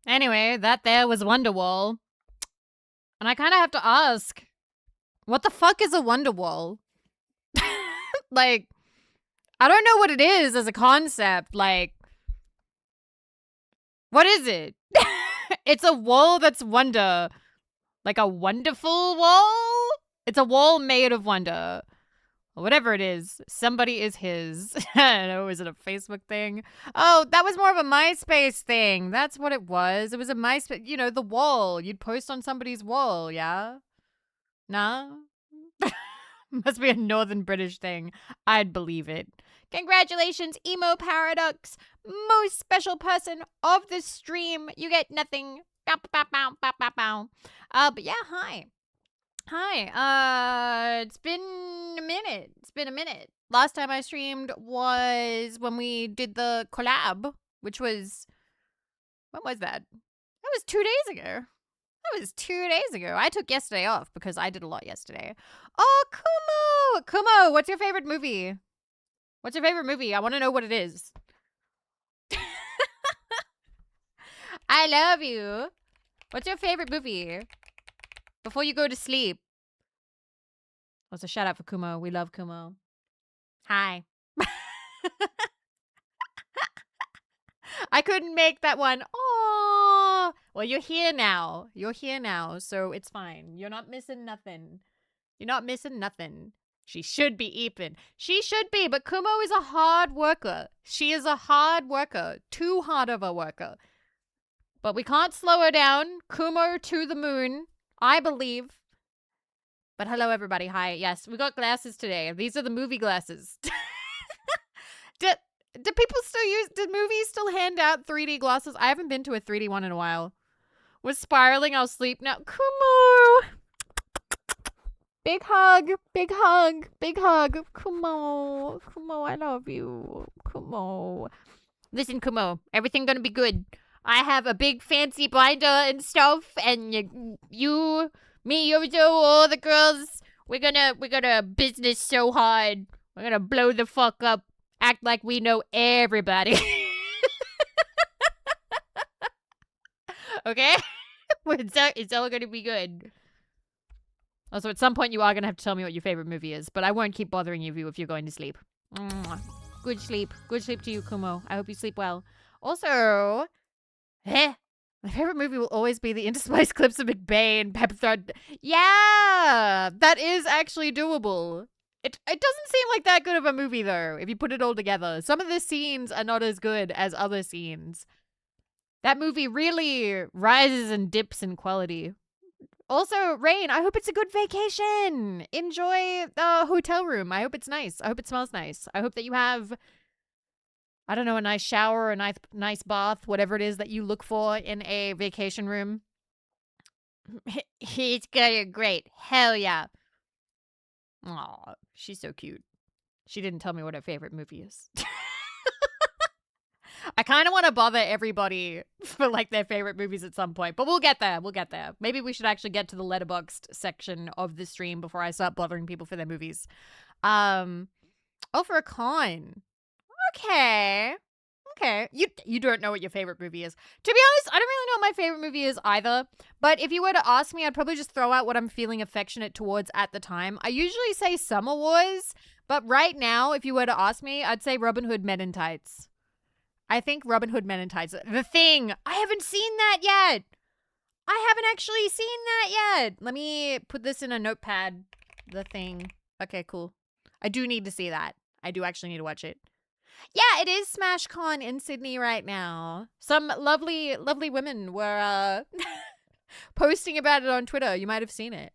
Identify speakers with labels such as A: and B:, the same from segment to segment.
A: Anyway, that there was Wonderwall. And I kind of have to ask, what the fuck is a Wonderwall? Like, I don't know what it is as a concept. Like, what is it? It's a wall that's wonder. Like a wonderful wall? It's a wall made of wonder. Whatever it is, somebody is his. I don't know, is it a Facebook thing? Oh, that was more of a MySpace thing. That's what it was. It was a MySpace, the wall. You'd post on somebody's wall, yeah? Nah? Must be a Northern British thing. I'd believe it. Congratulations, Emo Paradox. Most special person of the stream. You get nothing. Bow, bow, bow, bow, bow, bow. But yeah, hi. Hi. It's been a minute. Last time I streamed was when we did the collab, which was, when was that? That was 2 days ago. I took yesterday off because I did a lot yesterday. Oh, Kumo, what's your favorite movie? I want to know what it is. I love you. What's your favorite movie? Before you go to sleep. Also, shout out for Kumo. We love Kumo. Hi. I couldn't make that one. Oh, well, you're here now, so it's fine. You're not missing nothing. She should be Eepin. She should be, but Kumo is a hard worker. She is a hard worker. Too hard of a worker. But we can't slow her down. Kumo to the moon, I believe. But hello, everybody. Hi. Yes, we got glasses today. These are the movie glasses. Do people still did movies still hand out 3D glasses? I haven't been to a 3D one in a while. Was spiraling, I'll sleep now. Kumo! Big hug. Kumo, I love you. Kumo. Listen, Kumo, everything gonna be good. I have a big fancy binder and stuff, and you, me, Yozo, all the girls, we're gonna business so hard. We're gonna blow the fuck up. Act like we know everybody. Okay? It's all gonna be good. Also, at some point, you are gonna have to tell me what your favorite movie is, but I won't keep bothering you if you're going to sleep. Good sleep. Good sleep to you, Kumo. I hope you sleep well. Also, my favorite movie will always be the interspliced clips of McBain, Pepperthroat. Yeah! That is actually doable. It doesn't seem like that good of a movie, though, if you put it all together. Some of the scenes are not as good as other scenes. That movie really rises and dips in quality. Also, Rain, I hope it's a good vacation. Enjoy the hotel room. I hope it's nice. I hope it smells nice. I hope that you have, I don't know, a nice shower, a nice bath, whatever it is that you look for in a vacation room. It's going great. Hell yeah. Aw, she's so cute. She didn't tell me what her favorite movie is. I kind of want to bother everybody for like their favorite movies at some point, but we'll get there. Maybe we should actually get to the Letterboxd section of the stream before I start bothering people for their movies. Oh, for a con. Okay. You don't know what your favorite movie is. To be honest, I don't really know what my favorite movie is either. But if you were to ask me, I'd probably just throw out what I'm feeling affectionate towards at the time. I usually say Summer Wars, but right now, if you were to ask me, I'd say Robin Hood Men in Tights. I think Robin Hood Men in Tights. The Thing. I haven't seen that yet. I haven't actually seen that yet. Let me put this in a notepad. The Thing. Okay, cool. I do need to see that. I do actually need to watch it. Yeah, it is SmashCon in Sydney right now. Some lovely women were posting about it on Twitter. You might have seen it.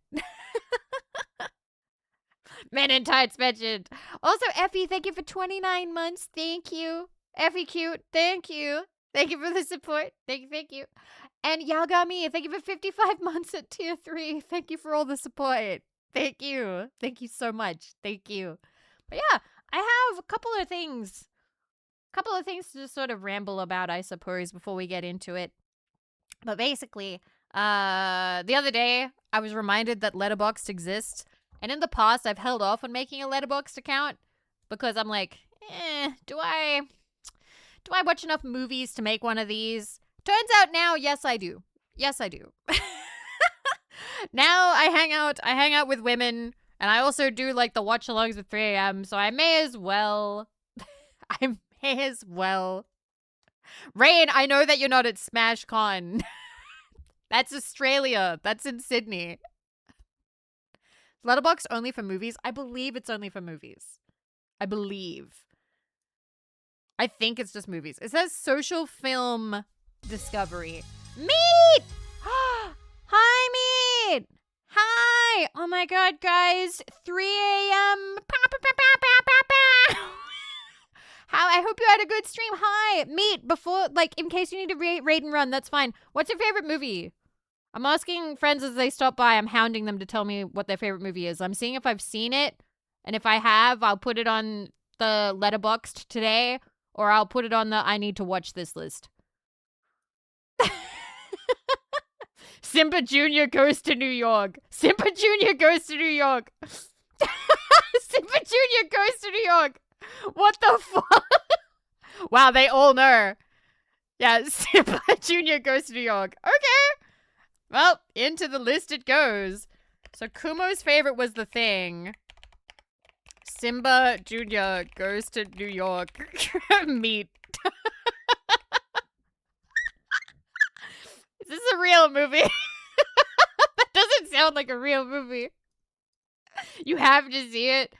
A: Men in Tights mentioned. Also, Effie, thank you for 29 months. Thank you. Effie cute. Thank you. Thank you for the support. Thank you. And Yagami, thank you for 55 months at tier 3. Thank you for all the support. Thank you. Thank you so much. Thank you. But yeah, I have a couple of things to just sort of ramble about, I suppose, before we get into it. But basically, the other day, I was reminded that Letterboxd exists. And in the past, I've held off on making a Letterboxd account because I'm like, do I watch enough movies to make one of these? Turns out now, yes, I do. Yes, I do. Now I hang out with women, and I also do like the watch alongs with 3 a.m. So I may as well. I may as well. Rain, I know that you're not at Smash Con. That's Australia. That's in Sydney. Letterboxd only for movies? I believe it's only for movies. I believe. I think it's just movies. It says social film discovery. Meat! Hi, Meat! Hi! Oh my god, guys. 3 a.m. How? I hope you had a good stream. Hi, Meat. Before, like, in case you need to raid and run, that's fine. What's your favorite movie? I'm asking friends as they stop by. I'm hounding them to tell me what their favorite movie is. I'm seeing if I've seen it. And if I have, I'll put it on the Letterboxd today. Or I'll put it on the I need to watch this list. Simba Jr. goes to New York. Simba Jr. goes to New York. Simba Jr. goes to New York. What the fuck? Wow, they all know. Yeah, Simba Jr. goes to New York. Okay. Well, into the list it goes. So Kumo's favorite was The Thing. Simba Jr. goes to New York. Meat. Is this a real movie? That doesn't sound like a real movie. You have to see it.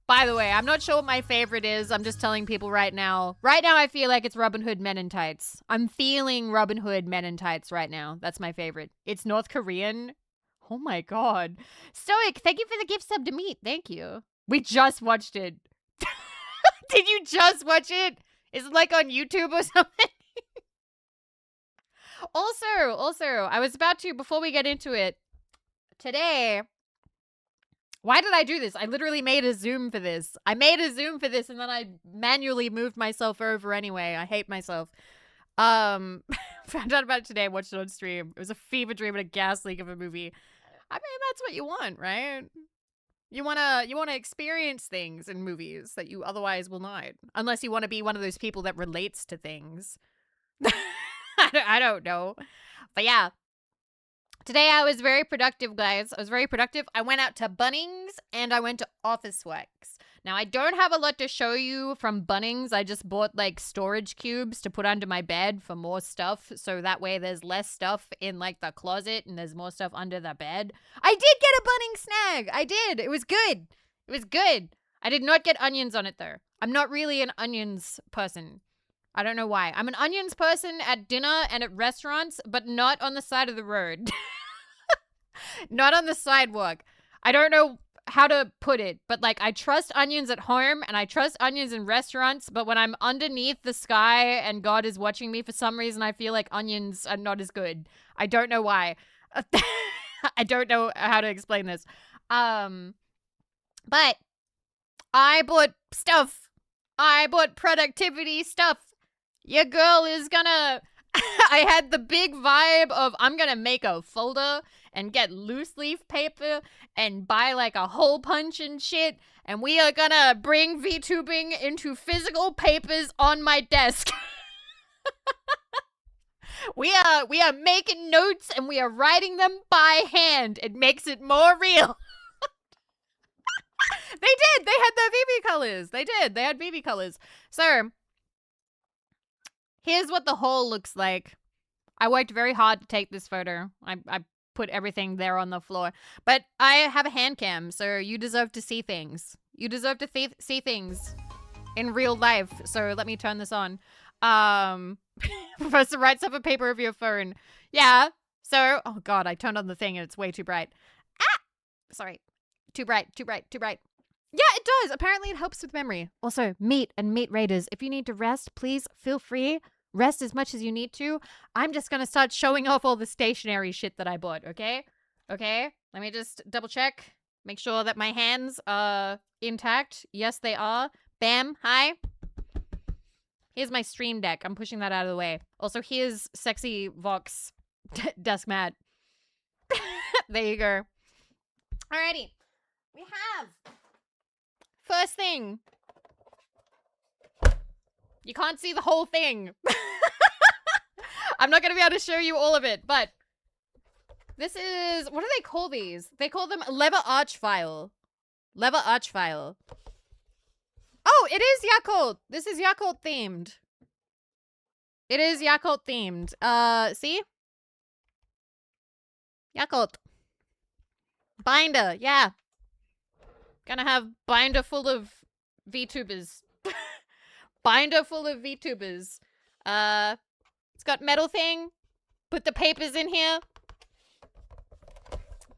A: By the way, I'm not sure what my favorite is. I'm just telling people right now. Right now, I feel like it's Robin Hood Men in Tights. I'm feeling Robin Hood Men in Tights right now. That's my favorite. It's North Korean. Oh my god. Stoic, thank you for the gift sub to Meat. Thank you. We just watched it. Did you just watch it? Is it like on YouTube or something? Also, I was about to, before we get into it, today, why did I do this? I literally made a Zoom for this. I made a Zoom for this and then I manually moved myself over anyway. I hate myself. Found out about it today, watched it on stream. It was a fever dream and a gas leak of a movie. I mean, that's what you want, right? You wanna experience things in movies that you otherwise will not. Unless you want to be one of those people that relates to things. I don't know. But yeah. Today I was very productive, guys. I was very productive. I went out to Bunnings and I went to Officeworks. Now, I don't have a lot to show you from Bunnings. I just bought, like, storage cubes to put under my bed for more stuff. So that way there's less stuff in, like, the closet and there's more stuff under the bed. I did get a Bunnings snag. I did. It was good. It was good. I did not get onions on it, though. I'm not really an onions person. I don't know why. I'm an onions person at dinner and at restaurants, but not on the side of the road. Not on the sidewalk. I don't know how to put it, but like I trust onions at home and I trust onions in restaurants, but when I'm underneath the sky and God is watching me, for some reason I feel like onions are not as good. I don't know why. I don't know how to explain this. But I bought stuff. I bought productivity stuff. Your girl is gonna... I had the big vibe of I'm gonna make a folder and get loose leaf paper and buy like a hole punch and shit, and we are gonna bring VTubing into physical papers on my desk. We are making notes and we are writing them by hand. It makes it more real. They did. They had their Vivi colors. They did. They had Vivi colors. So here's what the hole looks like. I worked very hard to take this photo. I put everything there on the floor. But I have a hand cam, so you deserve to see things. You deserve to see things in real life. So let me turn this on. Professor writes up a paper of your phone. Yeah. So, oh god, I turned on the thing and it's way too bright. Ah! Sorry. Too bright. Yeah, it does. Apparently it helps with memory. Also, Meat and Meat Raiders, if you need to rest, please feel free. Rest as much as you need to. I'm just gonna start showing off all the stationery shit that I bought, okay? Okay? Let me just double check. Make sure that my hands are intact. Yes, they are. Bam. Hi. Here's my stream deck. I'm pushing that out of the way. Also, here's sexy Vox desk mat. There you go. Alrighty. We have... First thing. You can't see the whole thing. I'm not going to be able to show you all of it, but this is, what do they call these? They call them lever arch file. Lever arch file. Oh, it is Yakult. This is Yakult themed. It is Yakult themed. See? Yakult. Binder, yeah. Gonna have binder full of VTubers. Binder full of VTubers. It's got metal thing. Put the papers in here.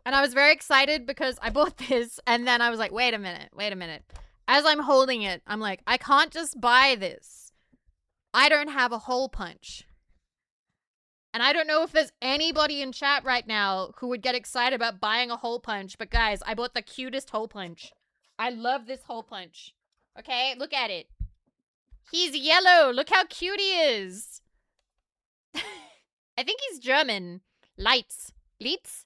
A: And I was very excited because I bought this and then I was like, wait a minute. As I'm holding it, I'm like, I can't just buy this. I don't have a hole punch. And I don't know if there's anybody in chat right now who would get excited about buying a hole punch, but guys, I bought the cutest hole punch. I love this hole punch. Okay, look at it. He's yellow. Look how cute he is. I think he's German. Lights. Lights?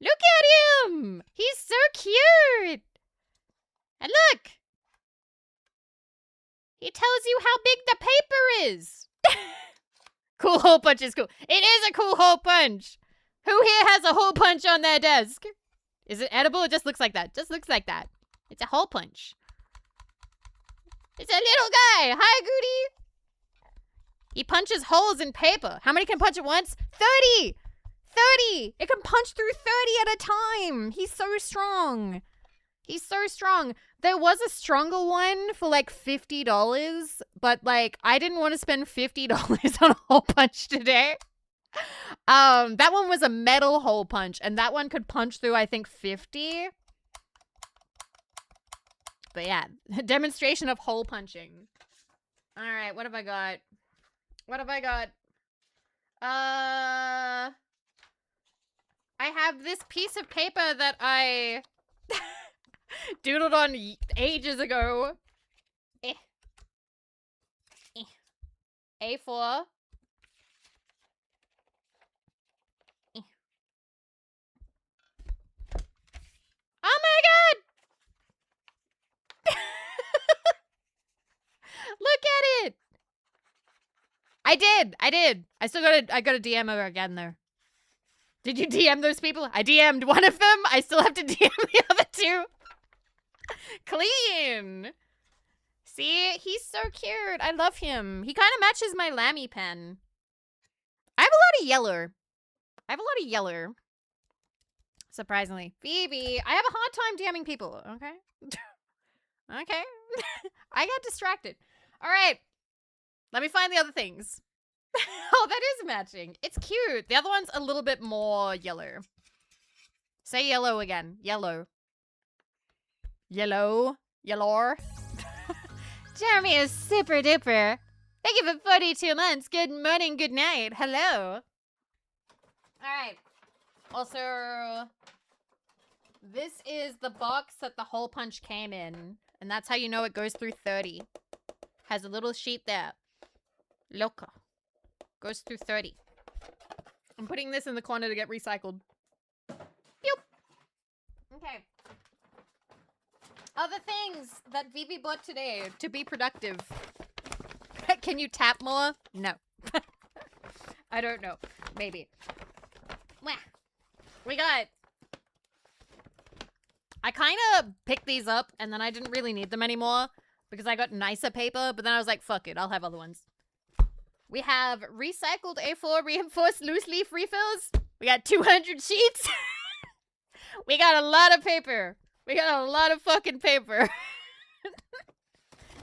A: Look at him! He's so cute! And look! He tells you how big the paper is! Cool hole punch is cool. It is a cool hole punch! Who here has a hole punch on their desk? Is it edible? It just looks like that. Just looks like that. It's a hole punch. It's a little guy! Hi, Goody! He punches holes in paper. How many can punch at once? 30! 30! It can punch through 30 at a time! He's so strong. He's so strong. There was a stronger one for like $50, but like I didn't want to spend $50 on a hole punch today. That one was a metal hole punch, and that one could punch through, I think, 50. But yeah, demonstration of hole punching. All right, what have I got? What have I got? I have this piece of paper that I doodled on ages ago. A4. Oh my god! Look at it! I did. I gotta DM her again though. Did you DM those people? I DM'd one of them. I still have to DM the other two. Clean. See, he's so cute. I love him. He kind of matches my Lammy pen. I have a lot of yeller. Surprisingly. Vivi, I have a hard time DMing people, okay? Okay. I got distracted. All right. Let me find the other things. Oh, that is matching. It's cute. The other one's a little bit more yellow. Say yellow again. Yellow. Yellow. Yellow. Jeremy is super duper. Thank you for 42 months. Good morning, good night. Hello. Alright. Also, this is the box that the hole punch came in. And that's how you know it goes through 30. Has a little sheet there. Loca. Goes through 30. I'm putting this in the corner to get recycled. Pew! Okay. Other things that Vivi bought today to be productive. Can you tap more? No. I don't know. Maybe. We got... I kind of picked these up and then I didn't really need them anymore because I got nicer paper, but then I was like, fuck it, I'll have other ones. We have recycled A4 reinforced loose leaf refills. We got 200 sheets. We got a lot of paper. We got a lot of fucking paper.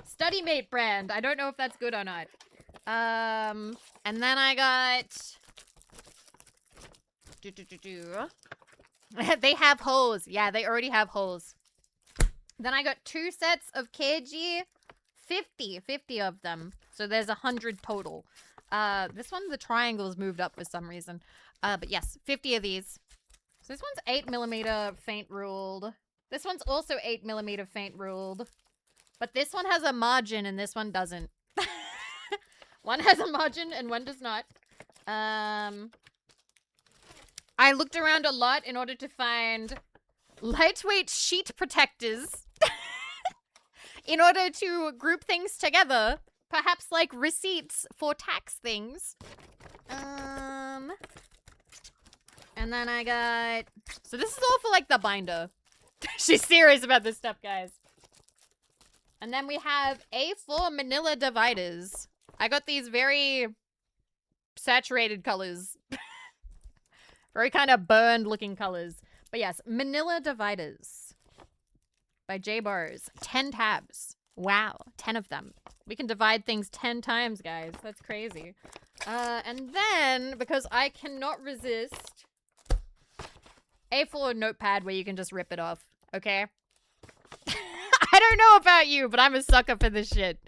A: Study Mate brand. I don't know if that's good or not. And then I got... They have holes. Yeah, they already have holes. Then I got 2 sets of KG. 50 of them. So there's 100 total. This one, the triangle's moved up for some reason. But yes, 50 of these. So this one's 8mm faint ruled. This one's also 8mm faint ruled. But this one has a margin and this one doesn't. One has a margin and one does not. I looked around a lot in order to find lightweight sheet protectors. In order to group things together. Perhaps like receipts for tax things. And then I got... So this is all for, like, the binder. She's serious about this stuff, guys. And then we have A4 manila dividers. I got these very saturated colors. Very kind of burned looking colors. But yes, manila dividers by J Bars. 10 tabs. Wow, 10 of them. We can divide things 10 times, guys. That's crazy. And then, because I cannot resist, A4 notepad where you can just rip it off, okay? I don't know about you, but I'm a sucker for this shit.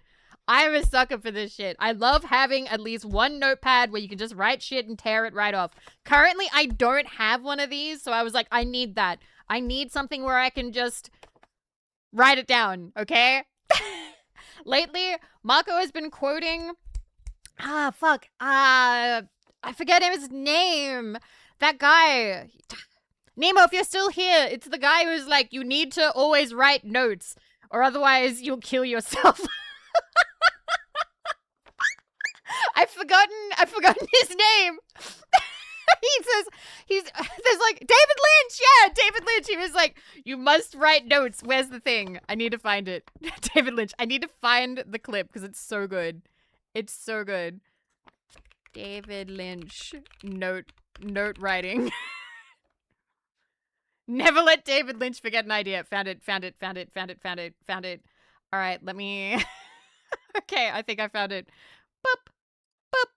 A: I'm a sucker for this shit. I love having at least one notepad where you can just write shit and tear it right off. Currently, I don't have one of these, so I was like, I need that. I need something where I can just write it down, okay? Lately, Marco has been quoting... I forget his name. That guy... Nemo, if you're still here, it's the guy who's like, you need to always write notes, or otherwise you'll kill yourself. I've forgotten his name. There's like, David Lynch, yeah, David Lynch. He was like, you must write notes. Where's the thing? I need to find it. David Lynch, I need to find the clip because it's so good. It's so good. David Lynch, note writing. Never let David Lynch forget an idea. Found it. All right, let me... Okay, I think I found it. Boop. Boop.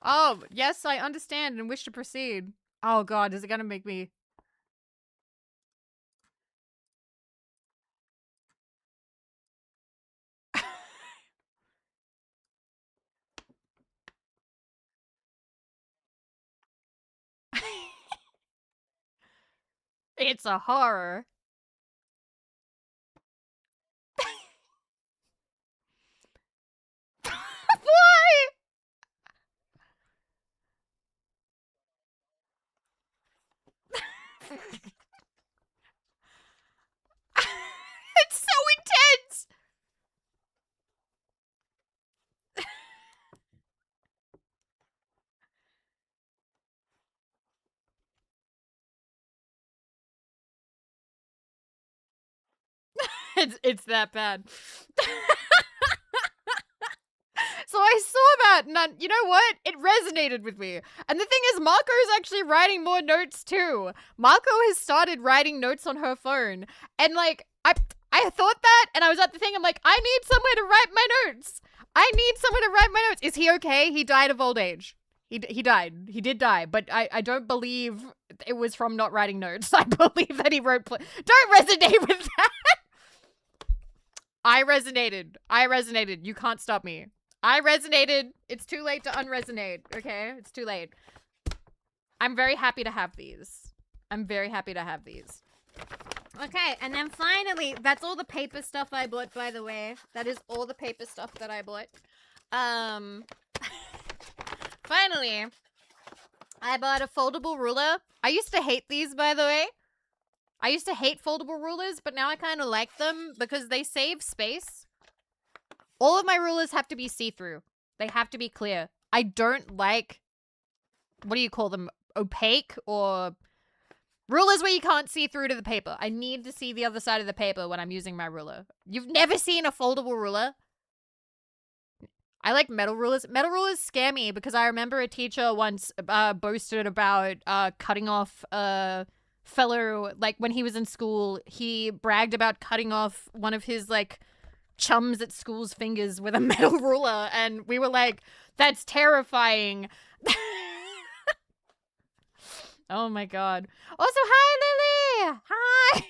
A: Oh, yes, I understand and wish to proceed. Oh, God, is it gonna make me... It's a horror. Why? It's so intense. It's that bad. So I saw that, and you know what? It resonated with me. And the thing is, Marco's actually writing more notes too. Marco has started writing notes on her phone. And like, I thought that, and I was at the thing, I'm like, I need somewhere to write my notes. I need somewhere to write my notes. Is he okay? He died of old age. He died. He did die, but I don't believe it was from not writing notes. I believe that he wrote... Don't resonate with that! I resonated. You can't stop me. I resonated. It's too late to unresonate, okay? It's too late. I'm very happy to have these. Okay, and then finally, that's all the paper stuff I bought, by the way. That is all the paper stuff that I bought. Finally, I bought a foldable ruler. I used to hate these, by the way. I used to hate foldable rulers, but now I kind of like them because they save space. All of my rulers have to be see-through. They have to be clear. I don't like, what do you call them? Opaque or rulers where you can't see through to the paper. I need to see the other side of the paper when I'm using my ruler. You've never seen a foldable ruler? I like metal rulers. Metal rulers scare me because I remember a teacher once boasted about cutting off a fellow, like when he was in school, he bragged about cutting off one of his like chums at school's fingers with a metal ruler, and we were like, that's terrifying. Oh my god. Also, hi Lily! Hi!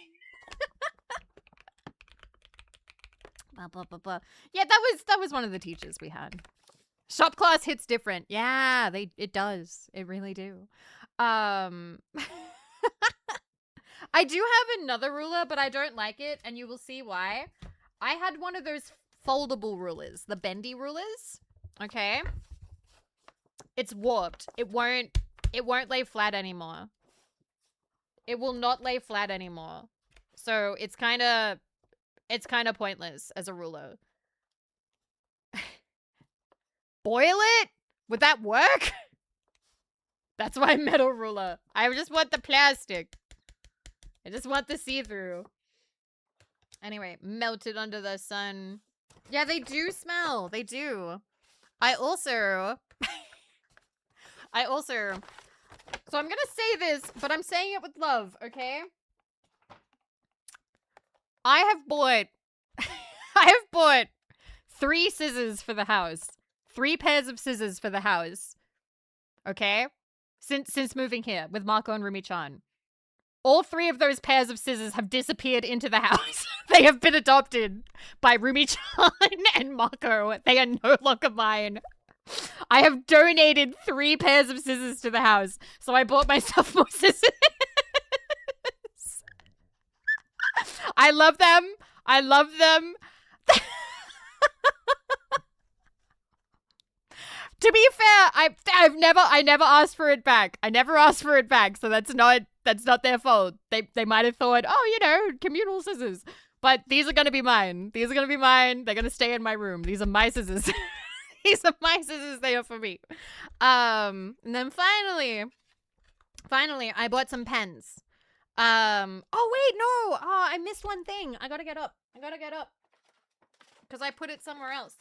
A: Blah, blah, blah. Yeah, that was one of the teachers we had. Shop class hits different. Yeah, it does. It really do. I do have another ruler, but I don't like it, and you will see why. I had one of those foldable rulers, the bendy rulers. Okay. It's warped. It won't lay flat anymore. It will not lay flat anymore. So it's kind of pointless as a ruler. Boil it? Would that work? That's why metal ruler. I just want the plastic. I just want the see-through. Anyway, melted under the sun. Yeah, they do smell. They do. I also... So I'm gonna say this, but I'm saying it with love, okay? I have bought 3 scissors for the house. 3 pairs of scissors for the house. Okay? Since moving here with Marco and Rumi-chan. All 3 of those pairs of scissors have disappeared into the house. They have been adopted by Rumi-chan and Marco. They are no longer mine. I have donated 3 pairs of scissors to the house, so I bought myself more scissors. I love them. I love them. To be fair, I never asked for it back. I never asked for it back, so that's not their fault. They might have thought, oh, you know, communal scissors. But these are gonna be mine. These are gonna be mine. They're gonna stay in my room. These are my scissors. These are my scissors. They are for me. And then finally, I bought some pens. Oh wait, no. Oh, I missed one thing. I gotta get up. Because I put it somewhere else.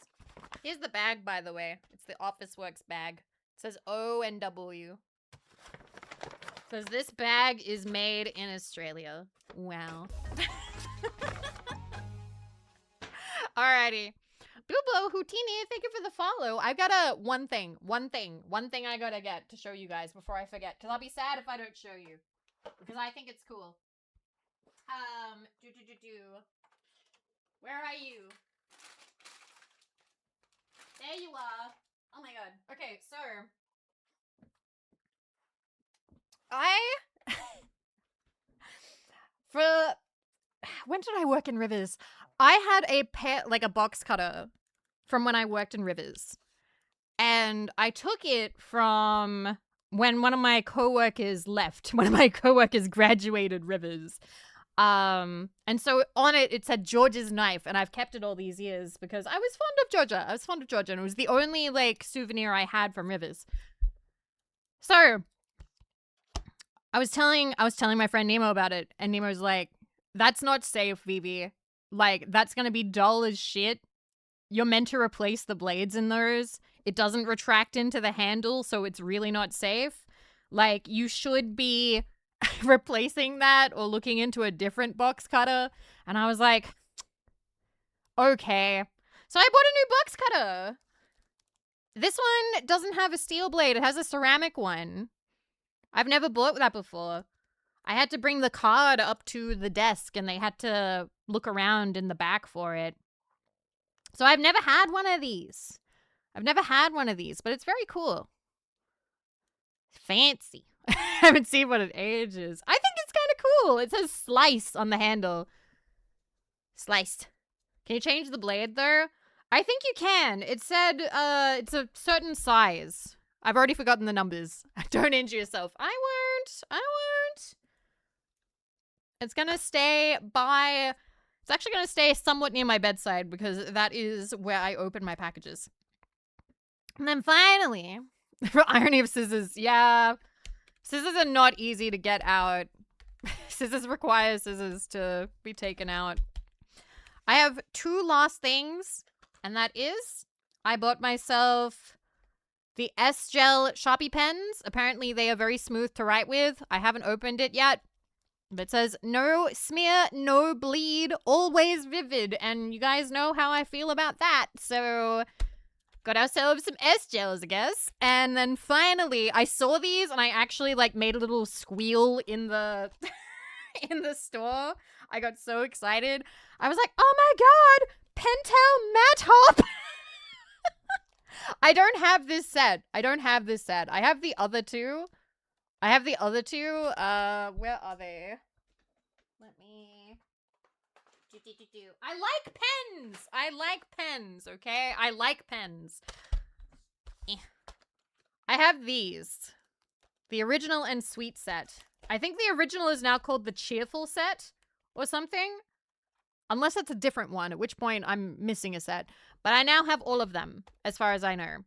A: Here's the bag, by the way. It's the Office Works bag. It says O and W. Says this bag is made in Australia. Wow. Alrighty. Bilbo, Houdini, thank you for the follow. I've got one thing I gotta get to show you guys before I forget. Because I'll be sad if I don't show you. Because I think it's cool. Where are you? There you are. Oh my god. Okay, so when did I work in Rivers? I had a box cutter from when I worked in Rivers. And I took it from when one of my coworkers left. One of my coworkers graduated Rivers. And so on it said George's knife, and I've kept it all these years because I was fond of Georgia. And it was the only like souvenir I had from Rivers. So I was telling my friend Nemo about it, and Nemo's like, that's not safe, Vivi. Like, that's gonna be dull as shit. You're meant to replace the blades in those. It doesn't retract into the handle, so it's really not safe. Like, you should be replacing that or looking into a different box cutter. And I was like, okay. So I bought a new box cutter. This one doesn't have a steel blade. It has a ceramic one. I've never bought that before. I had to bring the card up to the desk and they had to look around in the back for it. So I've never had one of these. But it's very cool. Fancy. I haven't seen what an age is. I think it's kind of cool. It says slice on the handle. Sliced. Can you change the blade though? I think you can. It said it's a certain size. I've already forgotten the numbers. Don't injure yourself. I won't. It's gonna stay by... It's actually gonna stay somewhat near my bedside because that is where I open my packages. And then finally, irony of scissors. Yeah, scissors are not easy to get out. Scissors require scissors to be taken out. I have 2 last things, and that is I bought myself the S-Gel Sharpie pens. Apparently, they are very smooth to write with. I haven't opened it yet. But it says, no smear, no bleed, always vivid. And you guys know how I feel about that. So, got ourselves some S-Gels, I guess. And then finally, I saw these and I actually like made a little squeal in the in the store. I got so excited. I was like, oh my god, Pentel Matte Hop! I don't have this set. I have the other 2. Where are they? Let me... I like pens, okay? I like pens. I have these. The original and sweet set. I think the original is now called the cheerful set or something. Unless it's a different one, at which point I'm missing a set. But I now have all of them, as far as I know.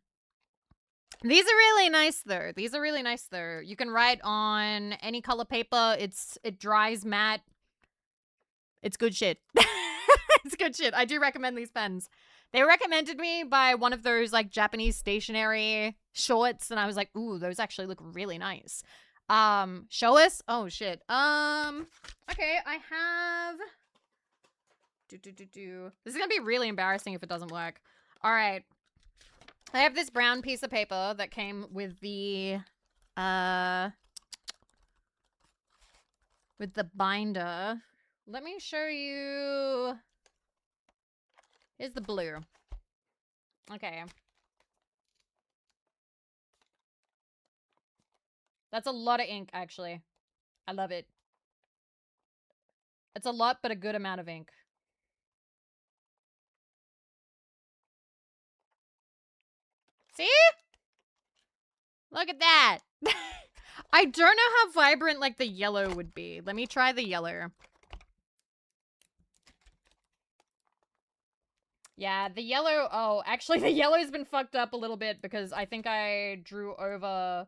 A: These are really nice though. These are really nice though. You can write on any color paper. It dries matte. It's good shit. It's good shit. I do recommend these pens. They were recommended me by one of those like Japanese stationery shorts, and I was like, ooh, those actually look really nice. Show us? Oh shit. Okay, I have This is gonna be really embarrassing if it doesn't work. Alright. I have this brown piece of paper that came with the binder. Let me show you. Here's the blue. Okay. That's a lot of ink, actually. I love it. It's a lot, but a good amount of ink. See? Look at that. I don't know how vibrant, like, the yellow would be. Let me try the yellow. Yeah, the yellow... Oh, actually, the yellow's been fucked up a little bit because I think I drew over...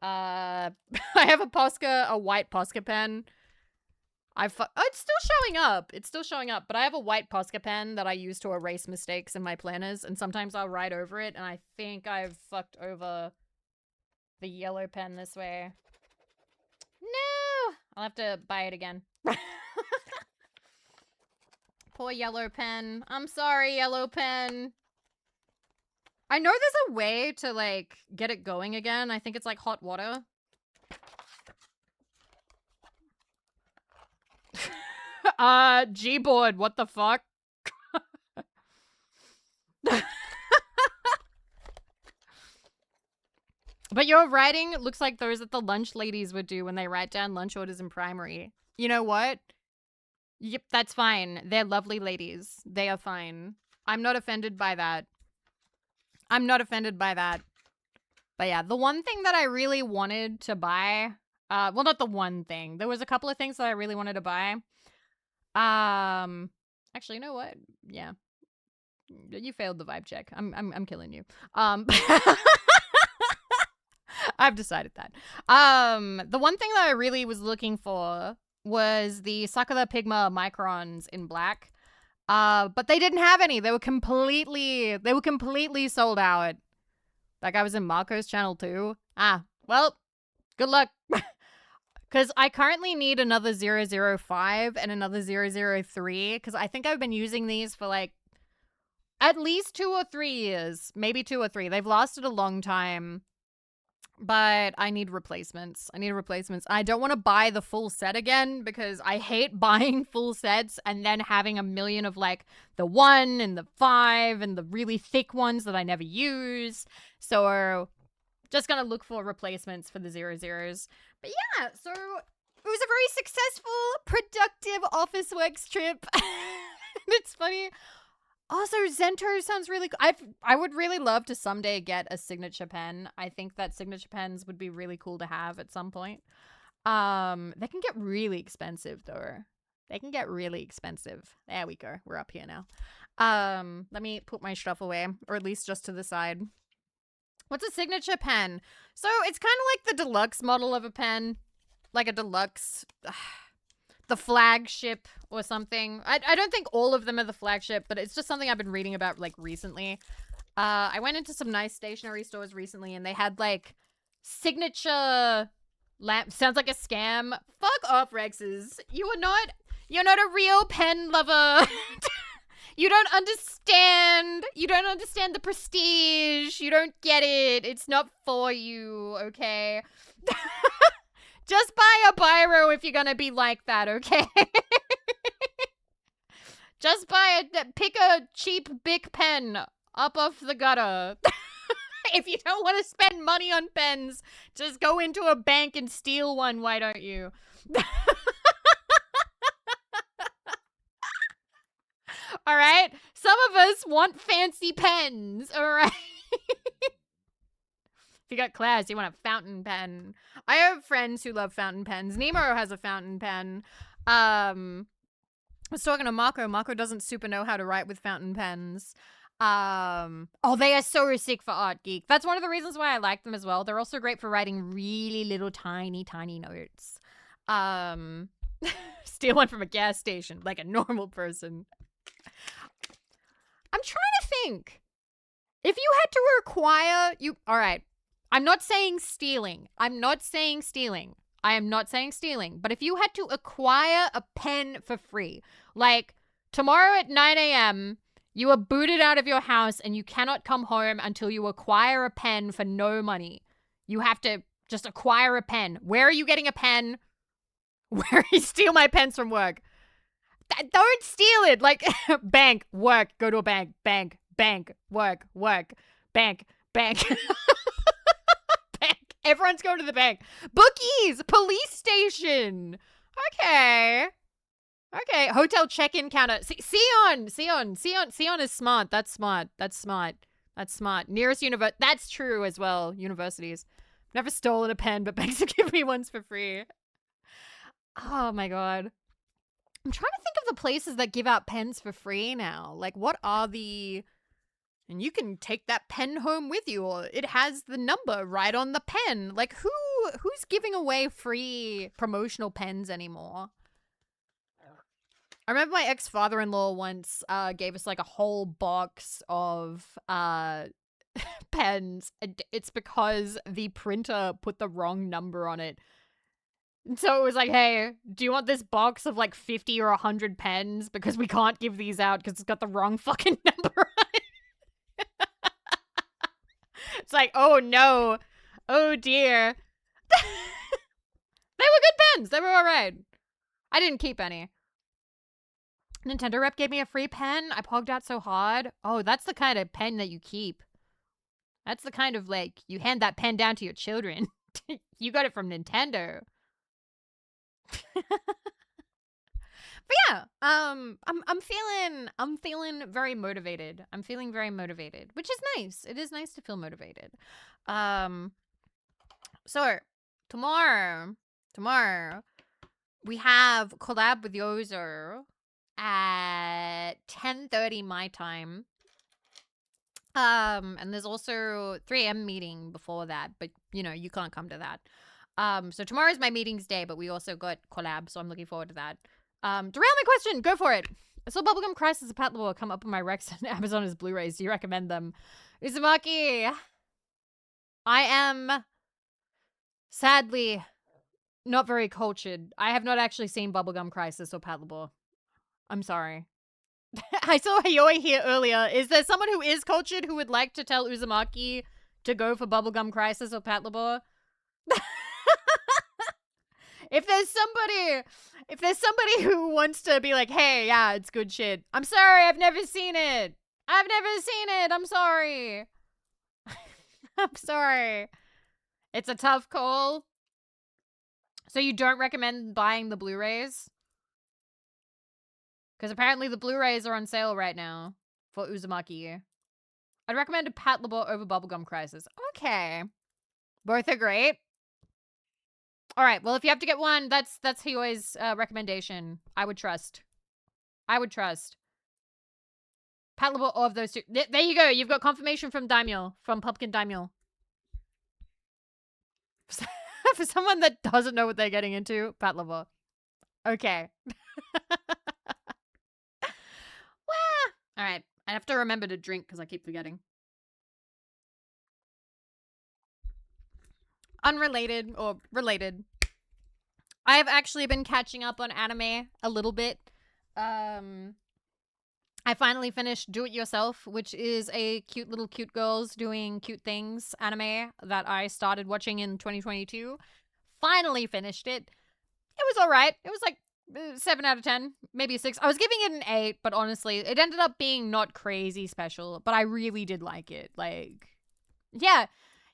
A: I have a white Posca pen. Oh, it's still showing up. It's still showing up, but I have a white Posca pen that I use to erase mistakes in my planners, and sometimes I'll write over it, and I think I've fucked over the yellow pen this way. No! I'll have to buy it again. Poor yellow pen. I'm sorry, yellow pen. I know there's a way to, like, get it going again. I think it's, like, hot water. Gboard, what the fuck? But your writing looks like those that the lunch ladies would do when they write down lunch orders in primary. You know what? Yep, that's fine. They're lovely ladies. They are fine. I'm not offended by that. I'm not offended by that. But yeah, the one thing that I really wanted to buy, well, not the one thing. There was a couple of things that I really wanted to buy. Actually, you know what? Yeah. You failed the vibe check. I'm killing you. I've decided that. The one thing that I really was looking for was the Sakura Pigma Microns in black. But they didn't have any. They were completely sold out. That guy was in Marco's channel too. Well, good luck. Because I currently need another 005 and another 003. Because I think I've been using these for like at least 2 or 3 years. Maybe 2 or 3. They've lasted a long time. But I need replacements. I don't want to buy the full set again because I hate buying full sets and then having a million of like the 1 and the 5 and the really thick ones that I never use. So just gonna look for replacements for the 00s. But yeah, so it was a very successful, productive office works trip. It's funny. Also, Zento sounds really cool. I would really love to someday get a signature pen. I think that signature pens would be really cool to have at some point. They can get really expensive, though. They can get really expensive. There we go. We're up here now. Let me put my stuff away, or at least just to the side. What's a signature pen? So, it's kind of like the deluxe model of a pen. Like a deluxe... the flagship or something. I don't think all of them are the flagship, but it's just something I've been reading about like recently. I went into some nice stationery stores recently and they had like signature lamp. Sounds like a scam. Fuck off, Rexes. You're not a real pen lover. You don't understand. You don't understand the prestige. You don't get it. It's not for you, okay? Just buy a biro if you're gonna be like that, okay? Just pick a cheap Bic pen up off the gutter. If you don't want to spend money on pens, just go into a bank and steal one, why don't you? Alright? Some of us want fancy pens, alright? If you got class, you want a fountain pen. I have friends who love fountain pens. Nemo has a fountain pen. I was talking to Marco. Marco doesn't super know how to write with fountain pens. Oh, they are so sick for Art Geek. That's one of the reasons why I like them as well. They're also great for writing really little tiny notes. Steal one from a gas station like a normal person. I'm trying to think. If you had to require all right. I'm not saying stealing. I am not saying stealing. But if you had to acquire a pen for free, like tomorrow at 9 a.m., you are booted out of your house and you cannot come home until you acquire a pen for no money. You have to just acquire a pen. Where are you getting a pen? Where you steal my pens from work? Don't steal it. Like, bank, work, go to a bank, bank, work, bank, bank. Bank. Everyone's going to the bank. Bookies, police station. Okay. Hotel check-in counter. Sion is smart. That's smart. Nearest university. That's true as well. Universities. Never stolen a pen, but banks have given me ones for free. Oh my god. I'm trying to think of the places that give out pens for free now. Like, what are the... And you can take that pen home with you, or it has the number right on the pen. Like, who's giving away free promotional pens anymore? I remember my ex-father-in-law once gave us like a whole box of pens. It's because the printer put the wrong number on it. So it was like, hey, do you want this box of like 50 or 100 pens? Because we can't give these out because it's got the wrong fucking number on it. It's like, oh no. Oh dear. They were good pens. They were all right. I didn't keep any. Nintendo rep gave me a free pen. I pogged out so hard. Oh, that's the kind of pen that you keep. That's the kind of, like, you hand that pen down to your children. You got it from Nintendo. But yeah, I'm feeling very motivated. I'm feeling very motivated, which is nice. It is nice to feel motivated. So tomorrow we have collab with Yozo at 10:30 my time. And there's also 3 a.m. meeting before that, but you know, you can't come to that. So tomorrow's my meetings day, but we also got collab, so I'm looking forward to that. Derail my question, go for it. I saw Bubblegum Crisis of Pat LeBeau come up on my Rex and Amazon as Blu-rays. Do you recommend them? Uzumaki, I am sadly not very cultured. I have not actually seen Bubblegum Crisis or Pat LeBeau. I'm sorry. I saw Hayoi here earlier. Is there someone who is cultured who would like to tell Uzumaki to go for Bubblegum Crisis or Pat LeBeau? If there's somebody who wants to be like, hey, yeah, it's good shit. I'm sorry, I've never seen it. I'm sorry. I'm sorry. It's a tough call. So you don't recommend buying the Blu-rays? Because apparently the Blu-rays are on sale right now for Uzumaki. I'd recommend a Pat LeBeau over Bubblegum Crisis. Okay. Both are great. All right. Well, if you have to get one, that's Hioi's recommendation. I would trust. Pat LeBeau of those two. There you go. You've got confirmation from Daimyo, from Pumpkin Daimyo. For someone that doesn't know what they're getting into, Pat LeBeau. Okay. All right. I have to remember to drink because I keep forgetting. Unrelated or related. I have actually been catching up on anime a little bit. I finally finished Do It Yourself, which is a cute little cute girls doing cute things anime that I started watching in 2022. Finally finished it. It was all right. It was like 7 out of 10, maybe a 6. I was giving it an 8, but honestly, it ended up being not crazy special, but I really did like it. Like, yeah,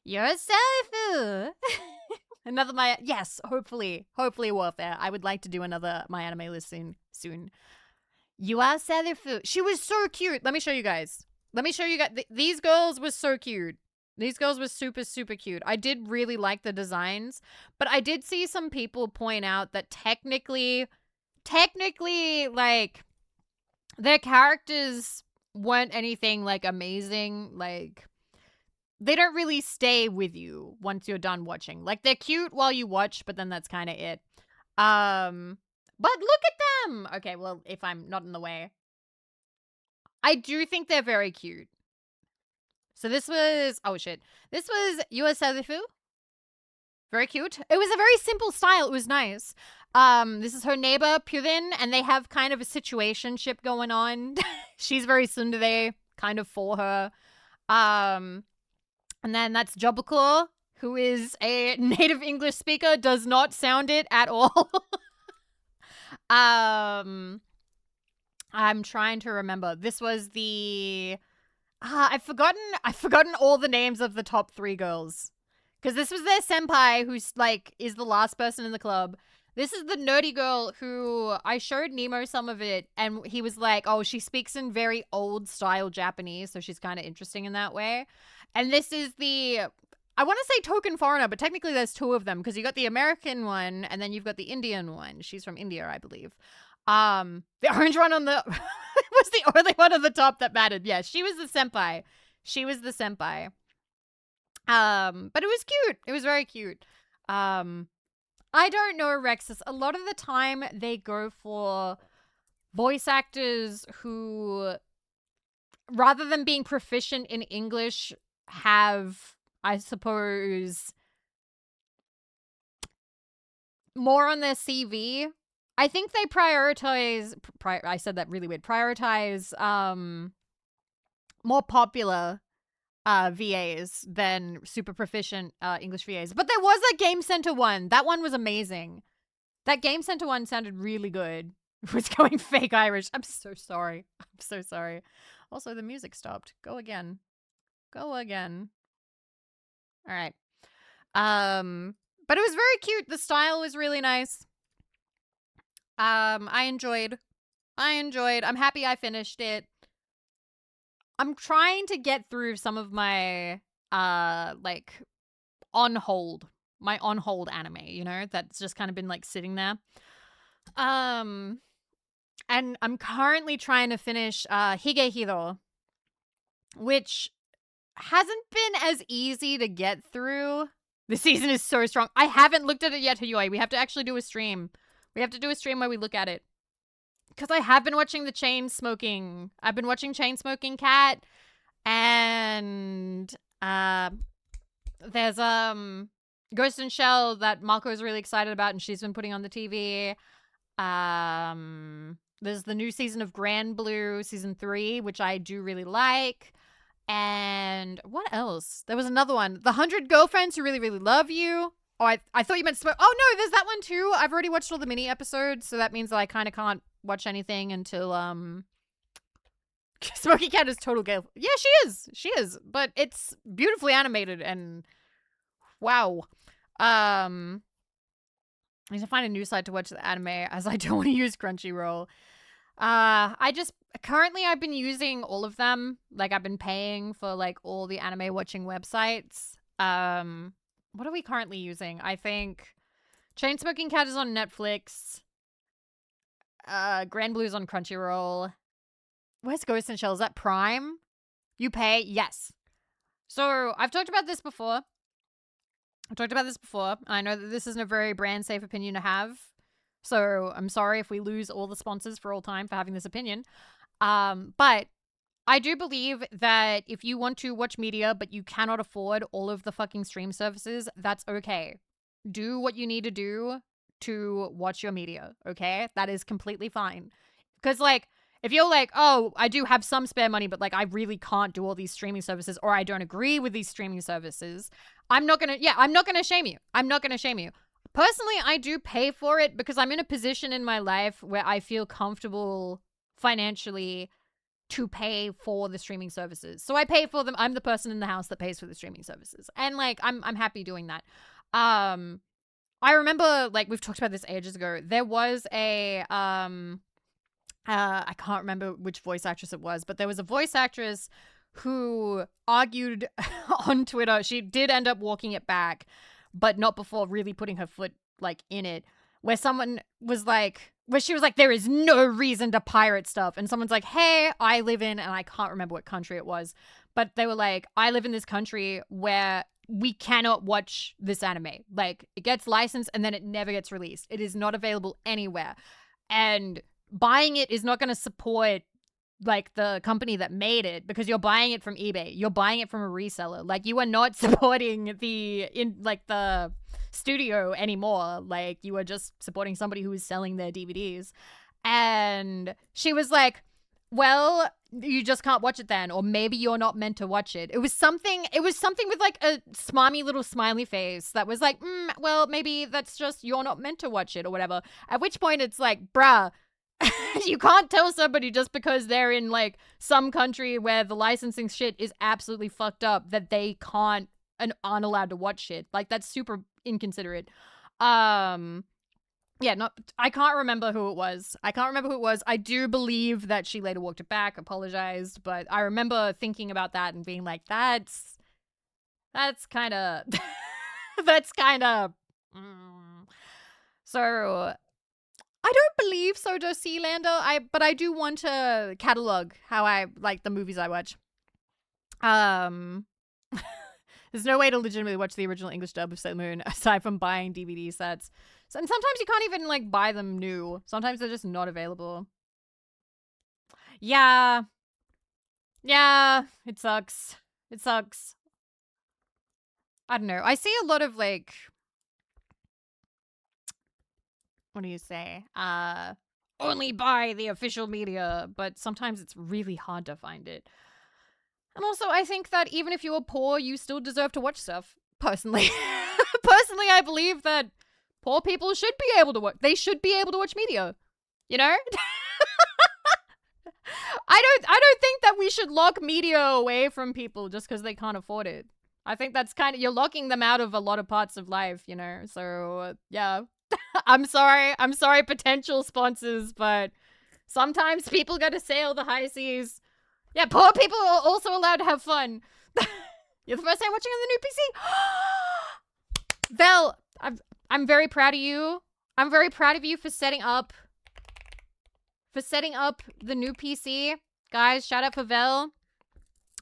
A: yourself. Another yes, hopefully worth it. I would like to do another My Anime list soon. You are Selifu. She was so cute. Let me show you guys. These girls were so cute. These girls were super, super cute. I did really like the designs, but I did see some people point out that technically, like, their characters weren't anything like amazing. Like, they don't really stay with you once you're done watching. Like, they're cute while you watch, but then that's kind of it. But look at them. Okay, well, if I'm not in the way, I do think they're very cute. So this was, oh shit, this was USLFU. Very cute. It was a very simple style. It was nice. This is her neighbor Purin, and they have kind of a situationship going on. She's very tsundere, kind of for her. And then that's Jobukor, who is a native English speaker, does not sound it at all. I'm trying to remember. This was the I've forgotten all the names of the top 3 girls. Because this was their senpai, who's like is the last person in the club. This is the nerdy girl who I showed Nemo some of it, and he was like, oh, she speaks in very old style Japanese, so she's kind of interesting in that way. And this is the, I want to say token foreigner, but technically there's 2 of them, because you got the American one, and then you've got the Indian one. She's from India, I believe. The orange one on the was the only one on the top that mattered. Yeah, she was the senpai. She was the senpai. But it was cute. It was very cute. I don't know, Rexus. A lot of the time they go for voice actors who, rather than being proficient in English, have, I suppose, more on their CV. I think they prioritize, I said that really weird, prioritize more popular VAs than super proficient English VAs. But there was a Game Center one. That one was amazing. That Game Center one sounded really good. It was going fake Irish. I'm so sorry. I'm so sorry. Also, the music stopped. Go again. Go again. All right. But it was very cute. The style was really nice. I enjoyed. I'm happy I finished it. I'm trying to get through some of my like on hold anime, you know, that's just kind of been like sitting there. And I'm currently trying to finish Higehiro, which hasn't been as easy to get through. The season is so strong. I haven't looked at it yet, Huyoi. We have to actually do a stream. We have to do a stream where we look at it. Because I have been watching the chain smoking. I've been watching Chain Smoking Cat, and there's Ghost in Shell that Marco's really excited about, and she's been putting on the TV. There's the new season of Grand Blue, season 3, which I do really like. And what else? There was another one, The 100 Girlfriends Who Really, Really Love You. Oh, I thought you meant smoke. Oh no, there's that one too. I've already watched all the mini episodes, so that means that I kind of can't watch anything until Smoky Cat is total gay. Yeah, she is, but it's beautifully animated and wow. I need to find a new site to watch the anime, as I don't want to use Crunchyroll. Currently I've been using all of them. Like, I've been paying for like all the anime watching websites. What are we currently using? I think Chain Smoking Cat is on Netflix. Grand Blue's on Crunchyroll. Where's Ghost in Shell? Is that Prime? You pay? Yes. So I've talked about this before. And I know that this isn't a very brand safe opinion to have. So I'm sorry if we lose all the sponsors for all time for having this opinion. But I do believe that if you want to watch media, but you cannot afford all of the fucking stream services, that's okay. Do what you need to do to watch your media, okay? That is completely fine. Because, like, if you're like, oh, I do have some spare money, but, like, I really can't do all these streaming services, or I don't agree with these streaming services, I'm not gonna shame you. I'm not gonna shame you. Personally, I do pay for it because I'm in a position in my life where I feel comfortable financially to pay for the streaming services. So I pay for them. I'm the person in the house that pays for the streaming services. And, like, I'm happy doing that. I remember, like, we've talked about this ages ago. There was a, I can't remember which voice actress it was, but there was a voice actress who argued on Twitter. She did end up walking it back, but not before really putting her foot, like, in it, where someone was like, where she was like, there is no reason to pirate stuff. And someone's like, hey, I live in, and I can't remember what country it was, but they were like, I live in this country where we cannot watch this anime. Like, it gets licensed and then it never gets released. It is not available anywhere. And buying it is not going to support like the company that made it, because you're buying it from eBay. You're buying it from a reseller. Like, you are not supporting the studio anymore. Like, you are just supporting somebody who is selling their DVDs. And she was like, well, you just can't watch it then, or maybe you're not meant to watch it. It was something with like a smarmy little smiley face that was like, well, maybe that's just you're not meant to watch it or whatever. At which point it's like, bruh, you can't tell somebody just because they're in like some country where the licensing shit is absolutely fucked up that they can't and aren't allowed to watch shit. Like, that's super inconsiderate. Yeah, I can't remember who it was. I do believe that she later walked it back, apologized, but I remember thinking about that and being like, that's kind of So I don't believe Sojo Sealander, but I do want to catalog how I like the movies I watch. There's no way to legitimately watch the original English dub of Sailor Moon aside from buying DVD sets. And sometimes you can't even like buy them new. Sometimes they're just not available. Yeah. Yeah, it sucks. It sucks. I don't know. I see a lot of like, what do you say? Only buy the official media, but sometimes it's really hard to find it. And also, I think that even if you are poor, you still deserve to watch stuff. Personally. Personally, I believe that poor people should be able to watch. They should be able to watch media. You know? I don't think that we should lock media away from people just because they can't afford it. I think that's kind of, you're locking them out of a lot of parts of life, you know? So, yeah. I'm sorry, potential sponsors, but sometimes people got to sail the high seas. Yeah, poor people are also allowed to have fun. You're the first time watching on the new PC? Vel, I'm very proud of you. I'm very proud of you for setting up the new PC. Guys, shout out for Vel.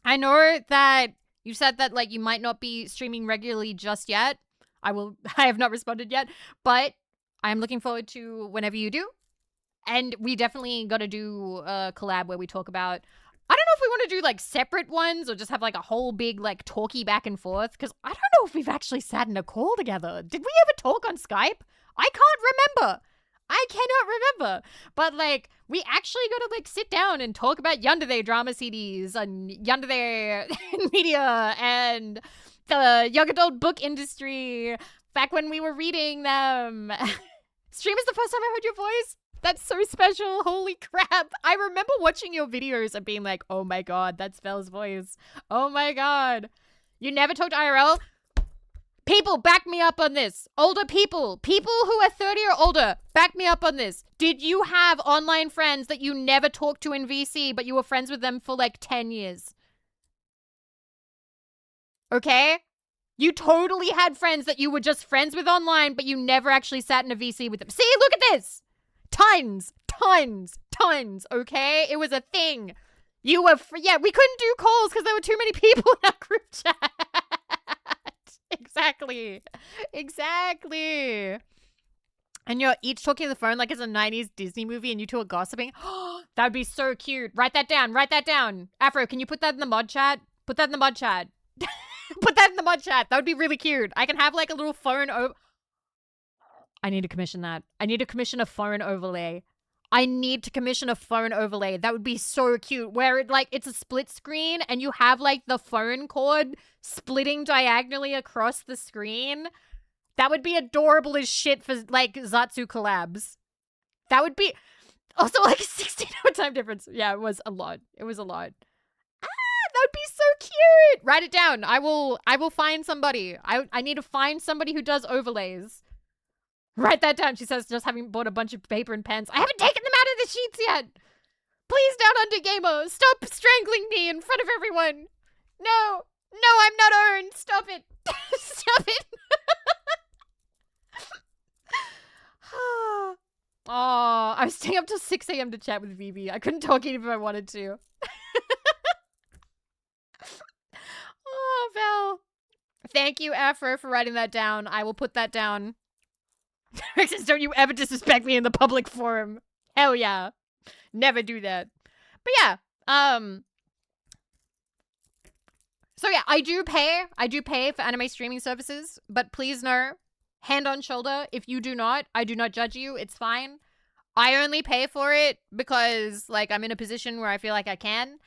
A: I know that you said that like you might not be streaming regularly just yet. I have not responded yet, but I'm looking forward to whenever you do. And we definitely got to do a collab where we talk about, I don't know if we want to do like separate ones or just have like a whole big like talky back and forth, because I don't know if we've actually sat in a call together. Did we ever talk on Skype? I can't remember. I cannot remember. But like, we actually got to like sit down and talk about Yandere drama CDs and Yandere media and the young adult book industry back when we were reading them. Stream is the first time I heard your voice. That's so special. Holy crap. I remember watching your videos and being like, oh my god, that's Vel's voice. Oh my god. You never talked IRL? People, back me up on this. Older people who are 30 or older, back me up on this. Did you have online friends that you never talked to in VC, but you were friends with them for like 10 years? Okay? You totally had friends that you were just friends with online, but you never actually sat in a VC with them. See, look at this. Tons, okay? It was a thing. You were, yeah, we couldn't do calls because there were too many people in our group chat. Exactly. And you're each talking on the phone like it's a 90s Disney movie and you two are gossiping. That would be so cute. Write that down. Afro, can you put that in the mod chat? Put that in the mod chat. That would be really cute. I can have like a little phone I need to commission that. I need to commission a phone overlay. That would be so cute. Where it's a split screen and you have like the phone cord splitting diagonally across the screen. That would be adorable as shit for like Zatsu collabs. That would be also like a 16-hour time difference. Yeah, it was a lot. That would be so cute. Write it down. I will find somebody. I need to find somebody who does overlays. Write that down. She says, just having bought a bunch of paper and pens. I haven't taken them out of the sheets yet. Please don't, Undergamer. Stop strangling me in front of everyone. No, I'm not owned. Stop it. Stop it. Oh, I was staying up till 6 a.m. to chat with Vivi. I couldn't talk even if I wanted to. Oh, Val. Thank you, Afro, for writing that down. I will put that down. Don't you ever disrespect me in the public forum. Hell yeah. Never do that. But yeah, so yeah, I do pay for anime streaming services, but please know, hand on shoulder, if you do not, I do not judge you. It's fine. I only pay for it because, like, I'm in a position where I feel like I can,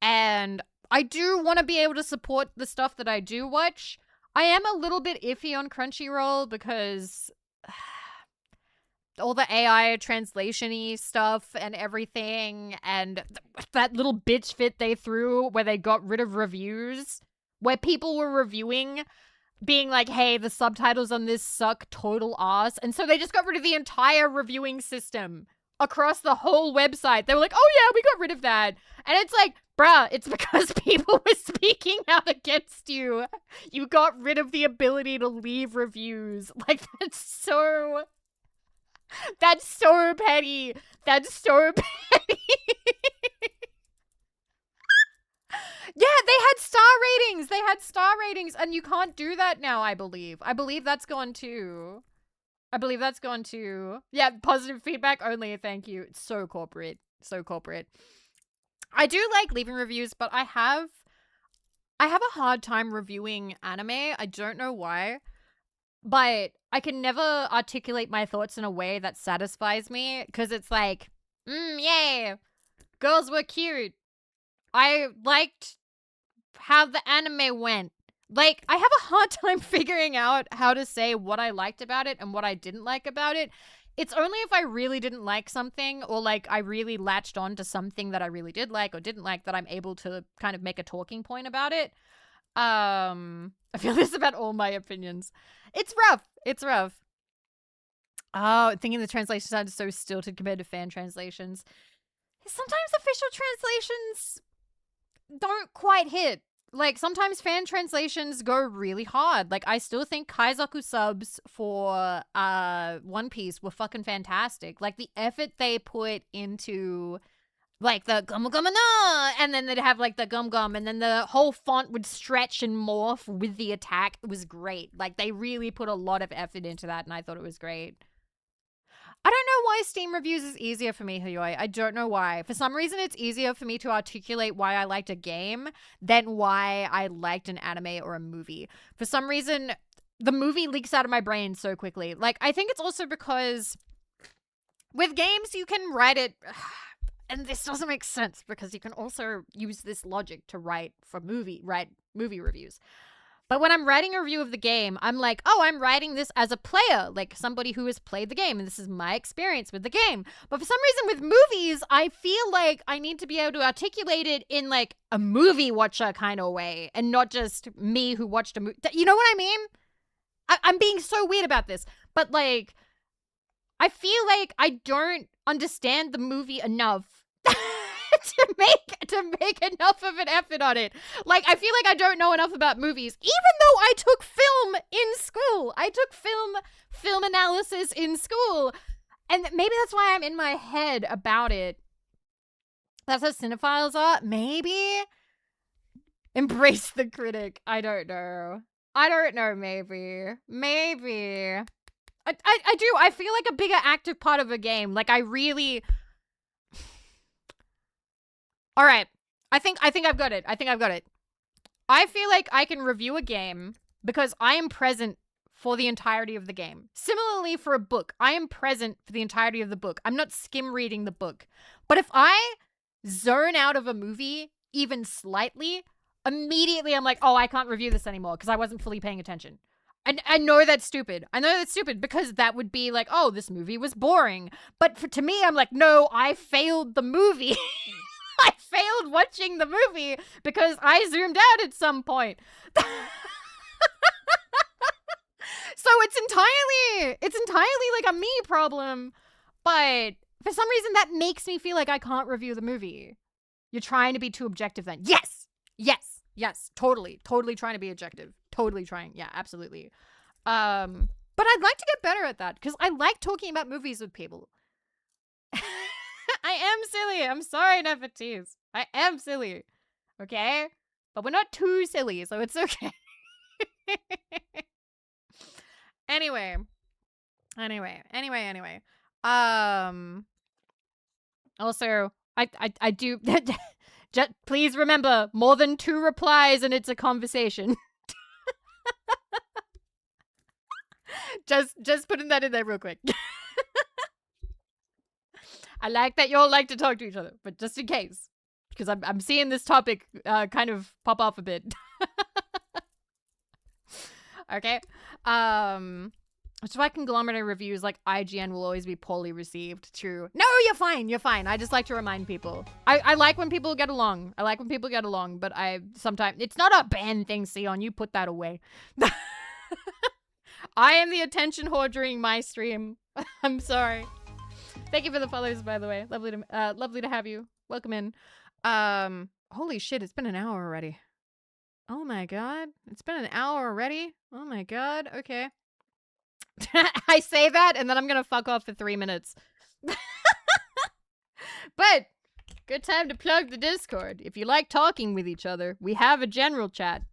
A: and I do want to be able to support the stuff that I do watch. I am a little bit iffy on Crunchyroll because all the AI translation-y stuff and everything, and that little bitch fit they threw where they got rid of reviews, where people were reviewing, being like, hey, the subtitles on this suck total ass, and so they just got rid of the entire reviewing system across the whole website. They were like, oh yeah, we got rid of that. And it's like, bruh, it's because people were speaking out against you. You got rid of the ability to leave reviews. Like, that's so petty. That's so petty. Yeah, they had star ratings. They had star ratings, and you can't do that now, I believe. I believe that's gone too. Yeah, positive feedback only, thank you. It's so corporate. So corporate. I do like leaving reviews, but I have a hard time reviewing anime. I don't know why. But I can never articulate my thoughts in a way that satisfies me, because it's like, yay, girls were cute. I liked how the anime went. Like, I have a hard time figuring out how to say what I liked about it and what I didn't like about it. It's only if I really didn't like something, or like I really latched on to something that I really did like or didn't like, that I'm able to kind of make a talking point about it. I feel this about all my opinions. It's rough. Oh, thinking the translation sounded so stilted compared to fan translations. Sometimes official translations don't quite hit. Like, sometimes fan translations go really hard. Like, I still think Kaizoku subs for One Piece were fucking fantastic. Like, the effort they put into, like, the gum gum na, and then they'd have, like, the gum gum, and then the whole font would stretch and morph with the attack. It was great. Like, they really put a lot of effort into that, and I thought it was great. I don't know why Steam reviews is easier for me, Huyoi. I don't know why. For some reason, it's easier for me to articulate why I liked a game than why I liked an anime or a movie. For some reason, the movie leaks out of my brain so quickly. Like, I think it's also because with games, you can write it... And this doesn't make sense because you can also use this logic to write movie reviews. But when I'm writing a review of the game, I'm like, oh, I'm writing this as a player, like somebody who has played the game, and this is my experience with the game. But for some reason with movies, I feel like I need to be able to articulate it in like a movie watcher kind of way, and not just me who watched a movie. You know what I mean? I'm being so weird about this, but like, I feel like I don't understand the movie enough to make enough of an effort on it. Like, I feel like I don't know enough about movies, even though I took film in school. I took film analysis in school, and maybe that's why I'm in my head about it. That's how cinephiles are. Maybe embrace the critic. I don't know. Maybe. I do. I feel like a bigger active part of a game. Like, I really... All right. I think I've got it. I feel like I can review a game because I am present for the entirety of the game. Similarly, for a book, I am present for the entirety of the book. I'm not skim reading the book. But if I zone out of a movie even slightly, immediately I'm like, oh, I can't review this anymore because I wasn't fully paying attention. And I know that's stupid. Because that would be like, oh, this movie was boring. But to me, I'm like, no, I failed the movie. I failed watching the movie because I zoomed out at some point. So it's entirely like a me problem. But for some reason, that makes me feel like I can't review the movie. You're trying to be too objective then. Yes. Totally trying to be objective. Totally trying. Yeah, absolutely. But I'd like to get better at that because I like talking about movies with people. am silly. I'm sorry, Nefertiti. I am silly. Okay? But we're not too silly, so it's okay. Anyway. Also, I do just please remember, more than 2 replies and it's a conversation. Just putting that in there real quick. I like that y'all like to talk to each other, but just in case, because I'm seeing this topic kind of pop off a bit. Okay. Which is why conglomerate reviews like IGN will always be poorly received. True. No, you're fine. You're fine. I just like to remind people. I like when people get along. But I sometimes it's not a bad thing, Sion. You put that away. I am the attention whore during my stream. I'm sorry. Thank you for the follows, by the way. Lovely to have you. Welcome in. Holy shit, it's been an hour already. Oh my god. It's been an hour already? Oh my god. Okay. I say that and then I'm gonna fuck off for 3 minutes. But good time to plug the Discord. If you like talking with each other, we have a general chat.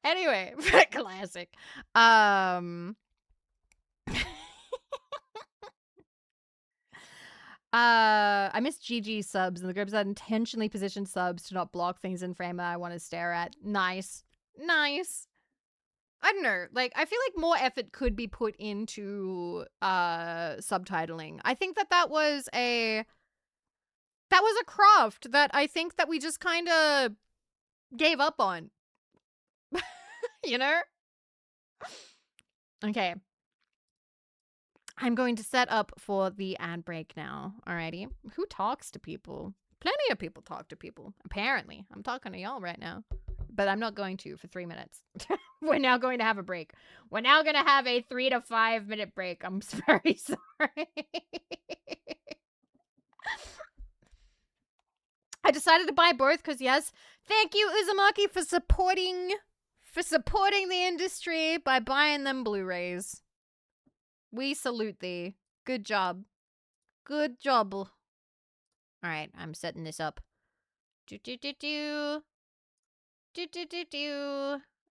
A: Anyway, classic. I miss GG subs, and the groups that intentionally positioned subs to not block things in frame that I want to stare at. Nice. I don't know, like, I feel like more effort could be put into subtitling. I think that was a craft that I think that we just kind of gave up on. You know? Okay. I'm going to set up for the ad break now. Alrighty. Who talks to people? Plenty of people talk to people. Apparently. I'm talking to y'all right now. But I'm not going to for 3 minutes. We're now going to have a break. We're now going to have a 3 to 5 minute break. I'm very sorry. I decided to buy both because, yes, thank you, Uzumaki, for supporting the industry by buying them Blu-rays. We salute thee. Good job. Good job. All right, I'm setting this up. All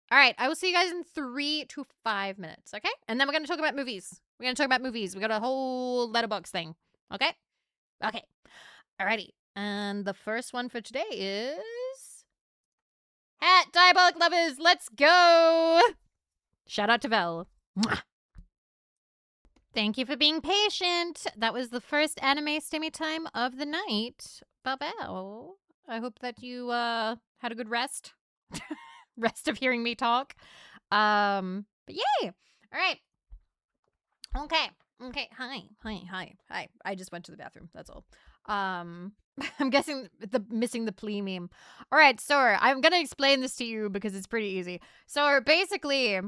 A: right, I will see you guys in 3 to 5 minutes, okay? And then we're going to talk about movies. We got a whole Letterboxd thing, okay? Okay. Alrighty. And the first one for today is... At Diabolic Lovers, let's go! Shout out to Vel. Mwah. Thank you for being patient. That was the first anime stimmy time of the night. Bow. I hope that you had a good rest. Rest of hearing me talk. But yay! All right. Okay. Hi. I just went to the bathroom. That's all. I'm guessing missing the plea meme. All right, so I'm gonna explain this to you because it's pretty easy. So basically,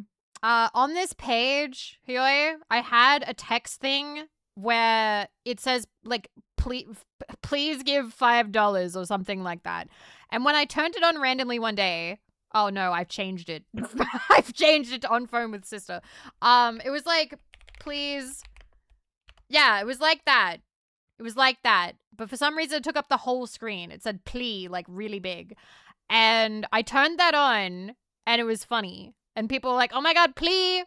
A: on this page here, I had a text thing where it says like, please give $5 or something like that. And when I turned it on randomly one day, oh no, I've changed it. I've changed it to on phone with sister. It was like, please. Yeah, it was like that. But for some reason, it took up the whole screen. It said plea, like really big. And I turned that on, and it was funny. And people were like, oh my god, plea.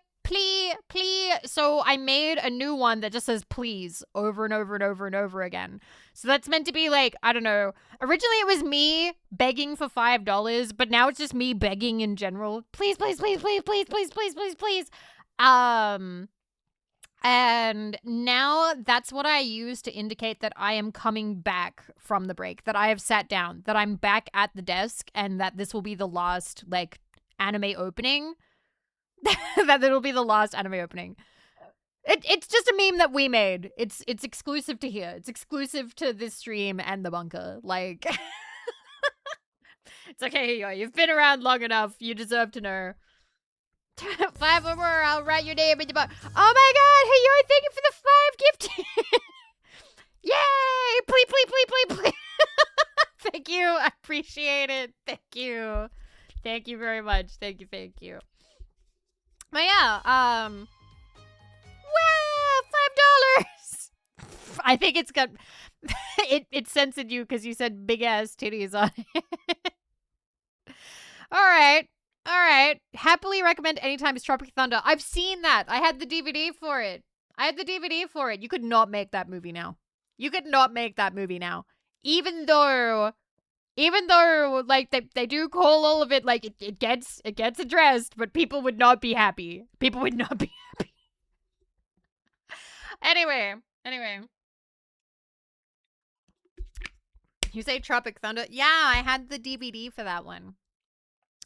A: So I made a new one that just says please over and over and over and over again. So that's meant to be like, I don't know. Originally, it was me begging for $5, but now it's just me begging in general. Please. And now that's what I use to indicate that I am coming back from the break, that I have sat down, that I'm back at the desk, and that this will be the last, like, anime opening. That it'll be the last anime opening. It's just a meme that we made. It's exclusive to here. It's exclusive to this stream and the bunker. Like, it's okay, you've been around long enough. You deserve to know. 5 or more, I'll write your name in the box. Oh my god, hey yo, thank you for the 5 gift. Yay! Please. Thank you, I appreciate it. Thank you very much. Thank you. But yeah, I think it's got it censored you because you said big ass titties on it. All right. All right. Happily recommend anytime is Tropic Thunder. I've seen that. I had the DVD for it. You could not make that movie now. Even though like they do call all of it like it gets addressed, but people would not be happy. Anyway. You say Tropic Thunder? Yeah, I had the DVD for that one.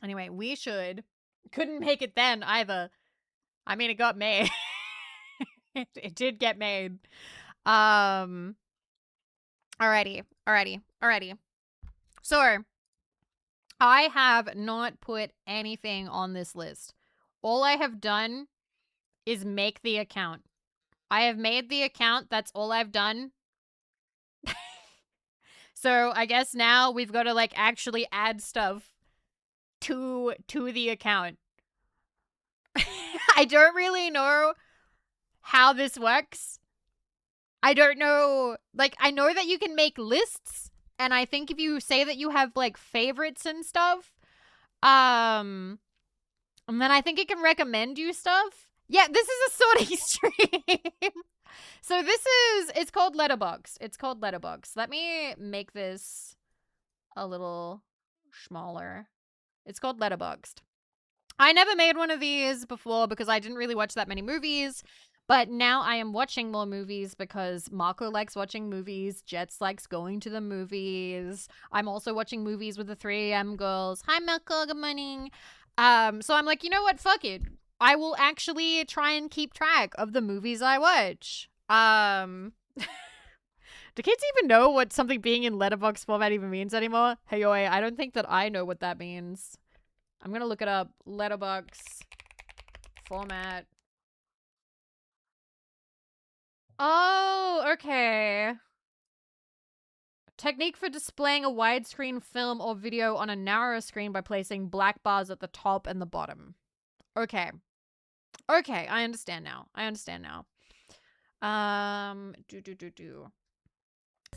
A: Anyway, we should. Couldn't make it then either. I mean, it got made. It did get made. Alrighty. So, I have not put anything on this list. All I have done is make the account. I have made the account. That's all I've done. So, I guess now we've got to like actually add stuff to the account. I don't really know how this works. I don't know. Like, I know that you can make lists, and I think if you say that you have like favorites and stuff, and then I think it can recommend you stuff. Yeah, this is a sorting stream. So it's called Letterboxd. Let me make this a little smaller. It's called Letterboxd. I never made one of these before because I didn't really watch that many movies. But now I am watching more movies because Marco likes watching movies. Jets likes going to the movies. I'm also watching movies with the 3am girls. Hi, Marco. Good morning. So I'm like, you know what? Fuck it. I will actually try and keep track of the movies I watch. Do kids even know what something being in letterbox format even means anymore? Hey, oi, I don't think that I know what that means. I'm gonna look it up. Letterbox format. Oh, okay. Technique for displaying a widescreen film or video on a narrower screen by placing black bars at the top and the bottom. Okay. Okay, I understand now.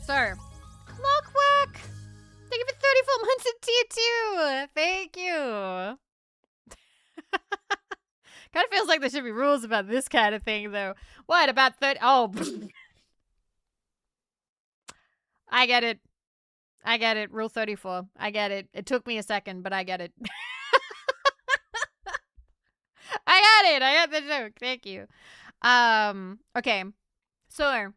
A: So, Clockwork! Thank you for 34 months in tier 2! Thank you! Kind of feels like there should be rules about this kind of thing, though. What, about 30? Oh, I get it. Rule 34. I get it. It took me a second, but I get it. I got the joke. Thank you. Okay. So,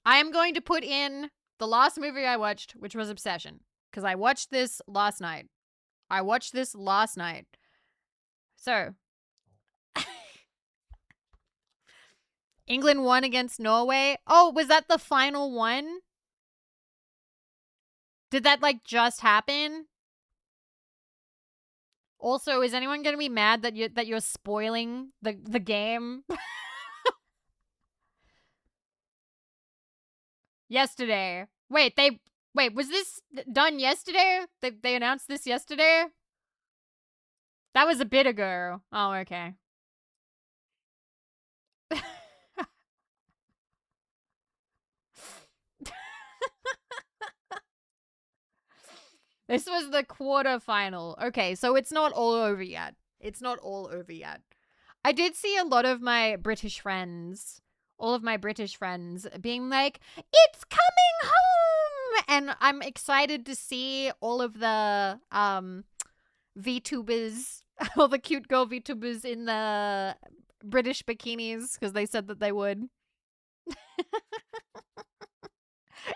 A: I am going to put in the last movie I watched, which was Obsession. Because I watched this last night. So, England won against Norway. Oh, was that the final one? Did that, like, just happen? Also, is anyone gonna be mad that you're spoiling the game? Yesterday. Wait, was this done yesterday? They announced this yesterday? That was a bit ago. Oh, okay. This was the quarterfinal. Okay, so it's not all over yet. I did see a lot of my British friends, all of my British friends being like, it's coming home! And I'm excited to see all of the VTubers, all the cute girl VTubers in the British bikinis, because they said that they would.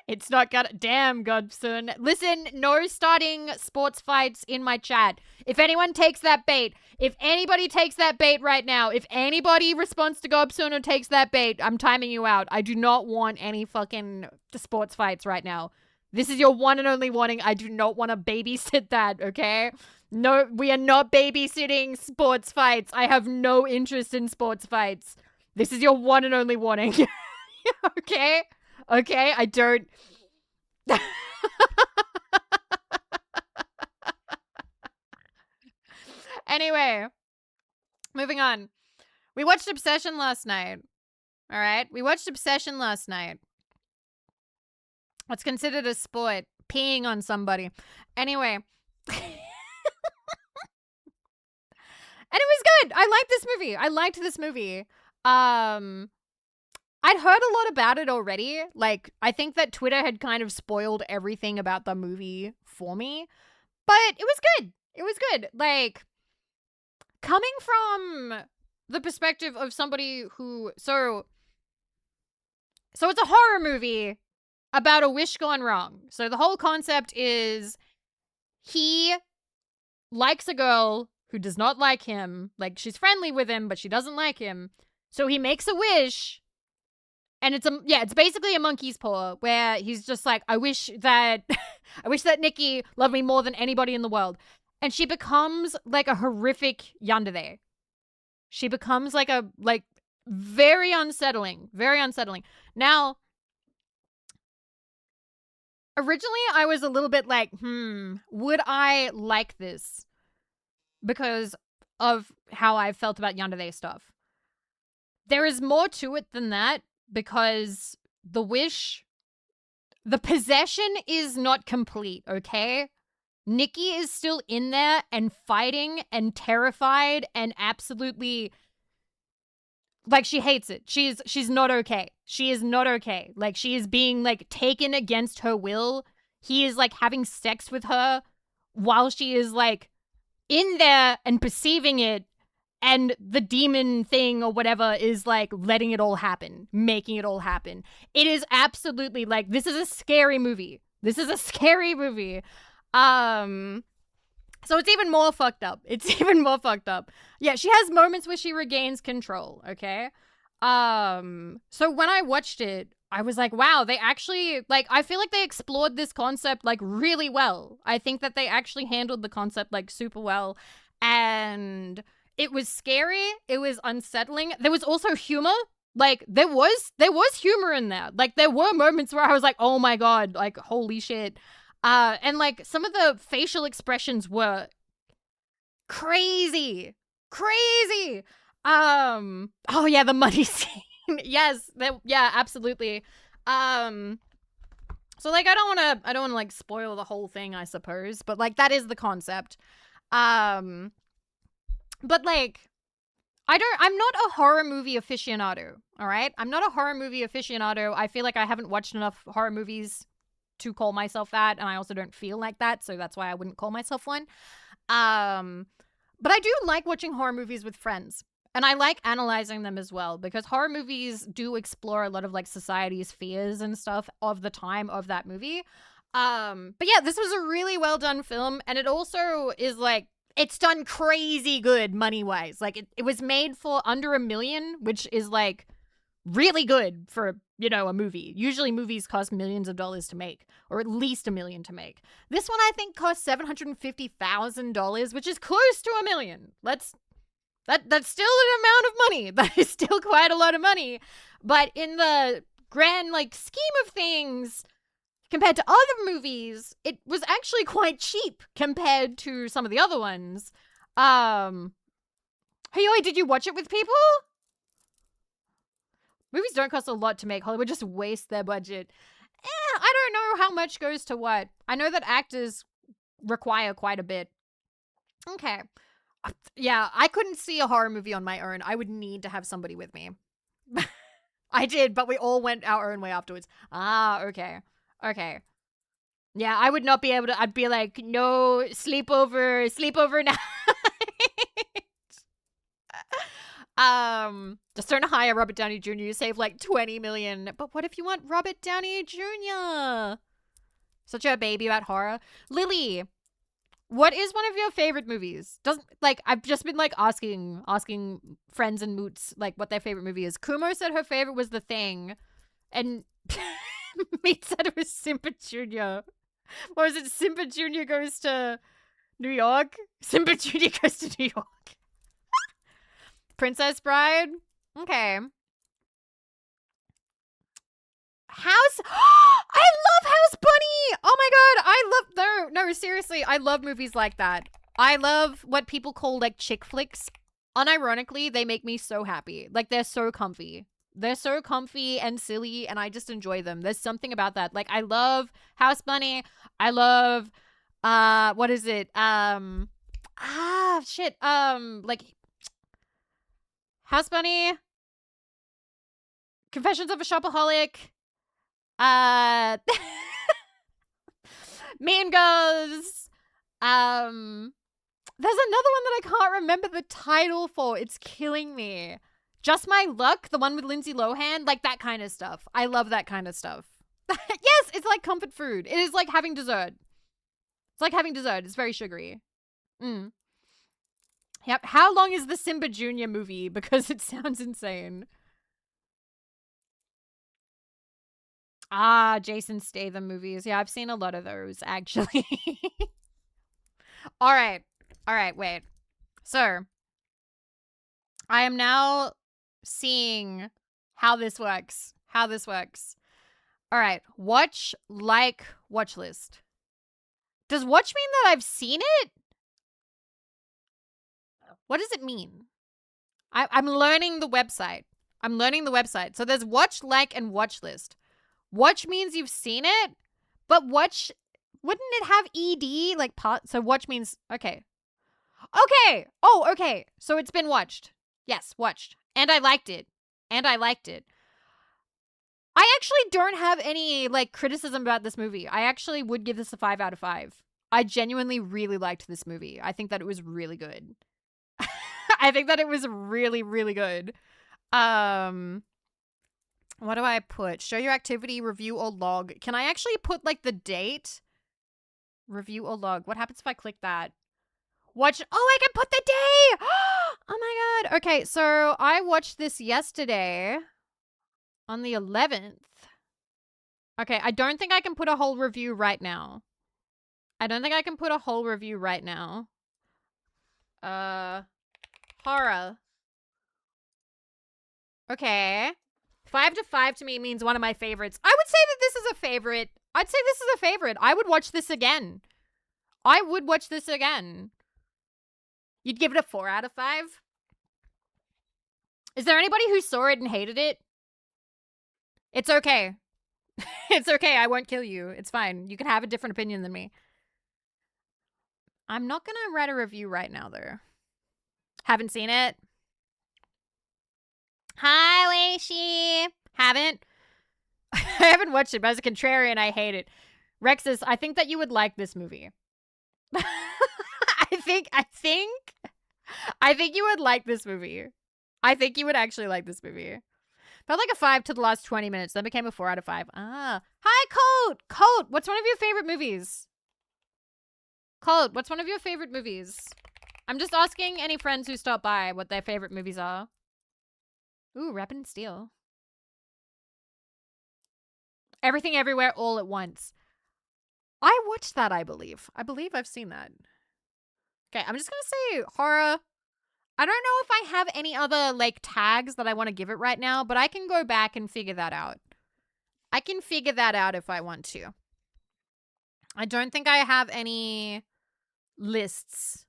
A: It's not gonna. Damn, Godson. Listen, no starting sports fights in my chat. If anyone takes that bait, if anybody takes that bait right now, if anybody responds to Gobson or takes that bait, I'm timing you out. I do not want any fucking sports fights right now. This is your one and only warning. I do not want to babysit that, okay? No, we are not babysitting sports fights. I have no interest in sports fights. This is your one and only warning. Okay? Okay, I don't. Anyway, moving on. We watched Obsession last night. All right. We watched Obsession last night. What's considered a sport? Peeing on somebody. Anyway. And it was good. I liked this movie. I'd heard a lot about it already. Like, I think that Twitter had kind of spoiled everything about the movie for me. But it was good. It was good. Like, coming from the perspective of somebody who... So it's a horror movie about a wish gone wrong. So the whole concept is he likes a girl who does not like him. Like, she's friendly with him, but she doesn't like him. So he makes a wish, and it's basically a monkey's paw, where he's just like, I wish that Nikki loved me more than anybody in the world. And she becomes like a horrific yandere. She becomes like very unsettling. Very unsettling. Now, originally I was a little bit like, would I like this? Because of how I felt about yandere stuff. There is more to it than that, because the possession is not complete, okay? Nikki is still in there and fighting and terrified and absolutely, like, she hates it. She's not okay. She is not okay. Like, she is being, like, taken against her will. He is, like, having sex with her while she is, like, in there and perceiving it, and the demon thing or whatever is, like, letting it all happen, making it all happen. It is absolutely, like, this is a scary movie. This is a scary movie. So it's even more fucked up. It's even more fucked up. Yeah, she has moments where she regains control, okay? So when I watched it, I was like, wow, they actually, like, I feel like they explored this concept, like, really well. I think that they actually handled the concept, like, super well. And it was scary. It was unsettling. There was also humor. Like, there was humor in there. Like, there were moments where I was like, oh my God, like, holy shit. And, like, some of the facial expressions were crazy. Oh yeah, the money scene. Yes, yeah, absolutely. So, like, I don't want to like spoil the whole thing, I suppose, but, like, that is the concept. But, like, I'm not a horror movie aficionado, all right? I'm not a horror movie aficionado. I feel like I haven't watched enough horror movies to call myself that, and I also don't feel like that, so that's why I wouldn't call myself one. But I do like watching horror movies with friends. And I like analyzing them as well, because horror movies do explore a lot of, like, society's fears and stuff of the time of that movie. But yeah, this was a really well done film, and it also is, like, it's done crazy good money-wise. Like, it was made for under $1 million, which is, like, really good for, you know, a movie. Usually movies cost millions of dollars to make, or at least $1 million to make. This one, I think, cost $750,000, which is close to $1 million. That's still an amount of money. That is still quite a lot of money. But in the grand, like, scheme of things, compared to other movies, it was actually quite cheap compared to some of the other ones. Hey, did you watch it with people? Movies don't cost a lot to make. Hollywood just wastes their budget. I don't know how much goes to what. I know that actors require quite a bit. Okay. Yeah, I couldn't see a horror movie on my own. I would need to have somebody with me. I did, but we all went our own way afterwards. Okay. Yeah, I would not be able to. I'd be like, no, sleepover now. Just don't hire Robert Downey Jr. You save like $20 million. But what if you want Robert Downey Jr.? Such a baby about horror. Lily, what is one of your favorite movies? I've just been, like, asking friends and moots, like, what their favorite movie is. Kumo said her favorite was The Thing, and Meat said it was Simba Jr. What was it? Simba Jr. goes to New York? Simba Jr. goes to New York. Princess Bride? Okay. I love House Bunny! Oh my god, no, seriously, I love movies like that. I love what people call, like, chick flicks. Unironically, they make me so happy. Like, they're so comfy. They're so comfy and silly, and I just enjoy them. There's something about that. Like, I love House Bunny. I love, what is it? Like, House Bunny, Confessions of a Shopaholic, Mean Girls, there's another one that I can't remember the title for. It's killing me. Just My Luck, the one with Lindsay Lohan, like that kind of stuff. I love that kind of stuff. Yes, it's like comfort food. It is like having dessert. It's like having dessert. It's very sugary. Yep. How long is the Simba Jr. movie? Because it sounds insane. Jason Statham movies. Yeah, I've seen a lot of those, actually. All right, wait. So, I am now seeing how this works. All right, watch, like, watch list. Does watch mean that I've seen it? What does it mean? I'm learning the website. So there's watch, like, and watch list. Watch means you've seen it, but watch, wouldn't it have ED? Like, part, so watch means, okay. Oh, okay. So it's been watched. Yes, watched. And I liked it. I actually don't have any, like, criticism about this movie. I actually would give this a 5 out of 5. I genuinely really liked this movie. I think that it was really good. I think that it was really, really good. What do I put? Show your activity, review, or log. Can I actually put, like, the date? Review or log. What happens if I click that? Watch. Oh, I can put the day. Oh my god. Okay, so I watched this yesterday on the 11th. Okay, I don't think I can put a whole review right now. Horror. Okay. 5 to 5 to me means one of my favorites. I would say that this is a favorite. I would watch this again. You'd give it a 4 out of 5? Is there anybody who saw it and hated it? It's okay. It's okay. I won't kill you. It's fine. You can have a different opinion than me. I'm not gonna write a review right now, though. Haven't seen it? Hi, Leishi. Haven't? I haven't watched it, but as a contrarian, I hate it. Rexus, I think that you would like this movie. I think you would like this movie. I think you would actually like this movie. Felt like a 5 to the last 20 minutes, then became a 4 out of 5. Hi, Colt! Colt, what's one of your favorite movies? I'm just asking any friends who stop by what their favorite movies are. Ooh, Rapid and Steel. Everything Everywhere All at Once. I watched that, I believe. I believe I've seen that. Okay, I'm just gonna say horror. I don't know if I have any other, like, tags that I want to give it right now, but I can go back and figure that out. I can figure that out if I want to. I don't think I have any lists.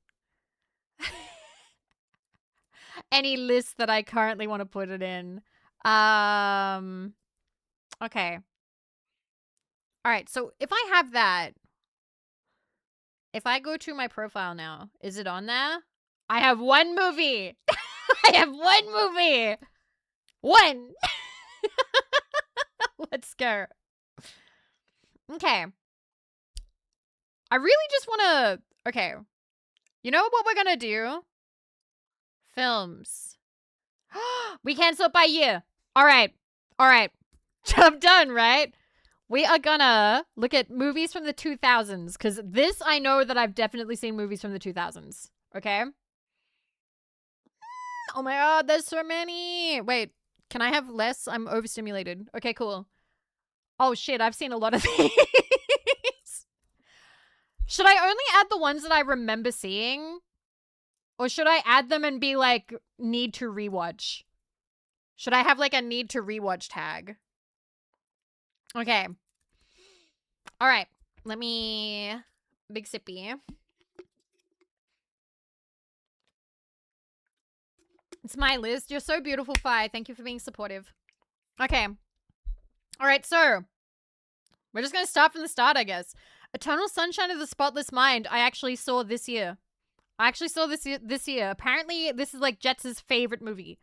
A: Any lists that I currently want to put it in. Okay. All right, so if I have that, if I go to my profile now, is it on there? I have one movie. I have one movie. One. Let's go. Okay. I really just want to... Okay. You know what we're going to do? Films. We cancel it by year. All right. Job done, right? We are gonna look at movies from the 2000s, because this, I know that I've definitely seen movies from the 2000s. Okay? Oh my god, there's so many. Wait, can I have less? I'm overstimulated. Okay, cool. Oh shit, I've seen a lot of these. Should I only add the ones that I remember seeing? Or should I add them and be like, need to rewatch? Should I have like a need to rewatch tag? Okay. All right. Let me... Big sippy. It's my list. You're so beautiful, Fi. Thank you for being supportive. Okay. All right, so we're just going to start from the start, I guess. Eternal Sunshine of the Spotless Mind, I actually saw this year. This year. Apparently, this is like Jets' favorite movie.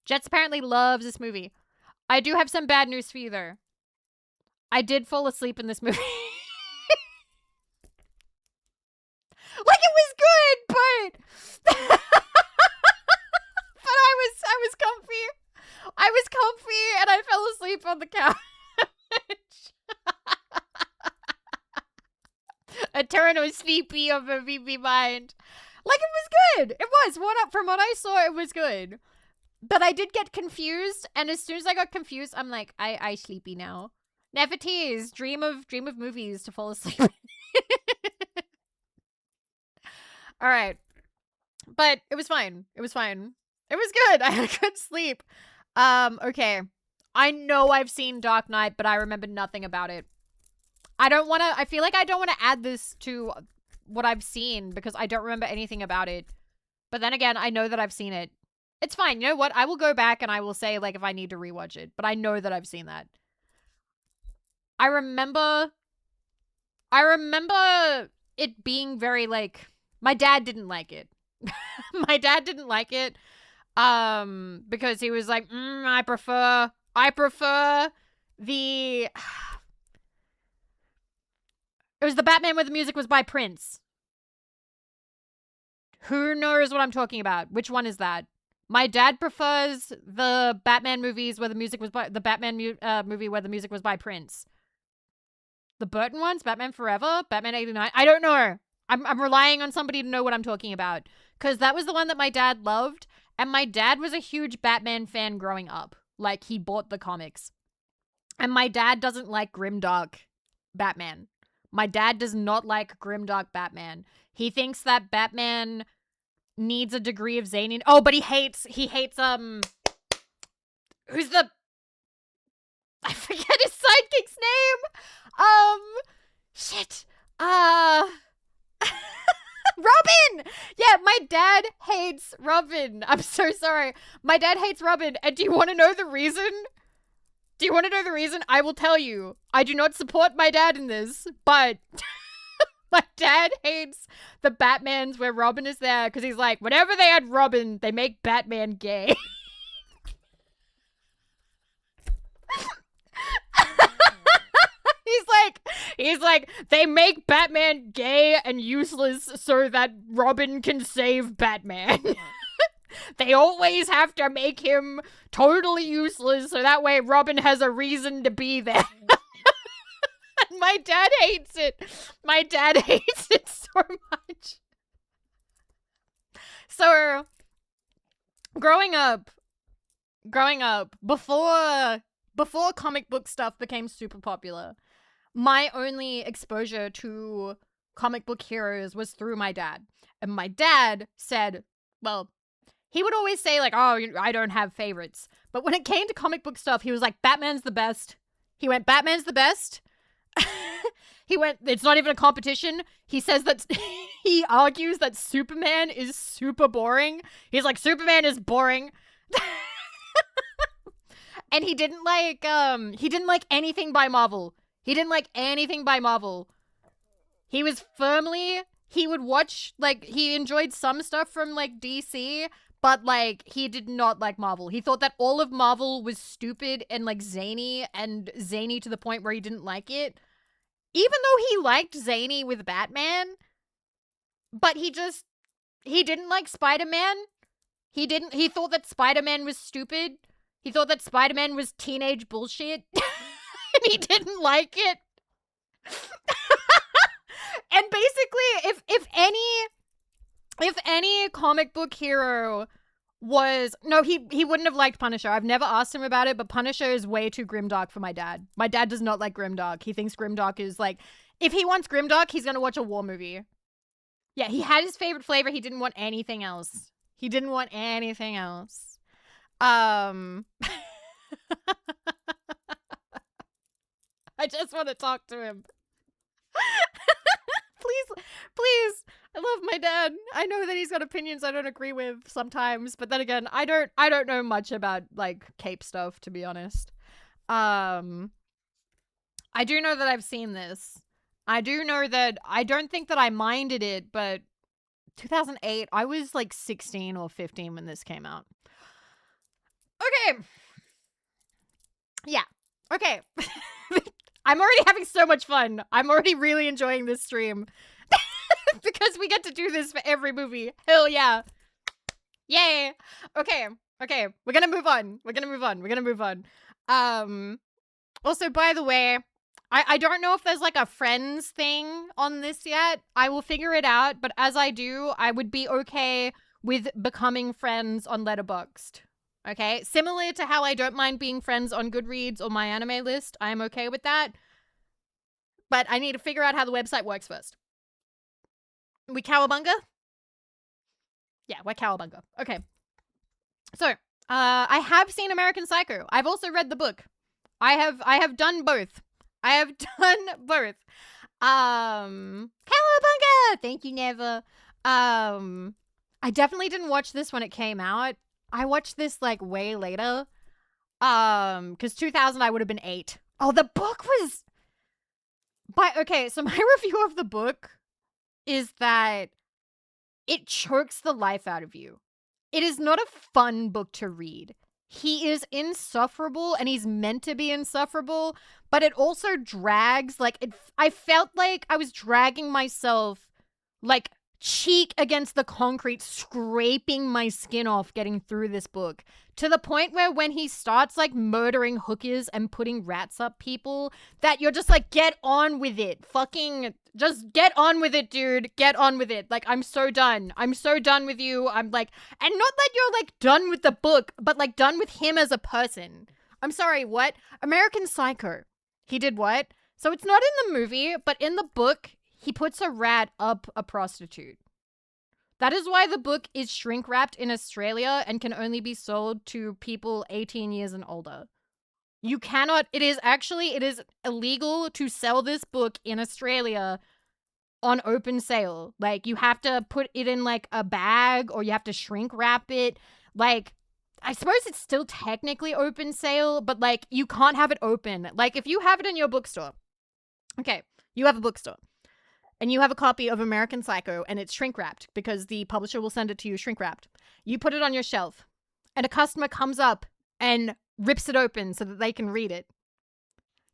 A: Jets apparently loves this movie. I do have some bad news for you, though. I did fall asleep in this movie. Like, it was good, but... but I was comfy. I was comfy, and I fell asleep on the couch. Eternal sleepy of a Vivi mind. Like, it was good. It was. From what I saw, it was good. But I did get confused, and as soon as I got confused, I'm like, I sleepy now. Never tease. Dream of movies to fall asleep. All right. But it was fine. It was fine. It was good. I had a good sleep. Okay. I know I've seen Dark Knight, but I remember nothing about it. I feel like I don't want to add this to what I've seen because I don't remember anything about it. But then again, I know that I've seen it. It's fine. You know what? I will go back and I will say, like, if I need to rewatch it. But I know that I've seen that. I remember it being very, like, my dad didn't like it. My dad didn't like it. Because he was like, I prefer the... It was the Batman where the music was by Prince. Who knows what I'm talking about? Which one is that? My dad prefers the Batman movies where the music was by... The Batman movie where the music was by Prince. The Burton ones? Batman Forever? Batman 89? I don't know. I'm relying on somebody to know what I'm talking about. Because that was the one that my dad loved. And my dad was a huge Batman fan growing up. Like, he bought the comics. And my dad doesn't like grimdark Batman. My dad does not like grimdark Batman. He thinks that Batman needs a degree of zaniness. Oh, but he hates, who's the, I forget his sidekick's name. Shit. Robin! Yeah, my dad hates Robin. I'm so sorry. My dad hates Robin. And do you want to know the reason? I will tell you. I do not support my dad in this, but my dad hates the Batmans where Robin is there because he's like, whenever they add Robin, they make Batman gay. He's like, they make Batman gay and useless so that Robin can save Batman. They always have to make him totally useless so that way Robin has a reason to be there. My dad hates it. My dad hates it so much. So, growing up, before comic book stuff became super popular, my only exposure to comic book heroes was through my dad. And my dad said, well, he would always say, like, oh, I don't have favorites. But when it came to comic book stuff, he was like, Batman's the best. He went, Batman's the best. He went, it's not even a competition. He says that, he argues that Superman is super boring. He's like, Superman is boring. And he didn't like anything by Marvel. He didn't like anything by Marvel. He was firmly, he would watch, like, he enjoyed some stuff from, like, DC, but, like, he did not like Marvel. He thought that all of Marvel was stupid and, like, zany to the point where he didn't like it. Even though he liked zany with Batman, but he didn't like Spider-Man. He thought that Spider-Man was stupid. He thought that Spider-Man was teenage bullshit. And he didn't like it. And basically, if any comic book hero was... No, he wouldn't have liked Punisher. I've never asked him about it, but Punisher is way too grimdark for my dad. My dad does not like grimdark. He thinks grimdark is like... If he wants grimdark, he's gonna watch a war movie. Yeah, he had his favorite flavor. He didn't want anything else. I just want to talk to him. Please. I love my dad. I know that he's got opinions I don't agree with sometimes, but then again, I don't know much about, like, cape stuff, to be honest. Um, I do know that I've seen this. I do know that I don't think that I minded it, but 2008, I was like 16 or 15 when this came out. Okay. Yeah. Okay. I'm already having so much fun. I'm already really enjoying this stream. Because we get to do this for every movie. Hell yeah. Yay. Okay. Okay. We're gonna move on. Also, by the way, I don't know if there's like a friends thing on this yet. I will figure it out, but as I do, I would be okay with becoming friends on Letterboxd. Okay? Similar to how I don't mind being friends on Goodreads or my anime list, I am okay with that. But I need to figure out how the website works first. We cowabunga? Yeah, we're cowabunga. Okay. So, I have seen American Psycho. I've also read the book. I have done both. I have done both. Cowabunga! Thank you, Never. I definitely didn't watch this when it came out. I watched this like way later. Because 2000 I would have been 8. Oh, the book was okay, so my review of the book is that it chokes the life out of you. It is not a fun book to read. He is insufferable and he's meant to be insufferable, but it also drags. I felt like I was dragging myself like cheek against the concrete, scraping my skin off getting through this book, to the point where when he starts like murdering hookers and putting rats up people, that you're just like, get on with it. Fucking just get on with it, dude. Get on with it. Like, I'm so done with you. I'm like, and not that you're like done with the book, but like done with him as a person. I'm sorry, what? American Psycho. He did what? So it's not in the movie, but in the book, he puts a rat up a prostitute. That is why the book is shrink wrapped in Australia and can only be sold to people 18 years and older. You cannot, it is illegal to sell this book in Australia on open sale. Like, you have to put it in like a bag or you have to shrink wrap it. Like, I suppose it's still technically open sale, but like, you can't have it open. Like, if you have it in your bookstore, okay, you have a bookstore, and you have a copy of American Psycho and it's shrink wrapped because the publisher will send it to you shrink wrapped. You put it on your shelf and a customer comes up and rips it open so that they can read it.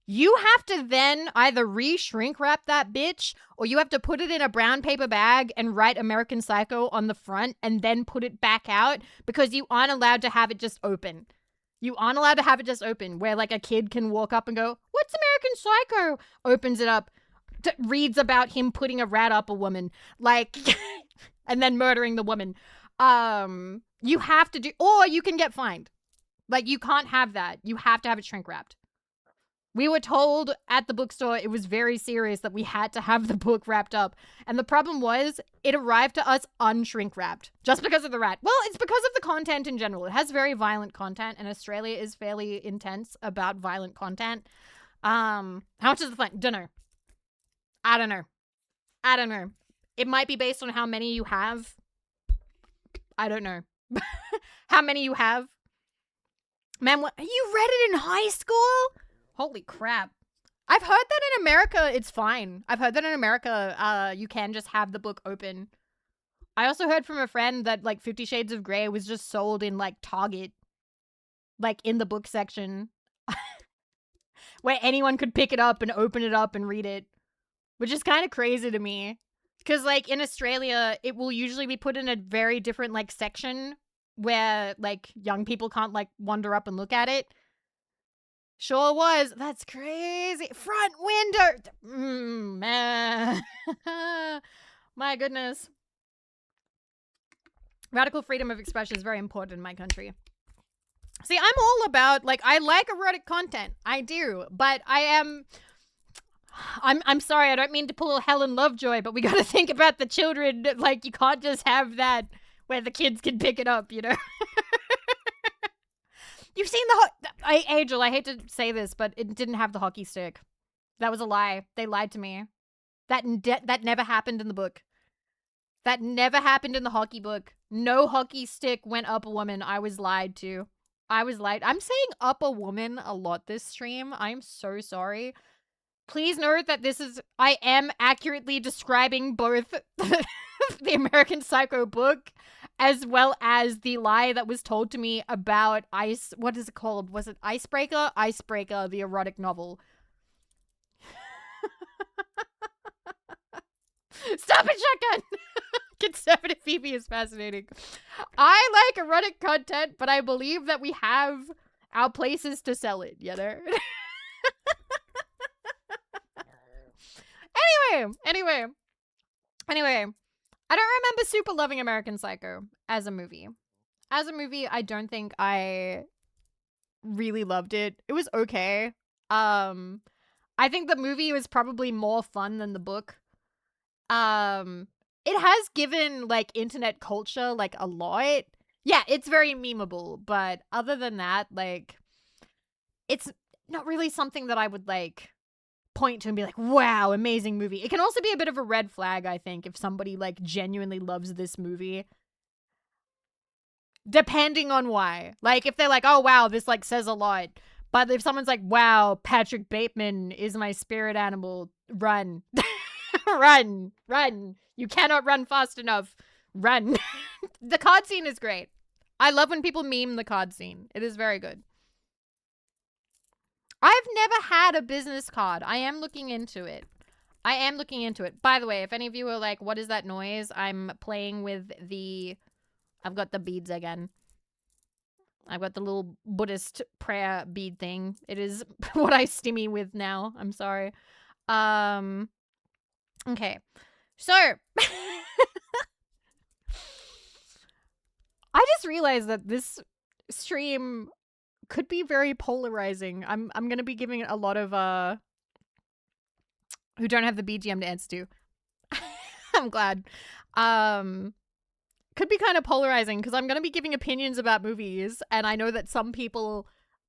A: You have to then either re-shrink wrap that bitch, or you have to put it in a brown paper bag and write American Psycho on the front and then put it back out, because you aren't allowed to have it just open. You aren't allowed to have it just open where like a kid can walk up and go, "What's American Psycho?" Opens it up, reads about him putting a rat up a woman, like, and then murdering the woman. You have to do, or you can get fined. Like, you can't have that. You have to have it shrink wrapped. We were told at the bookstore it was very serious that we had to have the book wrapped up. And the problem was, it arrived to us unshrink wrapped just because of the rat. Well, it's because of the content in general. It has very violent content, and Australia is fairly intense about violent content. How much is the fine? Dunno. I don't know. It might be based on how many you have. I don't know. How many you have. Man, what? You read it in high school? Holy crap. I've heard that in America it's fine. I've heard that in America you can just have the book open. I also heard from a friend that like 50 Shades of Grey was just sold in like Target, like in the book section, where anyone could pick it up and open it up and read it. Which is kind of crazy to me. Because, like, in Australia, it will usually be put in a very different, like, section where, like, young people can't, like, wander up and look at it. Sure was. That's crazy. Front window. Man. My goodness. Radical freedom of expression is very important in my country. See, I'm all about, like, I like erotic content. I do. But I'm sorry, I don't mean to pull Helen Lovejoy, but we gotta think about the children. Like, you can't just have that where the kids can pick it up, you know? You've seen Angel, I hate to say this, but it didn't have the hockey stick. That was a lie. They lied to me. That never happened in the book. That never happened in the hockey book. No hockey stick went up a woman. I was lied to. I was like, I'm saying upper woman a lot this stream. I'm so sorry. Please note that I am accurately describing both the American Psycho book as well as the lie that was told to me about what is it called? Was it Icebreaker? Icebreaker, the erotic novel. Stop it, shotgun! Conservative Vivi is fascinating. I like erotic content, but I believe that we have our places to sell it, you know? Anyway. I don't remember super loving American Psycho as a movie. As a movie, I don't think I really loved it. It was okay. I think the movie was probably more fun than the book. It has given like internet culture like a lot. Yeah, it's very memeable, but other than that, like it's not really something that I would like point to and be like, wow, amazing movie. It can also be a bit of a red flag, I think, if somebody like genuinely loves this movie. Depending on why. Like if they're like, oh wow, this like says a lot. But if someone's like, wow, Patrick Bateman is my spirit animal, run. Run. You cannot run fast enough. Run. The card scene is great. I love when people meme the card scene. It is very good. I've never had a business card. I am looking into it. By the way, if any of you are like, what is that noise? I'm playing with I've got the beads again. I've got the little Buddhist prayer bead thing. It is what I stimmy with now. I'm sorry. Okay. So, I just realized that this stream could be very polarizing. I'm going to be giving it a lot of who don't have the BGM to answer to. I'm glad. Could be kind of polarizing because I'm going to be giving opinions about movies, and I know that some people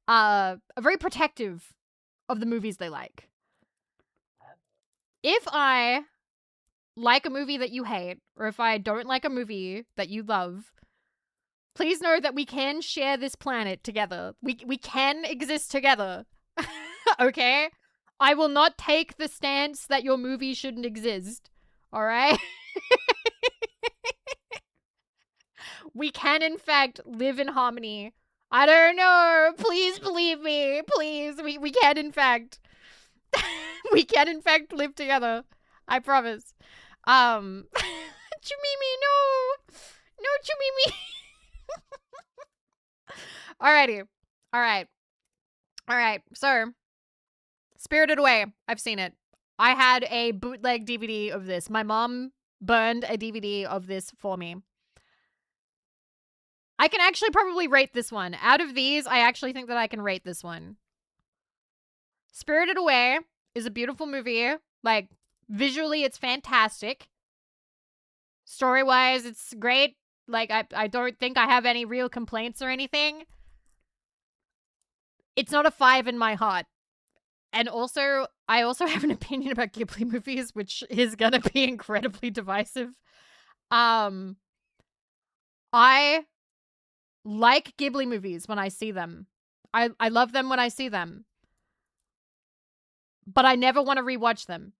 A: are very protective of the movies they like. If I like a movie that you hate, or if I don't like a movie that you love, please know that we can share this planet together. We can exist together. Okay? I will not take the stance that your movie shouldn't exist. All right? We can, in fact, live in harmony. I don't know. Please believe me. Please. We can, in fact. We can, in fact, live together. I promise. Chumimi, no. No, Chumimi. Alrighty. Alright. So, Spirited Away. I've seen it. I had a bootleg DVD of this. My mom burned a DVD of this for me. I can actually probably rate this one. Out of these, I actually think that I can rate this one. Spirited Away is a beautiful movie. Like, visually, it's fantastic. Story-wise, it's great. Like, I don't think I have any real complaints or anything. It's not a 5 in my heart. And also, I also have an opinion about Ghibli movies, which is gonna be incredibly divisive. I like Ghibli movies when I see them. I love them when I see them. But I never want to rewatch them.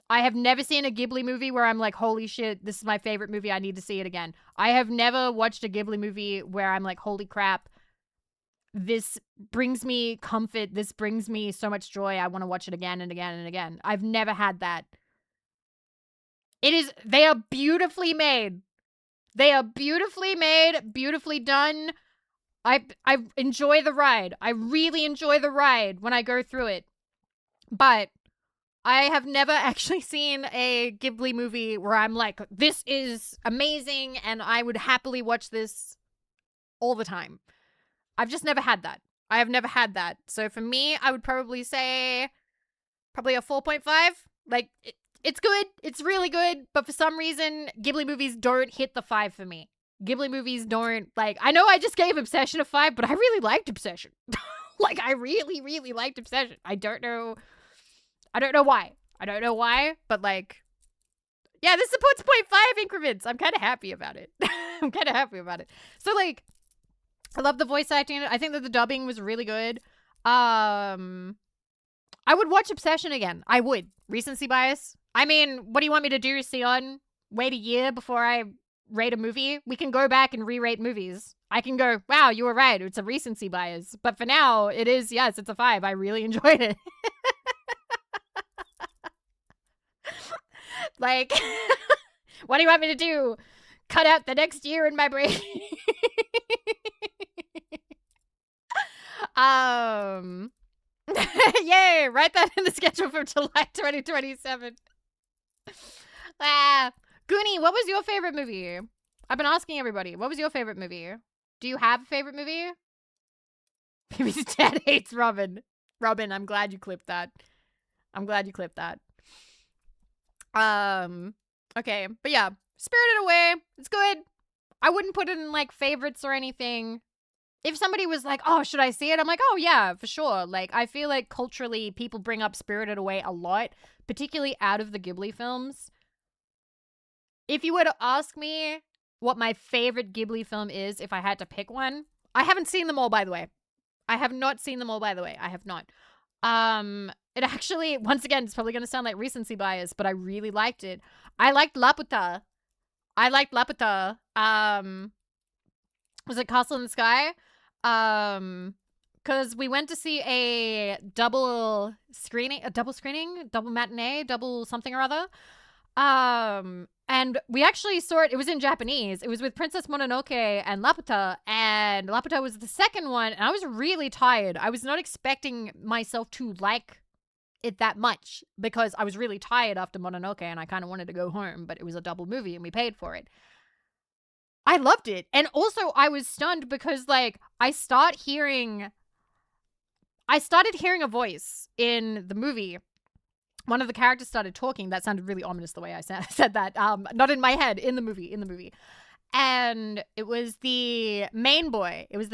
A: I have never seen a Ghibli movie where I'm like, holy shit, this is my favorite movie. I need to see it again. I have never watched a Ghibli movie where I'm like, holy crap, this brings me comfort. This brings me so much joy. I want to watch it again and again and again. I've never had that. They are beautifully made. They are beautifully made, beautifully done. I enjoy the ride. I really enjoy the ride when I go through it. But I have never actually seen a Ghibli movie where I'm like, this is amazing and I would happily watch this all the time. I've just never had that. I have never had that. So for me, I would probably say probably a 4.5. Like, it's good. It's really good. But for some reason, Ghibli movies don't hit the 5 for me. Ghibli movies don't, like, I know I just gave Obsession a 5, but I really liked Obsession. Like, I really, really liked Obsession. I don't know why, but like, yeah, this supports 0.5 increments. I'm kind of happy about it. So like, I love the voice acting. I think that the dubbing was really good. Um, I would watch Obsession again. I would. Recency bias. I mean, what do you want me to do, Sion? Wait a year before I rate a movie? We can go back and re-rate movies. I can go, wow, you were right. It's a recency bias. But for now, it is, yes, it's a 5. I really enjoyed it. Like, what do you want me to do? Cut out the next year in my brain? Yay! Write that in the schedule for July 2027. Goonie, what was your favorite movie? I've been asking everybody. What was your favorite movie? Do you have a favorite movie? Baby's dad hates Robin. Robin, I'm glad you clipped that. Okay, but yeah, Spirited Away. It's good. I wouldn't put it in like favorites or anything. If somebody was like, oh, should I see it? I'm like, oh yeah, for sure. Like, I feel like culturally people bring up Spirited Away a lot, particularly out of the Ghibli films. If you were to ask me what my favorite Ghibli film is, if I had to pick one, I haven't seen them all, by the way. I have not seen them all, by the way. I have not. It actually, once again, it's probably going to sound like recency bias, but I really liked it. I liked Laputa. Was it Castle in the Sky? Because we went to see a double matinee, double something or other. And we actually saw it. It was in Japanese. It was with Princess Mononoke and Laputa was the second one. And I was really tired. I was not expecting myself to like it that much because I was really tired after Mononoke and I kind of wanted to go home, but it was a double movie and we paid for it. I loved it. And also I was stunned because like I started hearing a voice in the movie. One of the characters started talking. That sounded really ominous the way I said that. Not in my head, in the movie. And it was the main boy. His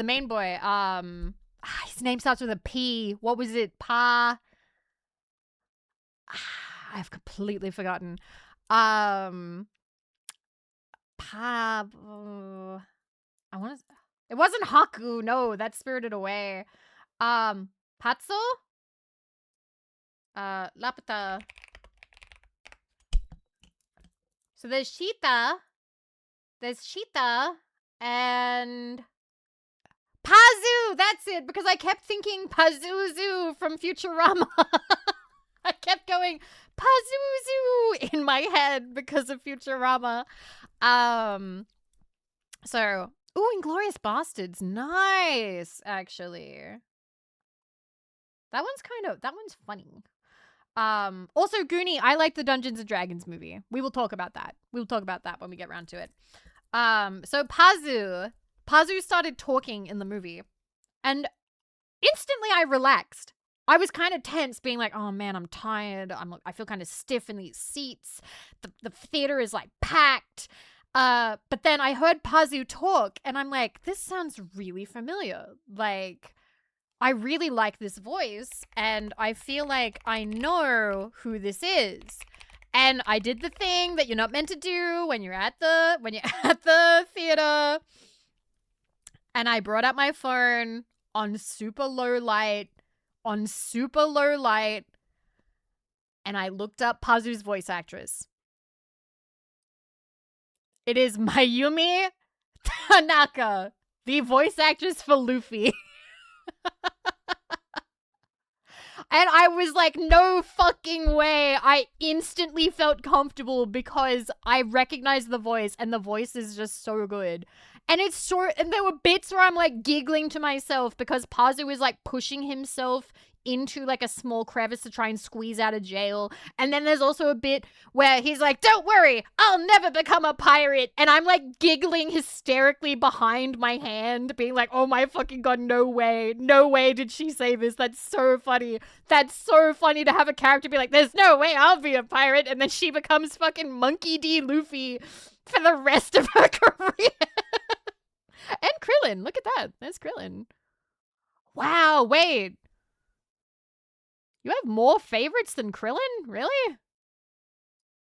A: name starts with a P. What was it? I've completely forgotten. It wasn't Haku. No, that's Spirited Away. Patsu? Laputa. So there's Sheeta, and Pazu. That's it, because I kept thinking Pazuzu from Futurama. I kept going Pazuzu in my head because of Futurama. So, Inglourious Bastards. Nice, actually. That one's funny. Also Goonie, I like the Dungeons and Dragons movie. We will talk about that. When we get around to it. So Pazu started talking in the movie and instantly I relaxed. I was kind of tense being like, oh man, I'm tired. I feel kind of stiff in these seats. The theater is like packed. But then I heard Pazu talk and I'm like, this sounds really familiar. Like, I really like this voice and I feel like I know who this is. And I did the thing that you're not meant to do when you're at the theater. And I brought out my phone on super low light. And I looked up Pazu's voice actress. It is Mayumi Tanaka, the voice actress for Luffy. And I was like, no fucking way. I instantly felt comfortable because I recognized the voice and the voice is just so good. And and there were bits where I'm like giggling to myself because Pazu is like pushing himself into like a small crevice to try and squeeze out of jail. And then there's also a bit where he's like, don't worry, I'll never become a pirate. And I'm like giggling hysterically behind my hand, being like, oh my fucking god, no way did she say this. That's so funny to have a character be like, there's no way I'll be a pirate, and then she becomes fucking Monkey D. Luffy for the rest of her career. And Krillin, look at that, there's Krillin. Wow, wait, you have more favorites than Krillin? Really?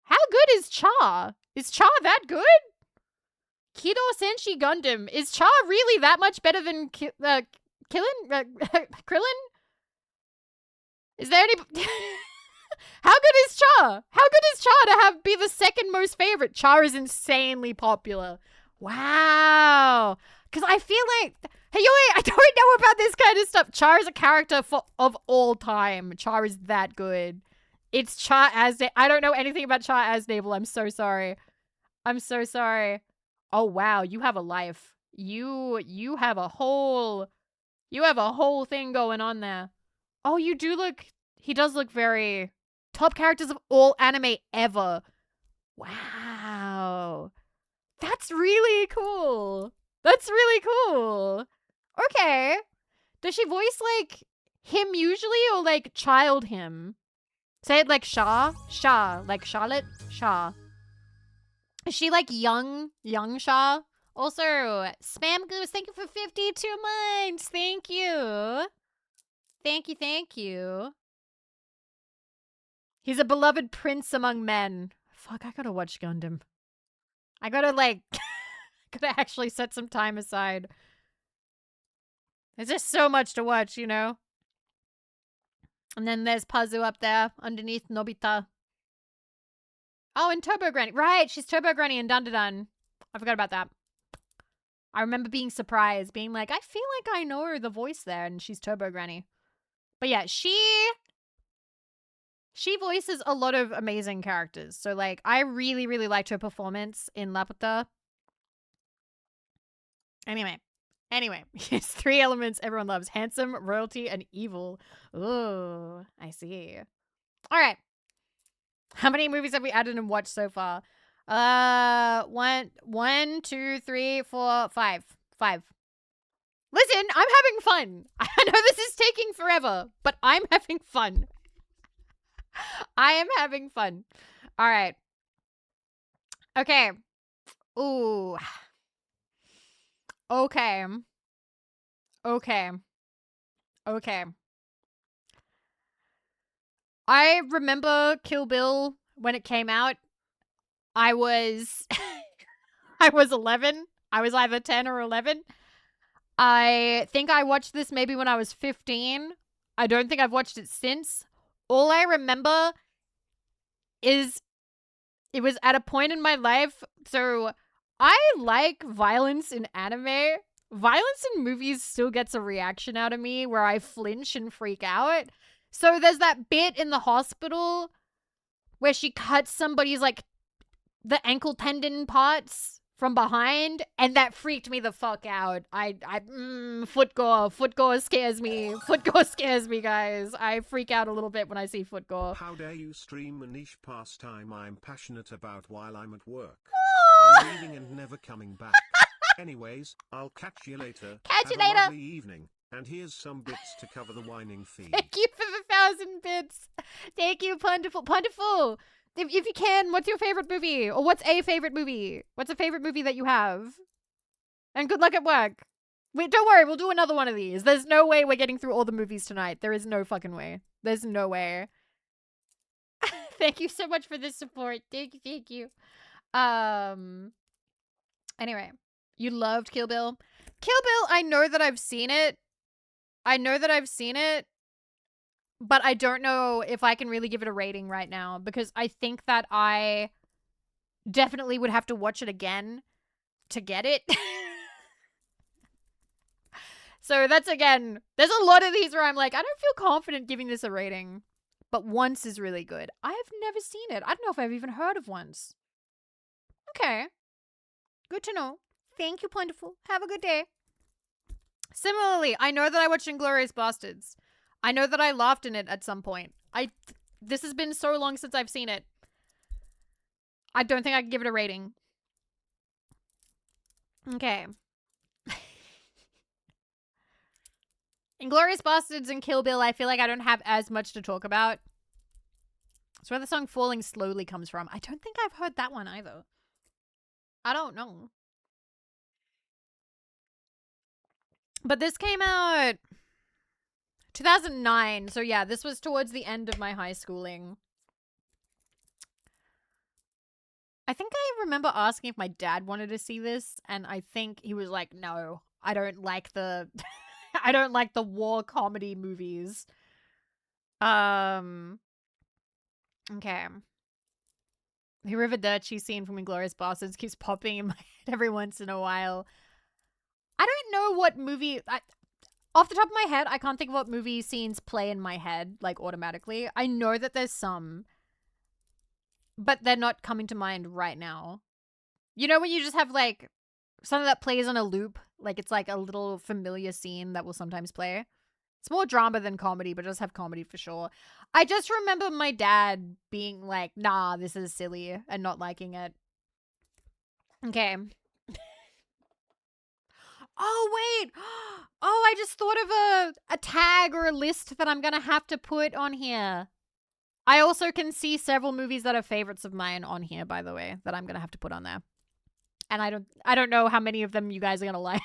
A: How good is Char? Is Char that good? Kido Senshi Gundam. Is Cha really that much better than Krillin? Krillin? Is there any... How good is Cha? How good is Cha to be the second most favorite? Cha is insanely popular. Wow. Because I feel like... Hey, I don't know about this kind of stuff. Cha is a character of all time. Cha is that good. It's Cha Asnable. I don't know anything about Cha Asnable. I'm so sorry. I'm so sorry. Oh, wow. You have a life. You have a whole thing going on there. Oh, you do look... He does look very... Top characters of all anime ever. Wow. That's really cool. That's really cool. Okay. Does she voice, like, him usually or, like, child him? Say it like Shaw? Shaw. Like Charlotte? Shaw. Is she, like, young Shaw? Also, Spam Goose, thank you for 52 months. Thank you. Thank you. He's a beloved prince among men. Fuck, I gotta watch Gundam. I gotta, like, gotta actually set some time aside. There's just so much to watch, you know? And then there's Pazu up there, underneath Nobita. Oh, and Turbo Granny. Right, she's Turbo Granny in Dun Dun Dun. I forgot about that. I remember being surprised, being like, I feel like I know the voice there, and she's Turbo Granny. But yeah, she voices a lot of amazing characters. So, like, I really, really liked her performance in Laputa. Anyway, it's 3 elements everyone loves. Handsome, royalty, and evil. Ooh, I see. All right. How many movies have we added and watched so far? 1, 2, 3, 4, 5. 5. Listen, I'm having fun. I know this is taking forever, but I'm having fun. I am having fun. All right. Okay. Ooh. Okay. I remember Kill Bill when it came out. I was 11. I was either 10 or 11. I think I watched this maybe when I was 15. I don't think I've watched it since. All I remember is it was at a point in my life. So I like violence in anime. Violence in movies still gets a reaction out of me where I flinch and freak out. So there's that bit in the hospital where she cuts somebody's, like, the ankle tendon parts from behind, and that freaked me the fuck out. Foot gore scares me. Foot gore scares me, guys. I freak out a little bit when I see foot gore.
B: How dare you stream a niche pastime I'm passionate about while I'm at work. I'm leaving and never coming back. Anyways, I'll catch you later.
A: Catch you
B: Have
A: later.
B: a lovely evening. And here's some bits to cover the whining fee.
A: Thank you for the 1,000 bits. Thank you, Plentiful. Plentiful. If you can, what's your favorite movie? Or what's a favorite movie? What's a favorite movie that you have? And good luck at work. Wait, don't worry. We'll do another one of these. There's no way we're getting through all the movies tonight. There is no fucking way. There's no way. Thank you so much for the support. Thank you. Anyway, you loved Kill Bill. Kill Bill, I know that I've seen it. But I don't know if I can really give it a rating right now because I think that I definitely would have to watch it again to get it. So that's, again, there's a lot of these where I'm like, I don't feel confident giving this a rating. But Once is really good. I've never seen it. I don't know if I've even heard of Once. Okay. Good to know. Thank you, Plentiful. Have a good day. Similarly, I know that I watched Inglourious Bastards. I know that I laughed in it at some point. This has been so long since I've seen it. I don't think I can give it a rating. Okay. Inglourious Bastards and Kill Bill, I feel like I don't have as much to talk about. It's where the song Falling Slowly comes from. I don't think I've heard that one either. I don't know. But this came out 2009. So yeah, this was towards the end of my high schooling. I think I remember asking if my dad wanted to see this, and I think he was like, "No, I don't like the, I don't like the war comedy movies." Um. Okay. The Riverdurci scene from Inglourious Basterds keeps popping in my head every once in a while. I don't know what movie. Off the top of my head, I can't think of what movie scenes play in my head like automatically. I know that there's some, but they're not coming to mind right now. You know when you just have like something that plays on a loop, like it's like a little familiar scene that will sometimes play. It's more drama than comedy, but it does have comedy for sure. I just remember my dad being like, "Nah, this is silly," and not liking it. Okay. Oh wait. Oh, I just thought of a tag or a list that I'm gonna have to put on here. I also can see several movies that are favorites of mine on here, by the way, that I'm gonna have to put on there. And I don't know how many of them you guys are gonna like.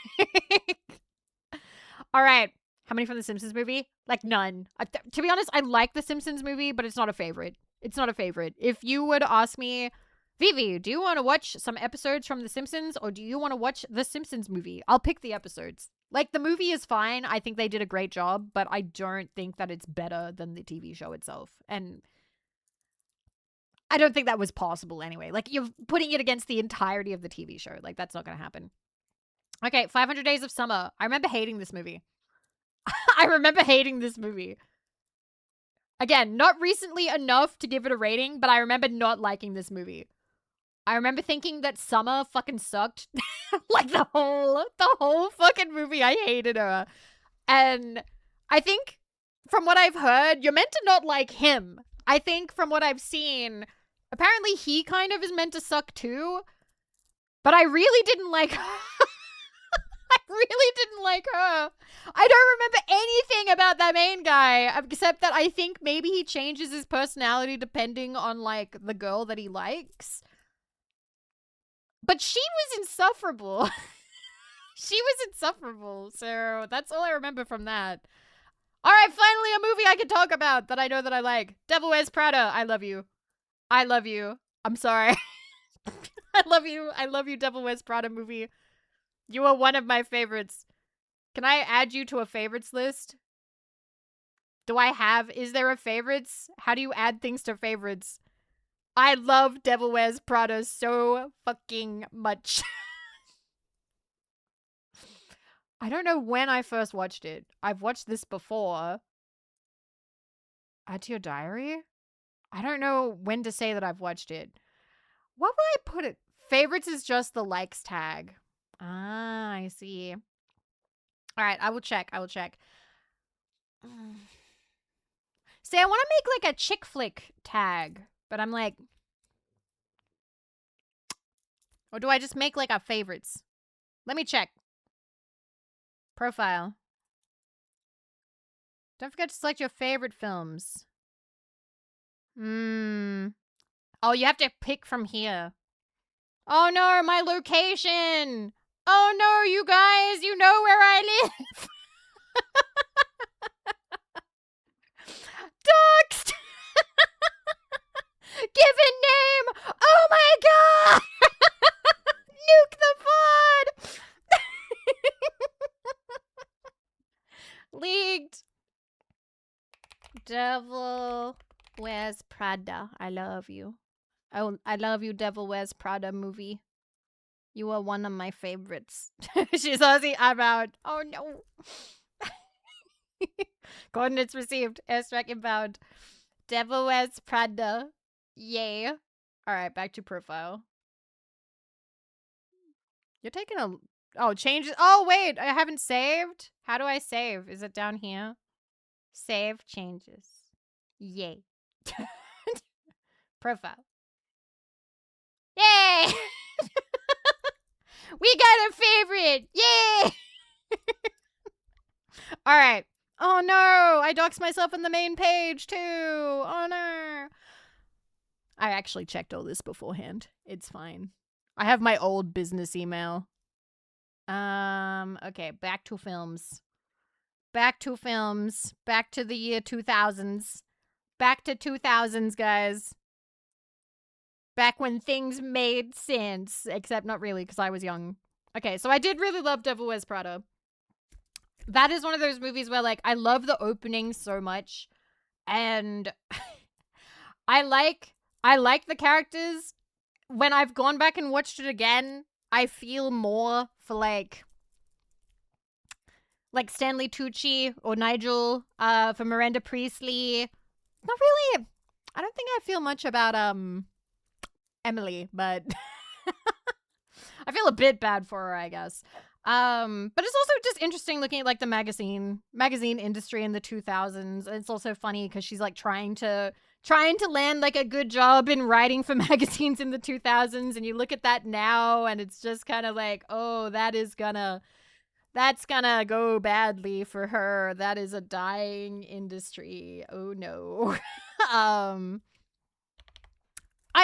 A: All right. How many from the Simpsons movie? Like none. To be honest, I like the Simpsons movie, but it's not a favorite. It's not a favorite. If you would ask me, Vivi, do you want to watch some episodes from The Simpsons or do you want to watch The Simpsons movie? I'll pick the episodes. Like, the movie is fine. I think they did a great job, but I don't think that it's better than the TV show itself. And I don't think that was possible anyway. Like, you're putting it against the entirety of the TV show. Like, that's not going to happen. Okay, 500 Days of Summer. I remember hating this movie. I remember hating this movie. Again, not recently enough to give it a rating, but I remember not liking this movie. I remember thinking that Summer fucking sucked. Like the whole fucking movie, I hated her. And I think from what I've heard, you're meant to not like him. I think from what I've seen, apparently he kind of is meant to suck too. But I really didn't like her. I really didn't like her. I don't remember anything about that main guy, except that I think maybe he changes his personality depending on, like, the girl that he likes. But she was insufferable. She was insufferable, so that's all I remember from that. All right, finally a movie I can talk about that I know that I like. Devil Wears Prada. I love you. I love you. I'm sorry. I love you. I love you, Devil Wears Prada movie. You are one of my favorites. Can I add you to a favorites list? Is there a favorites? How do you add things to favorites? I love Devil Wears Prada so fucking much. I don't know when I first watched it. I've watched this before. Add to your diary? I don't know when to say that I've watched it. What will I put it? Favorites is just the likes tag. Ah, I see. All right, I will check. See, I want to make like a chick flick tag, but I'm like, or do I just make like a favorites? Let me check. Profile. Don't forget to select your favorite films. Oh, you have to pick from here. Oh no, my location. Oh no, you guys, you know where I live. Doxed. Given name. Oh my god. Nuke the pod. Leaked. Devil Wears Prada. I love you. Oh, I love you, Devil Wears Prada movie. You are one of my favorites. She's Aussie. I'm out. Oh no. Coordinates received. Airstrike inbound. Devil Wears Prada. Yay. Alright, back to profile. You're taking a... Oh, changes. Oh, wait. I haven't saved. How do I save? Is it down here? Save changes. Yay. Profile. Yay! We got a favorite! Yay! Alright. Oh no! I doxed myself on the main page too! Oh no! I actually checked all this beforehand. It's fine. I have my old business email. Okay, back to films. Back to films. Back to the year 2000s. Back to 2000s, guys. Back when things made sense, except not really because I was young. Okay, so I did really love Devil Wears Prada. That is one of those movies where, like, I love the opening so much, and I like the characters. When I've gone back and watched it again, I feel more for like Stanley Tucci or Nigel, for Miranda Priestley. Not really. I don't think I feel much about Emily, but I feel a bit bad for her, I guess. But it's also just interesting looking at like the magazine industry in the 2000s. And it's also funny because she's like trying to land like a good job in writing for magazines in the 2000s, and you look at that now and it's just kind of like, oh, that's gonna go badly for her. That is a dying industry. Oh no.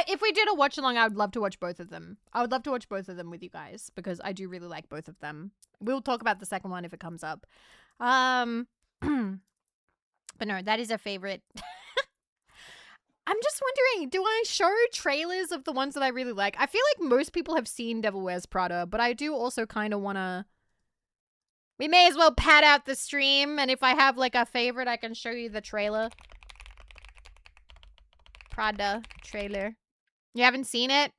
A: If we did a watch along, I would love to watch both of them. I would love to watch both of them with you guys because I do really like both of them. We'll talk about the second one if it comes up. But no, that is a favorite. I'm just wondering, do I show trailers of the ones that I really like? I feel like most people have seen Devil Wears Prada, but I do also kind of want to... We may as well pad out the stream, and if I have like a favorite, I can show you the trailer. Prada trailer. You haven't seen it?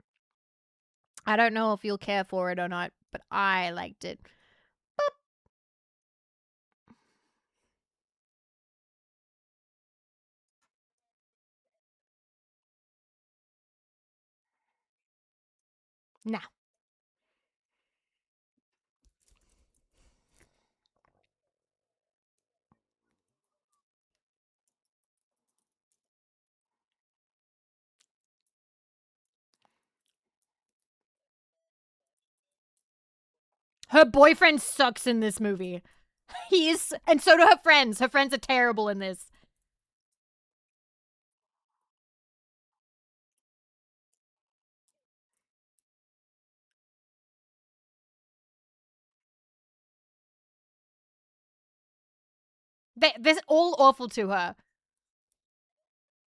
A: I don't know if you'll care for it or not, but I liked it. Boop. Nah. Her boyfriend sucks in this movie. He is, and so do her friends. Her friends are terrible in this. They're all awful to her.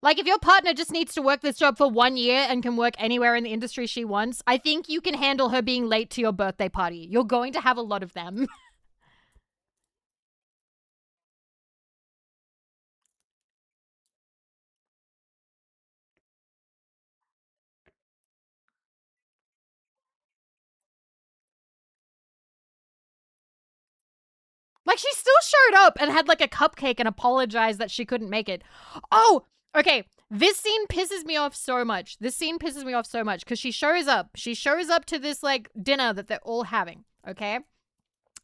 A: Like, if your partner just needs to work this job for 1 year and can work anywhere in the industry she wants, I think you can handle her being late to your birthday party. You're going to have a lot of them. Like, she still showed up and had like a cupcake and apologized that she couldn't make it. Oh, okay. This scene pisses me off so much. Because she shows up. She shows up to this like dinner that they're all having, okay?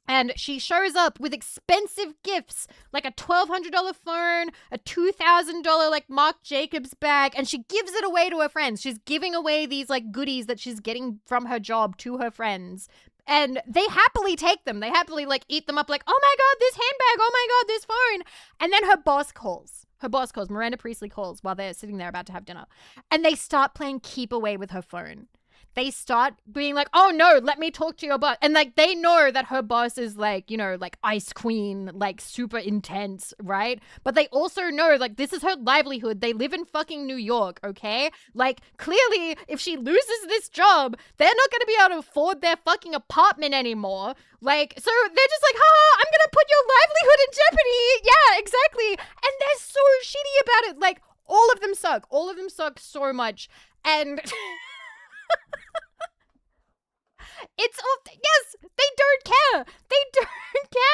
A: And she shows up with expensive gifts, like a $1,200 phone, a $2,000 like Marc Jacobs bag, and she gives it away to her friends. She's giving away these like goodies that she's getting from her job to her friends. And they happily take them. They happily like eat them up like, oh my God, this handbag. Oh my God, this phone. And then her boss calls. Miranda Priestley calls while they're sitting there about to have dinner. And they start playing keep away with her phone. They start being like, oh no, let me talk to your boss. And like, they know that her boss is like, you know, like ice queen, like super intense, right? But they also know like this is her livelihood. They live in fucking New York, okay? Like, clearly, if she loses this job, they're not going to be able to afford their fucking apartment anymore. Like, so they're just like, I'm going to put your livelihood in jeopardy. Yeah, exactly. And they're so shitty about it. Like, all of them suck. All of them suck so much. And... It's all, yes, they don't care.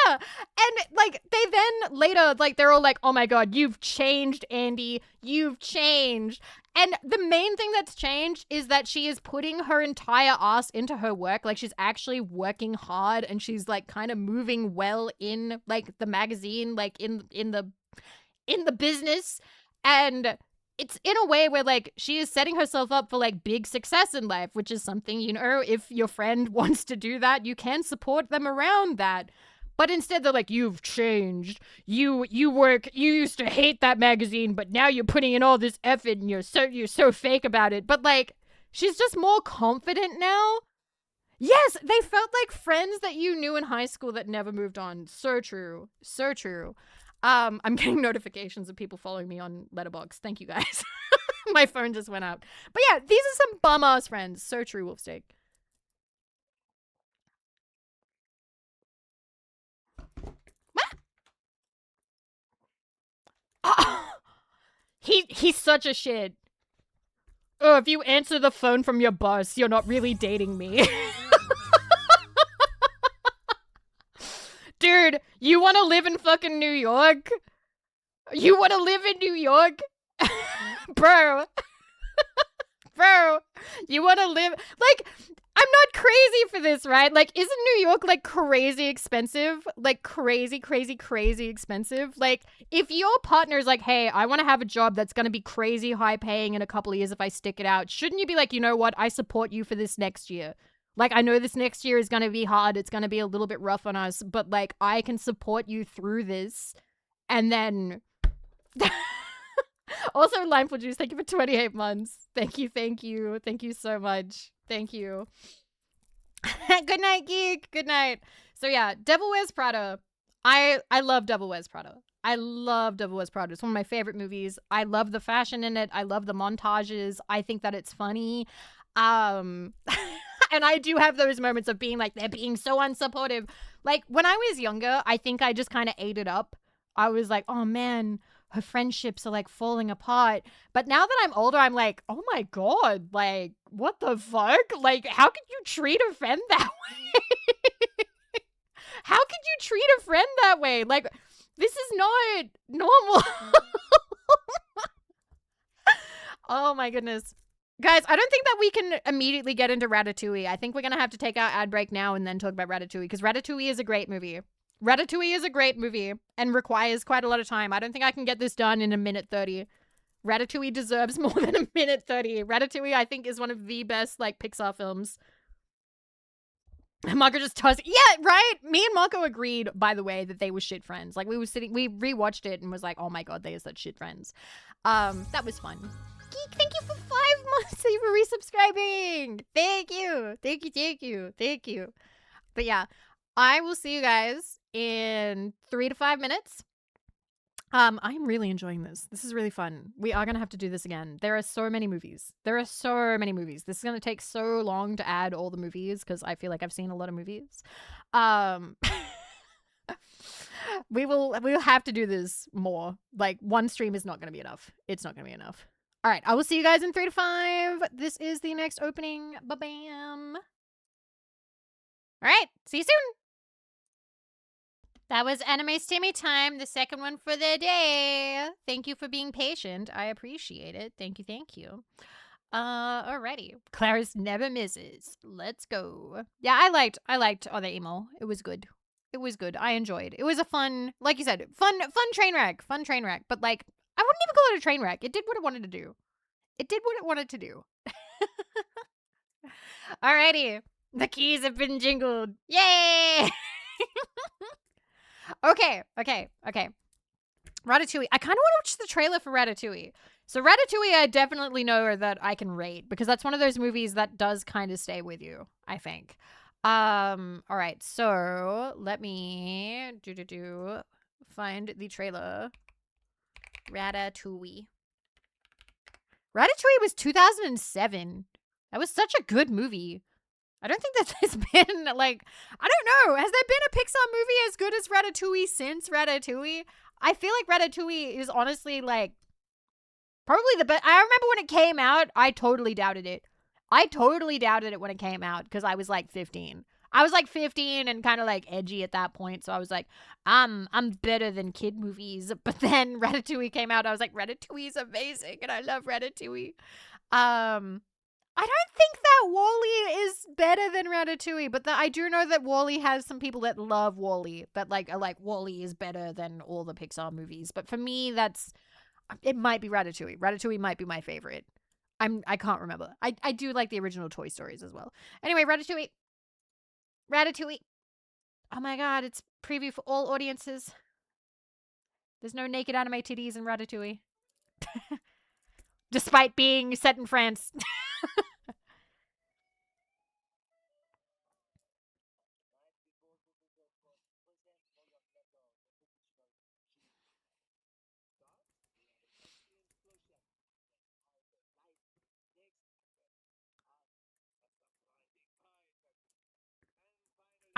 A: And like, they then later, like, they're all like, oh my God, you've changed, Andy. You've changed. And the main thing that's changed is that she is putting her entire ass into her work. Like, she's actually working hard, and she's like kind of moving well in like the magazine, like in the business. And it's in a way where like she is setting herself up for like big success in life, which is something, you know, if your friend wants to do that, you can support them around that. But instead they're like, you've changed. You used to hate that magazine, but now you're putting in all this effort and you're so fake about it. But like, she's just more confident now. Yes, they felt like friends that you knew in high school that never moved on. So true. I'm getting notifications of people following me on Letterboxd. Thank you guys. My phone just went out. But yeah, these are some bum ass friends. So true, Wolfsteak. He's such a shit. Oh, if you answer the phone from your boss, you're not really dating me. Dude, you want to live in fucking New York? You want to live in New York? Bro. Bro, you want to live like I'm not crazy for this, right? Like, isn't New York like crazy expensive? Like crazy, crazy, crazy expensive. Like, if your partner's like, hey, I want to have a job that's gonna be crazy high paying in a couple of years if I stick it out, shouldn't you be like, you know what? I support you for this next year. Like, I know this next year is gonna be hard. It's gonna be a little bit rough on us, but like, I can support you through this, and then. Also, Limeful Juice, thank you for 28 months. Thank you, thank you. Thank you so much. Thank you. Good night, geek. Good night. So yeah, Devil Wears Prada. I love Devil Wears Prada. I love Devil Wears Prada. It's one of my favorite movies. I love the fashion in it. I love the montages. I think that it's funny. And I do have those moments of being like, they're being so unsupportive. Like, when I was younger, I think I just kind of ate it up. I was like, oh man, her friendships are like falling apart. But now that I'm older, I'm like, oh my God, like, what the fuck? Like, how could you treat a friend that way? How could you treat a friend that way? Like, this is not normal. Oh my goodness. Guys, I don't think that we can immediately get into Ratatouille. I think we're going to have to take our ad break now and then talk about Ratatouille, because Ratatouille is a great movie. Ratatouille is a great movie and requires quite a lot of time. I don't think I can get this done in a minute 30. Ratatouille deserves more than a minute 30. Ratatouille, I think, is one of the best, like, Pixar films. Marco just tossed. Yeah, right? Me and Marco agreed, by the way, that they were shit friends. Like, we rewatched it and was like, oh my God, they are such shit friends. That was fun. Geek, thank you for 5 months. Thank you for resubscribing. Thank you. Thank you, thank you, thank you. But yeah, I will see you guys in 3 to 5 minutes. I'm really enjoying this. This is really fun. We are gonna have to do this again. There are so many movies. This is gonna take so long to add all the movies because I feel like I've seen a lot of movies. We'll have to do this more. Like, one stream is not gonna be enough. It's not gonna be enough. All right, I will see you guys in 3 to 5. This is the next opening. Ba-bam. All right, see you soon. That was Anime Stimmy time, the second one for the day. Thank you for being patient. I appreciate it. Thank you, thank you. Alrighty. Claris never misses. Let's go. Yeah, I liked Other Emo. It was good. It was good. I enjoyed. It was a fun, like you said, fun train wreck. Fun train wreck. But like, I wouldn't even call it a train wreck. It did what it wanted to do. It did what it wanted to do. Alrighty. The keys have been jingled. Yay! Okay. Ratatouille. I kind of want to watch the trailer for Ratatouille. So Ratatouille, I definitely know that I can rate because that's one of those movies that does kind of stay with you, I think. All right. So let me find the trailer. Ratatouille. Ratatouille was 2007. That was such a good movie. I don't think that there's been, like, I don't know. Has there been a Pixar movie as good as Ratatouille since Ratatouille? I feel like Ratatouille is honestly, like, probably the best. I remember when it came out, I totally doubted it. I totally doubted it when it came out because I was, like, 15. I was, like, 15 and kind of, like, edgy at that point. So I was like, I'm better than kid movies. But then Ratatouille came out. I was like, Ratatouille's amazing. And I love Ratatouille. I don't think that WALL-E is better than Ratatouille, but I do know that WALL-E has some people that love WALL-E, that are like WALL-E is better than all the Pixar movies. But for me, it might be Ratatouille. Ratatouille might be my favorite. I can't remember. I do like the original Toy Stories as well. Anyway, Ratatouille. Oh my God, it's preview for all audiences. There's no naked anime titties in Ratatouille. Despite being set in France.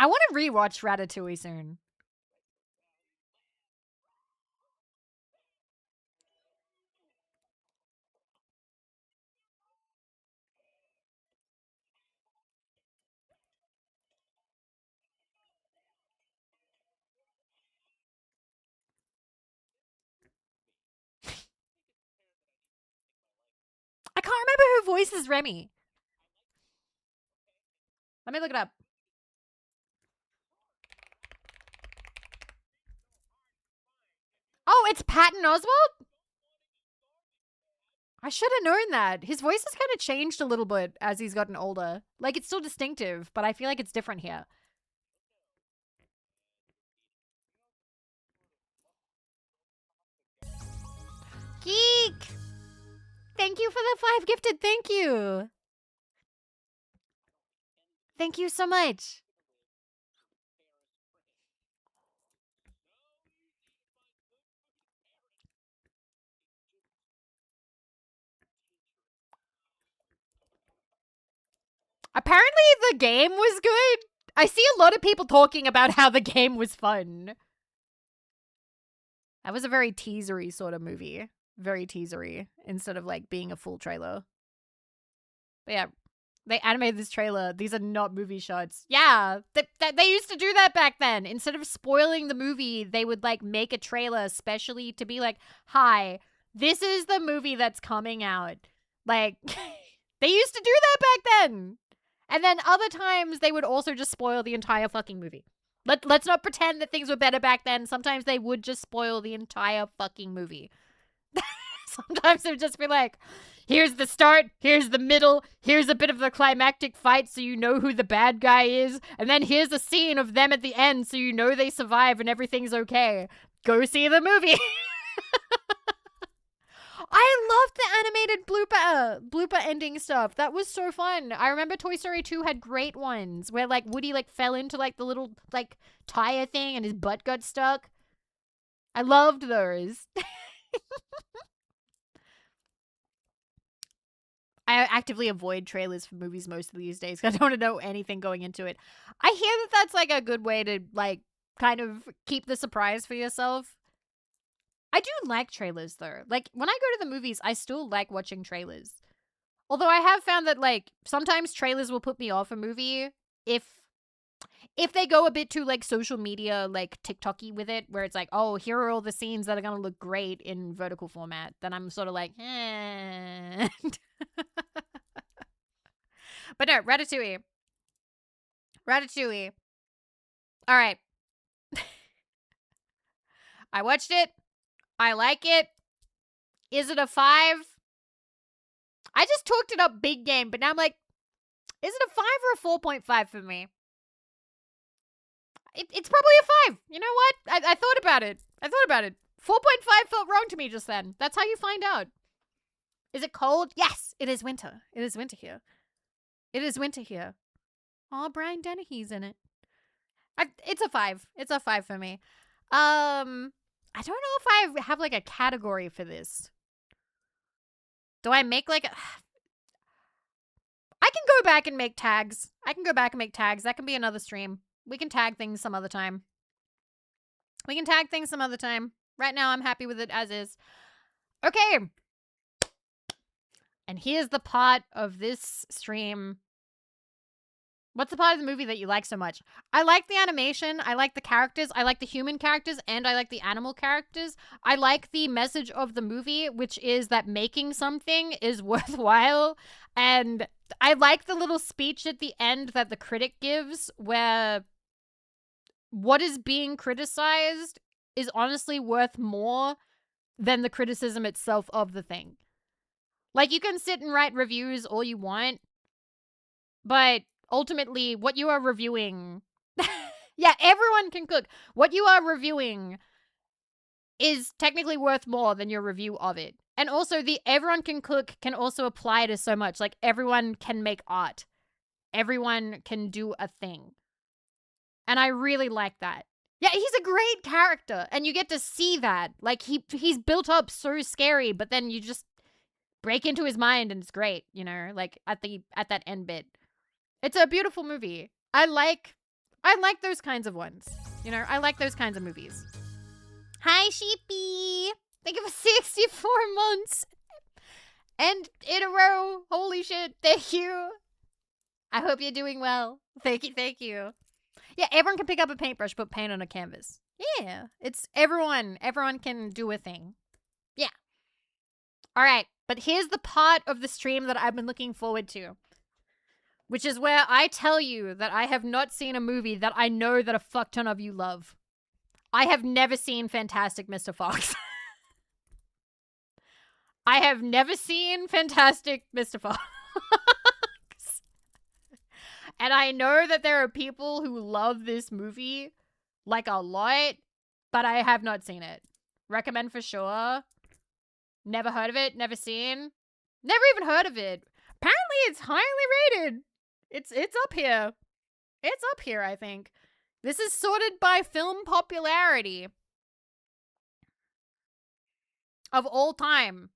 A: I want to rewatch Ratatouille soon. I can't remember who voices Remy. Let me look it up. Oh, it's Patton Oswalt? I should have known that. His voice has kind of changed a little bit as he's gotten older. Like, it's still distinctive, but I feel like it's different here. Geek! Thank you for the 5 gifted. Thank you. Thank you so much. Apparently the game was good. I see a lot of people talking about how the game was fun. That was a very teasery sort of movie. Very teasery instead of like being a full trailer. But yeah, they animated this trailer. These are not movie shots. Yeah, they used to do that back then. Instead of spoiling the movie, they would like make a trailer specially to be like, hi, this is the movie that's coming out. Like, they used to do that back then. And then other times they would also just spoil the entire fucking movie. Let's not pretend that things were better back then. Sometimes they would just spoil the entire fucking movie. Sometimes it would just be like, here's the start, here's the middle, here's a bit of the climactic fight so you know who the bad guy is, and then here's a scene of them at the end so you know they survive and everything's okay. Go see the movie. I loved the animated blooper ending stuff. That was so fun. I remember Toy Story 2 had great ones where like Woody like fell into like the little like tire thing and his butt got stuck. I loved those. I actively avoid trailers for movies most of these days because I don't want to know anything going into it. I hear that that's like a good way to like kind of keep the surprise for yourself. I do like trailers though. Like when I go to the movies, I still like watching trailers. Although I have found that like sometimes trailers will put me off a movie if they go a bit too like social media like TikTok-y with it, where it's like, oh, here are all the scenes that are gonna look great in vertical format, then I'm sort of like, eh. But no, Ratatouille. Ratatouille. All right. I watched it. I like it. Is it a 5? I just talked it up big game, but now I'm like, is it a 5 or a 4.5 for me? It's probably a 5. You know what? I thought about it. 4.5 felt wrong to me just then. That's how you find out. Is it cold? Yes, it is winter. It is winter here. It is winter here. Aw, Brian Dennehy's in it. It's a 5. It's a 5 for me. I don't know if I have like a category for this. Do I make like a... I can go back and make tags. That can be another stream. We can tag things some other time. Right now, I'm happy with it as is. Okay. And here's the part of this stream. What's the part of the movie that you like so much? I like the animation. I like the characters. I like the human characters and I like the animal characters. I like the message of the movie, which is that making something is worthwhile. And I like the little speech at the end that the critic gives where what is being criticized is honestly worth more than the criticism itself of the thing. Like, you can sit and write reviews all you want, but ultimately, what you are reviewing... yeah, everyone can cook. What you are reviewing is technically worth more than your review of it. And also, the everyone can cook can also apply to so much. Like, everyone can make art. Everyone can do a thing. And I really like that. Yeah, he's a great character. And you get to see that. Like, he's built up so scary, but then you just break into his mind and it's great, you know? Like, at that end bit. It's a beautiful movie. I like I like those kinds of ones. You know, I like those kinds of movies. Hi, Sheepy. Thank you for 64 months. And in a row. Holy shit. Thank you. I hope you're doing well. Thank you. Thank you. Yeah, everyone can pick up a paintbrush, put paint on a canvas. Yeah, it's everyone. Everyone can do a thing. Yeah. All right, but here's the part of the stream that I've been looking forward to, which is where I tell you that I have not seen a movie that I know that a fuck ton of you love. I have never seen Fantastic Mr. Fox. I have never seen Fantastic Mr. Fox. And I know that there are people who love this movie, like, a lot, but I have not seen it. Recommend for sure. Never heard of it, never seen. Never even heard of it. Apparently it's highly rated. It's up here. It's up here, I think. This is sorted by film popularity of all time.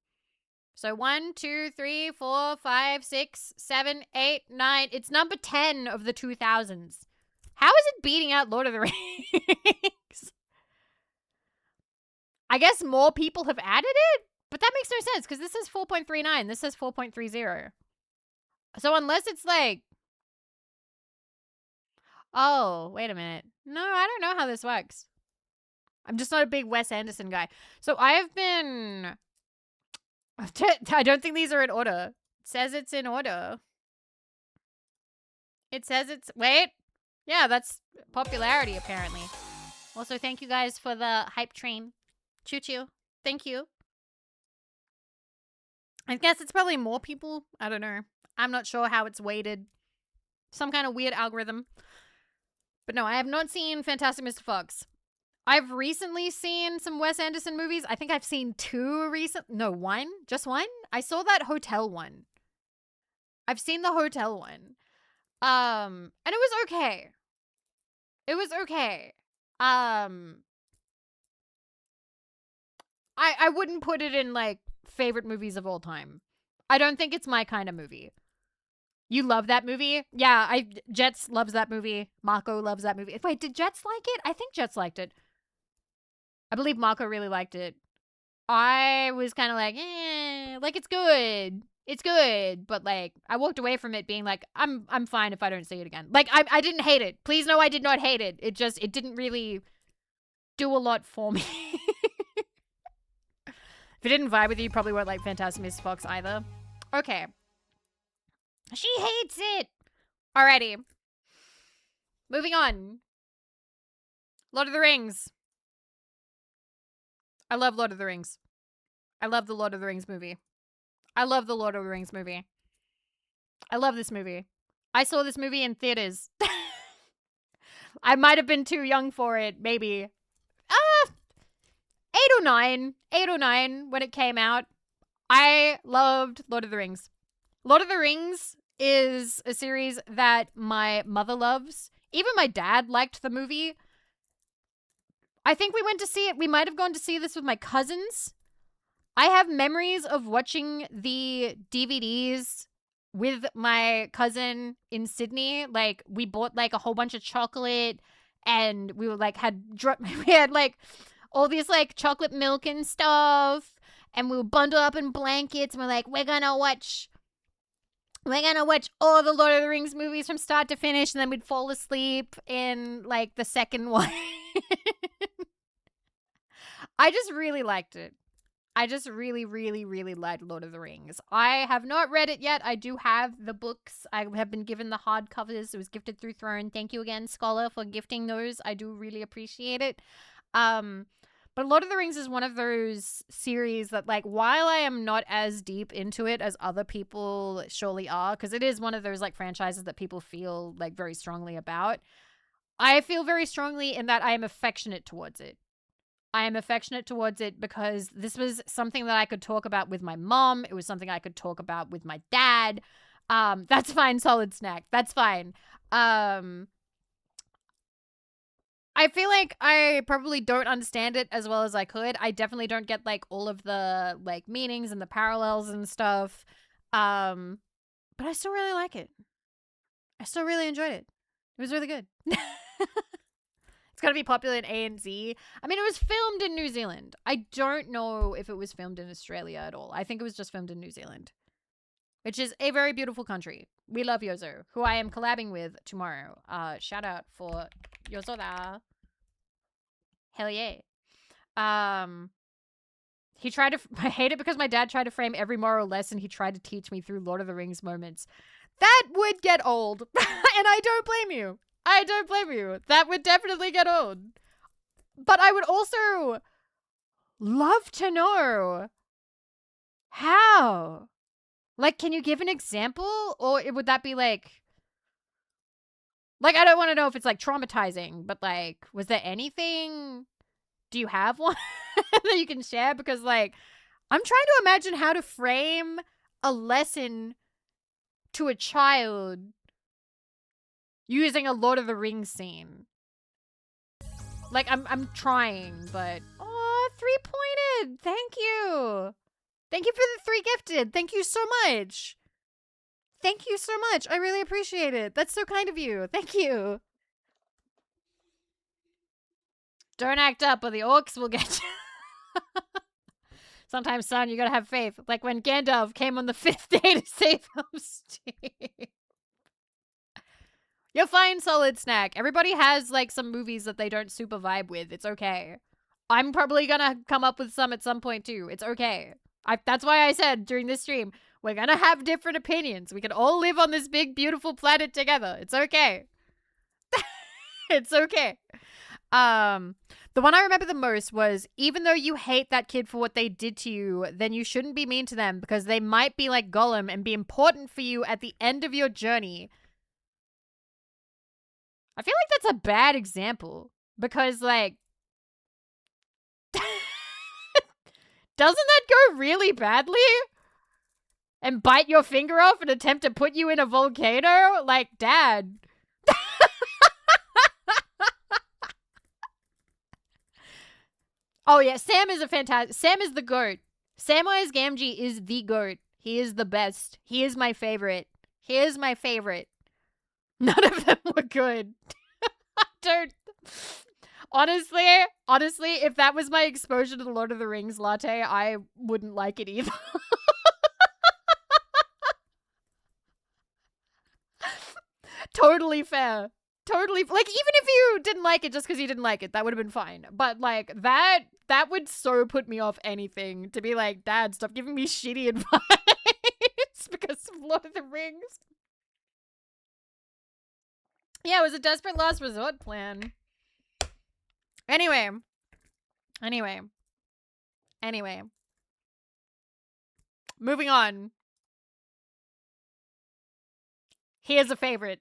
A: So 1, 2, 3, 4, 5, 6, 7, 8, 9. It's number 10 of the 2000s. How is it beating out Lord of the Rings? I guess more people have added it? But that makes no sense because this is 4.39. This says 4.30. So unless it's like... Oh, wait a minute. No, I don't know how this works. I'm just not a big Wes Anderson guy. So I have been... I don't think these are in order. It says it's in order. It says it's... Wait. Yeah, that's popularity, apparently. Also, thank you guys for the hype train. Choo-choo. Thank you. I guess it's probably more people. I don't know. I'm not sure how it's weighted. Some kind of weird algorithm. But no, I have not seen Fantastic Mr. Fox. I've recently seen some Wes Anderson movies. I think I've seen 2 recent. No, 1? Just 1? I saw that hotel one. I've seen the hotel one. And it was okay. It was okay. I wouldn't put it in, like, favorite movies of all time. I don't think it's my kind of movie. You love that movie? Yeah, Jets loves that movie. Mako loves that movie. Wait, did Jets like it? I think Jets liked it. I believe Mako really liked it. I was kind of like, like, it's good. It's good. But, like, I walked away from it being like, I'm fine if I don't see it again. Like, I didn't hate it. Please know I did not hate it. It didn't really do a lot for me. If it didn't vibe with you, you probably won't like Fantastic Mr. Fox either. Okay. She hates it. Alrighty. Moving on. Lord of the Rings. I love Lord of the Rings. I love the Lord of the Rings movie. I love the Lord of the Rings movie. I love this movie. I saw this movie in theaters. I might have been too young for it, maybe. 8 or 9. 8 or 9 when it came out. I loved Lord of the Rings. Lord of the Rings is a series that my mother loves. Even my dad liked the movie. I think we went to see it. We might have gone to see this with my cousins. I have memories of watching the DVDs with my cousin in Sydney. Like, we bought, like, a whole bunch of chocolate, and we were, like, we had, like, all these, like, chocolate milk and stuff, and we were bundled up in blankets, and we're like, we're gonna watch all the Lord of the Rings movies from start to finish, and then we'd fall asleep in, like, the second one. I just really liked it. I just really, really, really liked Lord of the Rings. I have not read it yet. I do have the books. I have been given the hardcovers. It was gifted through Throne. Thank you again, Scholar, for gifting those. I do really appreciate it. But Lord of the Rings is one of those series that, like, while I am not as deep into it as other people surely are, because it is one of those, like, franchises that people feel, like, very strongly about, I feel very strongly in that I am affectionate towards it. I am affectionate towards it because this was something that I could talk about with my mom. It was something I could talk about with my dad. That's fine, Solid Snack. That's fine. I feel like I probably don't understand it as well as I could. I definitely don't get, like, all of the, like, meanings and the parallels and stuff. But I still really like it. I still really enjoyed it. It was really good. It's going to be popular in ANZ. I mean, it was filmed in New Zealand. I don't know if it was filmed in Australia at all. I think it was just filmed in New Zealand, which is a very beautiful country. We love Yozo, who I am collabing with tomorrow. Shout out for Yozo da. Hell yeah. He tried to, I hate it because my dad tried to frame every moral lesson he tried to teach me through Lord of the Rings moments. That would get old. And I don't blame you. I don't blame you. That would definitely get old. But I would also love to know how. Like, can you give an example? Or would that be like, I don't want to know if it's like traumatizing, but like, was there anything? Do you have one that you can share? Because like, I'm trying to imagine how to frame a lesson to a child using a Lord of the Rings scene. Like, I'm trying, but... Oh, 3-pointed! Thank you! Thank you for the 3 gifted! Thank you so much! Thank you so much! I really appreciate it! That's so kind of you! Thank you! Don't act up or the orcs will get you. Sometimes, son, you gotta have faith. Like when Gandalf came on the 5th day to save Steve. You're fine, Solid Snack. Everybody has, like, some movies that they don't super vibe with. It's okay. I'm probably gonna come up with some at some point, too. It's okay. That's why I said during this stream, we're gonna have different opinions. We can all live on this big, beautiful planet together. It's okay. It's okay. The one I remember the most was, even though you hate that kid for what they did to you, then you shouldn't be mean to them because they might be like Gollum and be important for you at the end of your journey. I feel like that's a bad example because, like, doesn't that go really badly? And bite your finger off and attempt to put you in a volcano? Like, Dad. Oh, yeah, Sam is a fantastic... Sam is the GOAT. Samwise Gamgee is the GOAT. He is the best. He is my favorite. He is my favorite. None of them were good. Don't... Honestly, if that was my exposure to the Lord of the Rings latte, I wouldn't like it either. Totally fair. Totally. Like, even if you didn't like it just because you didn't like it, that would have been fine. But, like, that would so put me off anything. To be like, Dad, stop giving me shitty advice because of Lord of the Rings. Yeah, it was a desperate last resort plan. Anyway. Moving on. Here's a favorite.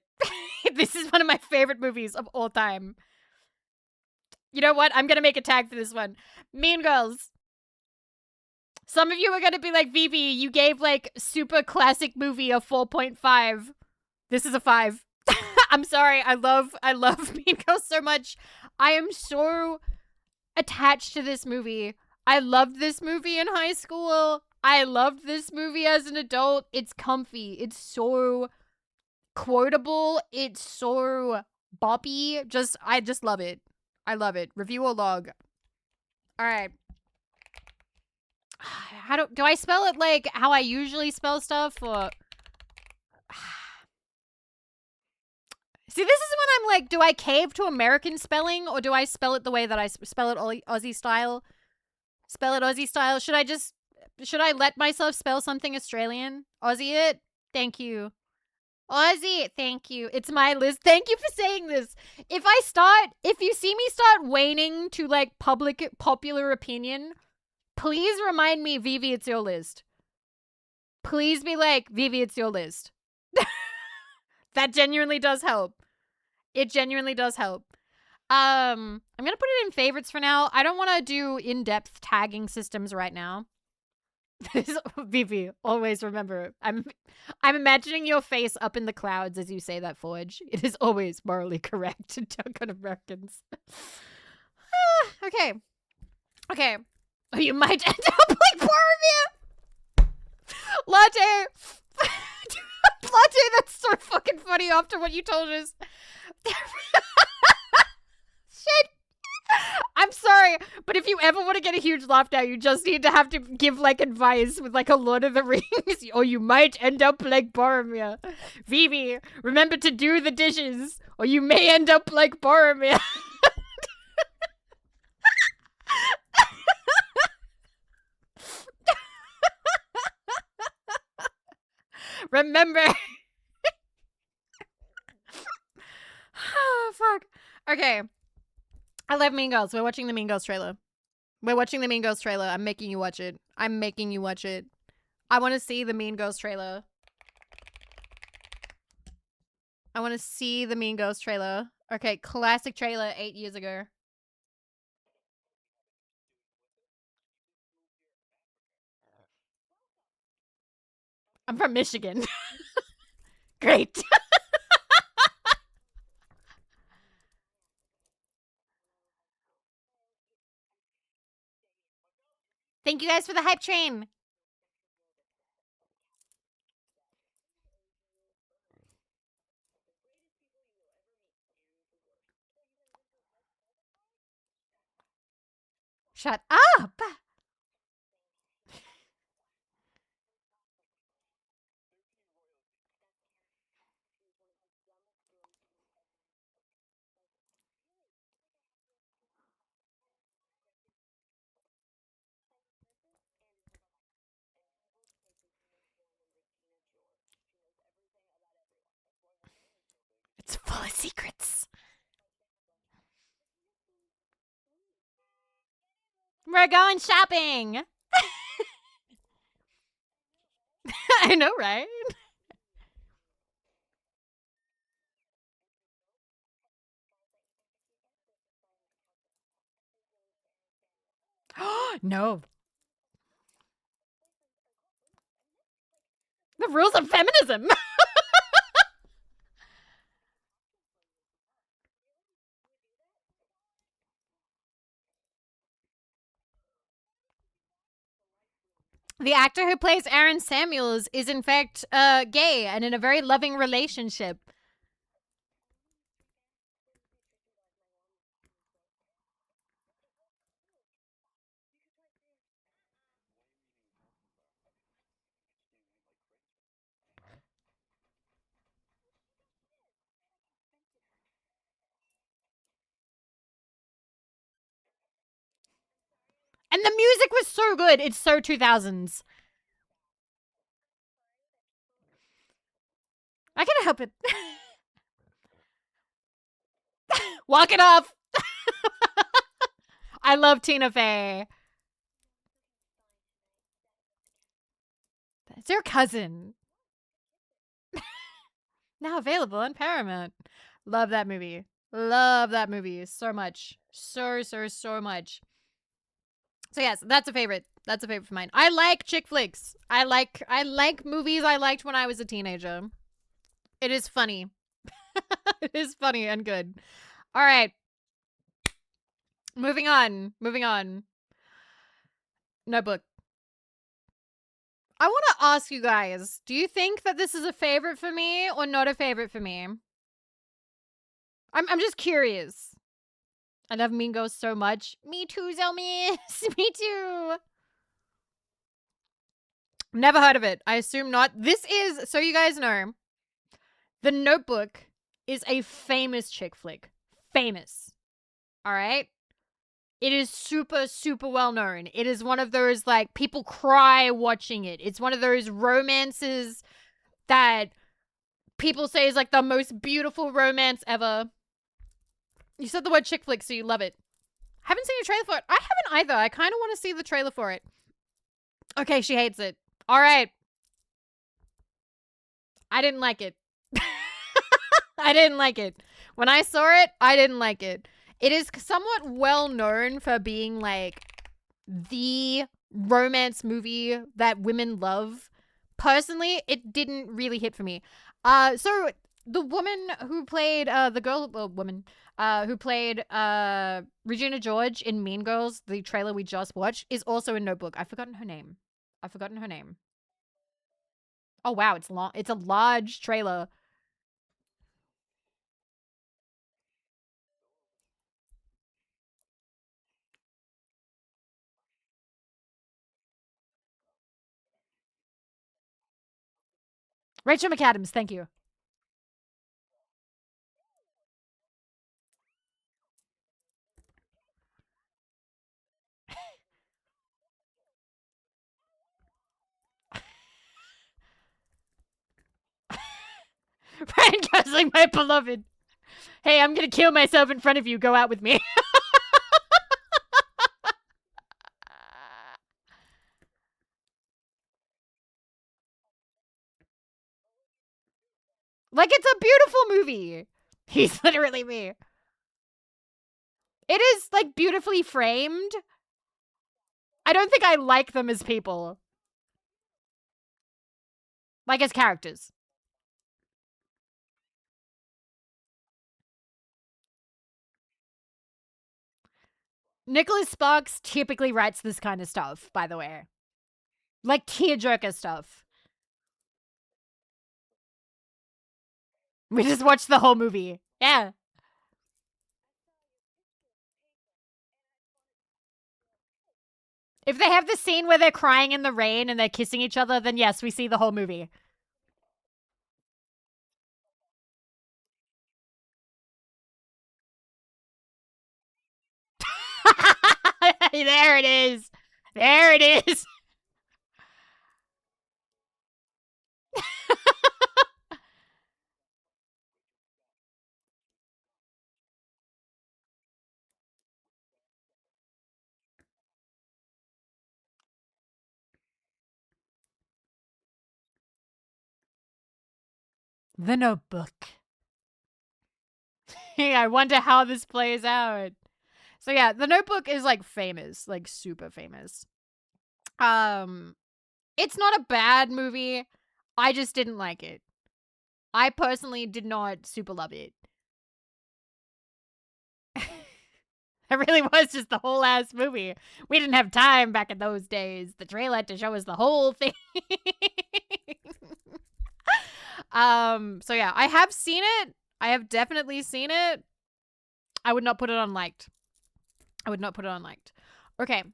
A: This is one of my favorite movies of all time. You know what? I'm gonna make a tag for this one. Mean Girls. Some of you are gonna be like, Vivi, you gave, like, super classic movie a 4.5. This is a 5. I'm sorry. I love Mean Girls so much. I am so attached to this movie. I loved this movie in high school. I loved this movie as an adult. It's comfy. It's so quotable. It's so boppy. I just love it. I love it. Review or log. All right. How do I spell it like how I usually spell stuff, or see, this is when I'm like, do I cave to American spelling or do I spell it the way that I spell it Aussie style? Spell it Aussie style. Should I let myself spell something Australian? Aussie it? Thank you. Aussie, thank you. It's my list. Thank you for saying this. If you see me start waning to, like, popular opinion, please remind me, Vivi, it's your list. Please be like, Vivi, it's your list. That genuinely does help. It genuinely does help. I'm gonna put it in favorites for now. I don't want to do in-depth tagging systems right now. Vivi, always remember, I'm imagining your face up in the clouds as you say that, Forge. It is always morally correct to dunk on Americans. Okay. Oh, you might end up like Boromir. Latte. Latte, that's so fucking funny after what you told us. But if you ever want to get a huge laugh now, you just need to have to give like advice with like a Lord of the Rings, or you might end up like Boromir. Vivi, remember to do the dishes, or you may end up like Boromir. Remember. Oh, fuck. Okay. I love Mean Girls. We're watching the Mean Girls trailer. We're watching the Mean Girls trailer. I'm making you watch it. I'm making you watch it. I want to see the Mean Girls trailer. I want to see the Mean Girls trailer. Okay, classic trailer 8 years ago. I'm from Michigan. Great. Thank you guys for the hype train. Shut up. It's full of secrets. We're going shopping. I know, right? No. The rules of feminism. The actor who plays Aaron Samuels is in fact gay and in a very loving relationship. And the music was so good. It's so 2000s. I can't help it. Walk it off. I love Tina Fey. It's your cousin. Now available on Paramount. Love that movie. Love that movie so much. So much. So yes, that's a favorite. That's a favorite of mine. I like chick flicks. I like movies I liked when I was a teenager. It is funny. It is funny and good. All right. Moving on. Notebook. I want to ask you guys, do you think that this is a favorite for me or not a favorite for me? I'm just curious. I love Mean Girls so much. Me too, Zelmis. Me too. Never heard of it. I assume not. This is, so you guys know, The Notebook is a famous chick flick. Famous. All right? It is super, super well known. It is one of those, like, people cry watching it. It's one of those romances that people say is, like, the most beautiful romance ever. You said the word chick flick, so you love it. Haven't seen a trailer for it. I haven't either. I kind of want to see the trailer for it. Okay, she hates it. All right. I didn't like it. I didn't like it. When I saw it, I didn't like it. It is somewhat well known for being like the romance movie that women love. Personally, it didn't really hit for me. So the woman who played who played Regina George in Mean Girls, the trailer we just watched, is also in Notebook. I've forgotten her name. Oh wow, it's long. It's a large trailer. Rachel McAdams, thank you. Ryan Gosling, my beloved. Hey, I'm gonna kill myself in front of you. Go out with me. Like, it's a beautiful movie. He's literally me. It is, like, beautifully framed. I don't think I like them as people. Like, as characters. Nicholas Sparks typically writes this kind of stuff, by the way. Like, tearjerker stuff. We just watched the whole movie. Yeah. If they have the scene where they're crying in the rain and they're kissing each other, then yes, we see the whole movie. There it is. There it is. The Notebook. I wonder how this plays out. So yeah, The Notebook is like famous, like super famous. It's not a bad movie. I just didn't like it. I personally did not super love it. It really was just the whole ass movie. We didn't have time back in those days. The trailer had to show us the whole thing. So yeah, I have seen it. I have definitely seen it. I would not put it on liked. I would not put it on liked. Okay.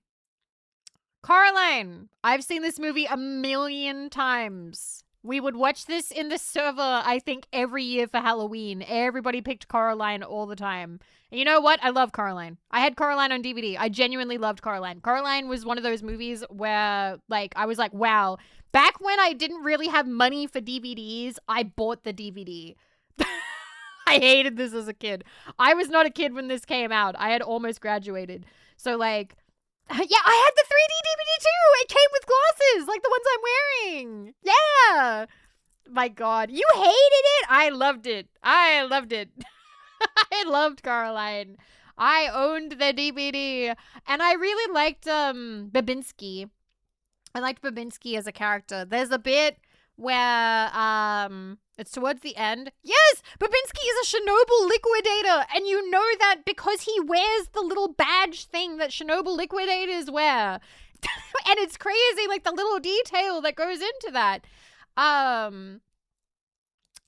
A: Coraline. I've seen this movie a million times. We would watch this in the server, I think, every year for Halloween. Everybody picked Coraline all the time. And you know what? I love Coraline. I had Coraline on DVD. I genuinely loved Coraline. Coraline was one of those movies where, like, I was like, wow. Back when I didn't really have money for DVDs, I bought the DVD. I hated this as a kid. I was not a kid when this came out. I had almost graduated. So, like, yeah, I had the 3D DVD too. It came with glasses, like the ones I'm wearing. Yeah. My God. You hated it? I loved it. I loved it. I loved Caroline. I owned the DVD. And I really liked Babinski. I liked Babinski as a character. There's a bit where it's towards the end. Yes, Babinski is a Chernobyl liquidator, and you know that because he wears the little badge thing that Chernobyl liquidators wear. And it's crazy, like the little detail that goes into that.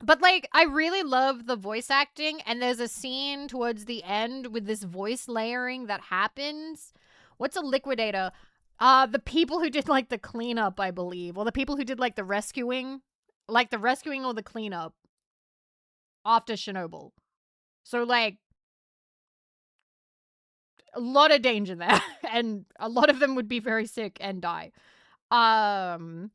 A: But like, I really love the voice acting, and there's a scene towards the end with this voice layering that happens. What's a liquidator? The people who did like the cleanup, I believe, or the people who did like the rescuing or the cleanup after Chernobyl. So like, a lot of danger there, and a lot of them would be very sick and die. But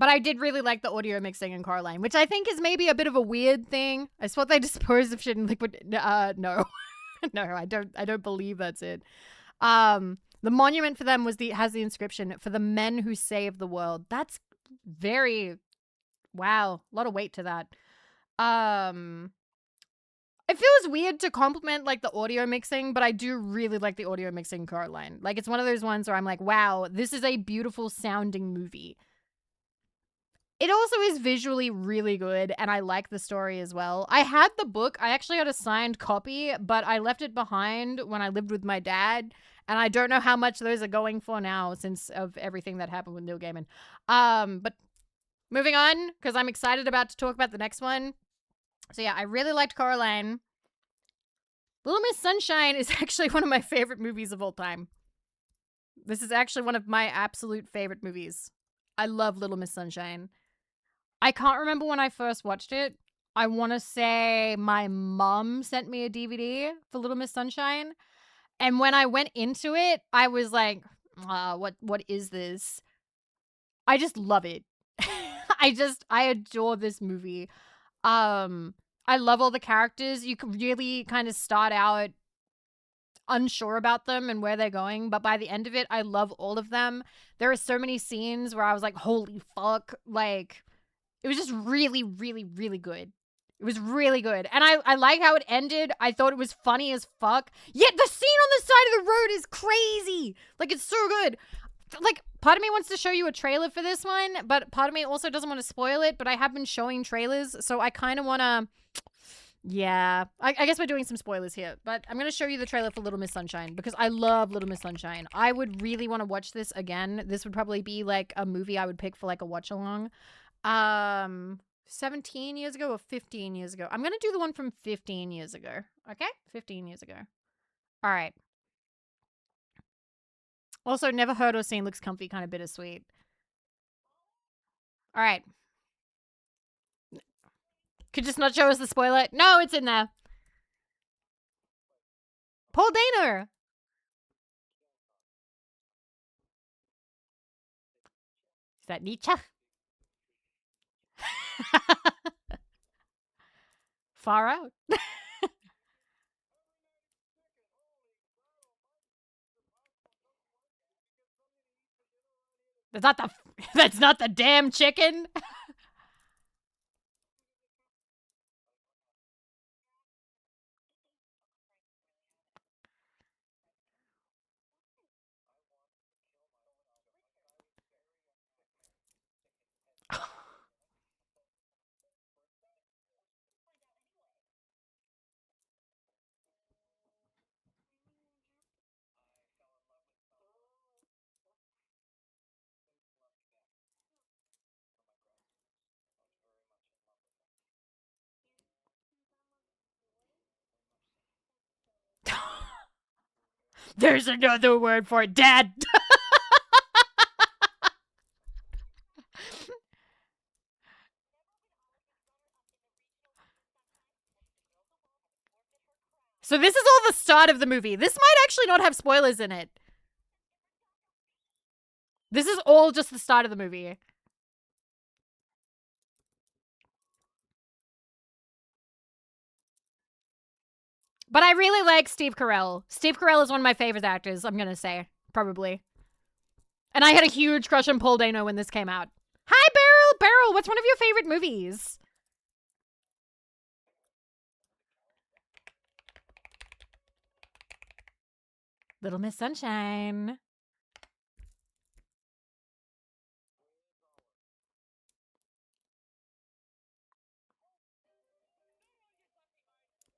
A: I did really like the audio mixing in Coraline, which I think is maybe a bit of a weird thing. I thought they disposed of shit in liquid. No, no, I don't believe that's it. The monument for them has the inscription for the men who saved the world. That's very, wow, a lot of weight to that. It feels weird to compliment like the audio mixing, but I do really like the audio mixing Coraline. Like, it's one of those ones where I'm like, wow, this is a beautiful sounding movie. It also is visually really good, and I like the story as well. I had the book. I actually had a signed copy, but I left it behind when I lived with my dad, and I don't know how much those are going for now since of everything that happened with Neil Gaiman. But moving on, because I'm excited about to talk about the next one. So yeah, I really liked Coraline. Little Miss Sunshine is actually one of my favorite movies of all time. This is actually one of my absolute favorite movies. I love Little Miss Sunshine. I can't remember when I first watched it. I want to say my mom sent me a DVD for Little Miss Sunshine. And when I went into it, I was like, what is this? I just love it. I adore this movie. I love all the characters. You can really kind of start out unsure about them and where they're going, but by the end of it, I love all of them. There are so many scenes where I was like, holy fuck. Like, it was just really, really, really good. It was really good. And I like how it ended. I thought it was funny as fuck. Yet the scene on the side of the road is crazy. Like, it's so good. Like, part of me wants to show you a trailer for this one, but part of me also doesn't want to spoil it, but I have been showing trailers, so I kind of want to... Yeah, I guess we're doing some spoilers here, but I'm going to show you the trailer for Little Miss Sunshine because I love Little Miss Sunshine. I would really want to watch this again. This would probably be like a movie I would pick for like a watch along. 17 years ago or 15 years ago. I'm going to do the one from 15 years ago. Okay? 15 years ago. All right. Also, never heard or seen looks comfy, kind of bittersweet. All right. Could just not show us the spoiler? No, it's in there. Paul Dano. Is that Nietzsche? Far out. That's not the damn chicken. There's another word for it, Dad. So this is all the start of the movie. This might actually not have spoilers in it. This is all just the start of the movie. But I really like Steve Carell. Steve Carell is one of my favorite actors, I'm gonna say. Probably. And I had a huge crush on Paul Dano when this came out. Hi, Beryl! Beryl, what's one of your favorite movies? Little Miss Sunshine.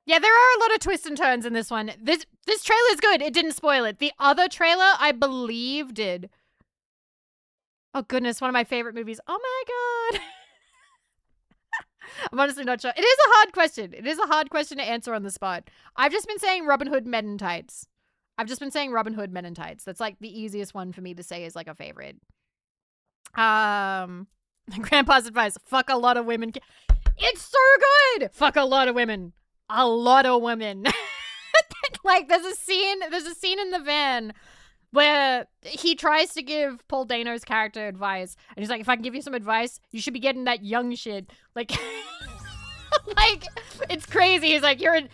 A: Yeah, there are a lot of twists and turns in this one. This trailer is good. It didn't spoil it. The other trailer, I believe, did. Oh, goodness. One of my favorite movies. Oh, my God. I'm honestly not sure. It is a hard question. It is a hard question to answer on the spot. I've just been saying Robin Hood Men in Tights. That's like the easiest one for me to say is like a favorite. Grandpa's advice. Fuck a lot of women. It's so good. Fuck a lot of women. A lot of women. Like there's a scene in the van where he tries to give Paul Dano's character advice, and he's like, if I can give you some advice, you should be getting that young shit. Like like it's crazy. He's like, you're in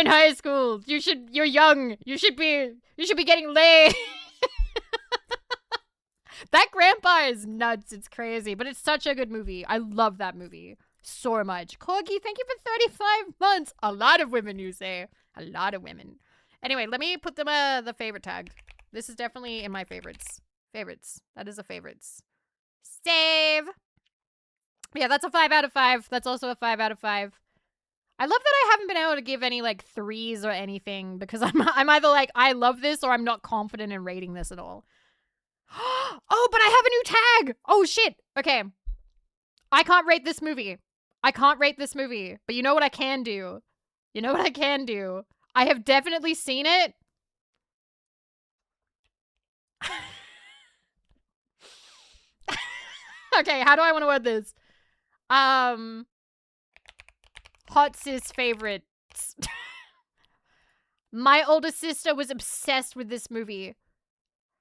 A: high school. You're young. You should be getting laid. That grandpa is nuts. It's crazy, but it's such a good movie. I love that movie so much. Corgi, thank you for 35 months. A lot of women, you say. A lot of women. Anyway, let me put them the favorite tag. This is definitely in my favorites. Favorites. That is a favorites. Save. Yeah, that's a 5 out of 5. That's also a 5 out of 5. I love that I haven't been able to give any like 3s or anything because I'm either like I love this or I'm not confident in rating this at all. Oh, but I have a new tag. Oh shit. Okay. I can't rate this movie. But you know what I can do? I have definitely seen it. Okay, how do I want to word this? Um, hot sis favorites. My older sister was obsessed with this movie.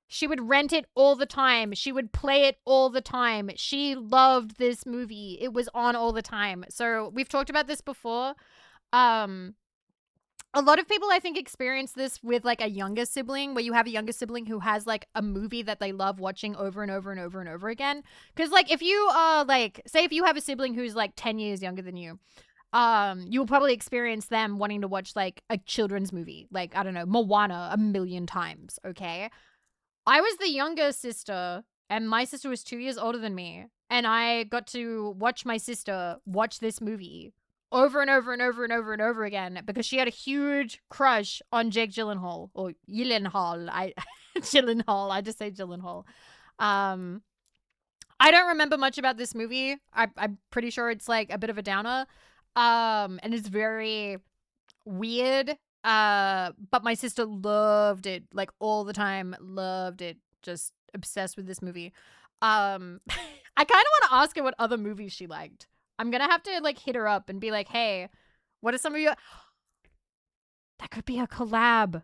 A: She would rent it all the time. She would play it all the time. She loved this movie. It was on all the time. So we've talked about this before. Um, a lot of people, I think, experience this with like a younger sibling, where you have a younger sibling who has like a movie that they love watching over and over and over and over again. Because like if you are like, say if you have a sibling who's like 10 years younger than you, you'll probably experience them wanting to watch like a children's movie, like I don't know, Moana a million times. Okay, I was the younger sister, and my sister was 2 years older than me. And I got to watch my sister watch this movie over and over and over and over and over again because she had a huge crush on Jake Gyllenhaal or Gyllenhaal. Gyllenhaal. I just say Gyllenhaal. Um, I don't remember much about this movie. I'm pretty sure it's like a bit of a downer. And it's very weird. But my sister loved it like all the time. Loved it. Just obsessed with this movie. I kind of want to ask her what other movies she liked. I'm gonna have to like hit her up and be like, hey, what are some of your... That could be a collab.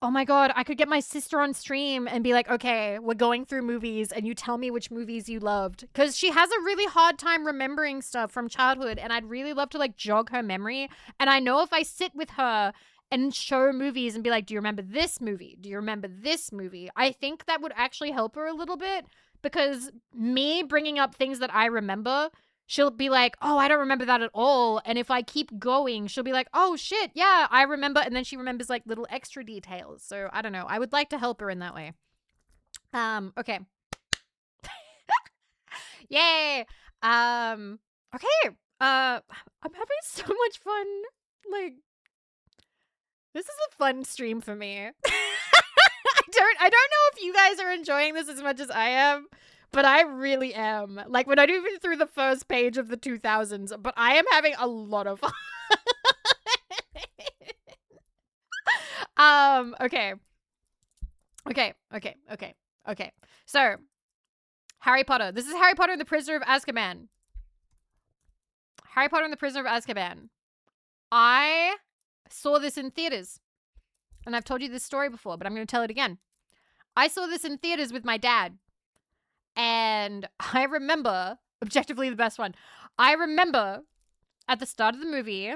A: Oh my god, I could get my sister on stream and be like, okay, we're going through movies and you tell me which movies you loved. Because she has a really hard time remembering stuff from childhood and I'd really love to like jog her memory. And I know if I sit with her and show movies and be like, do you remember this movie? Do you remember this movie? I think that would actually help her a little bit because me bringing up things that I remember, she'll be like, oh, I don't remember that at all. And if I keep going, she'll be like, oh, shit, yeah, I remember. And then she remembers like little extra details. So I don't know. I would like to help her in that way. Okay. Yay. Okay. I'm having so much fun. Like, this is a fun stream for me. I don't know if you guys are enjoying this as much as I am. But I really am. Like, we're not even through the first page of the 2000s, but I am having a lot of fun. Okay. Okay. So, Harry Potter. This is Harry Potter and the Prisoner of Azkaban. Harry Potter and the Prisoner of Azkaban. I saw this in theaters. And I've told you this story before, but I'm going to tell it again. I saw this in theaters with my dad. And I remember, objectively the best one, I remember at the start of the movie,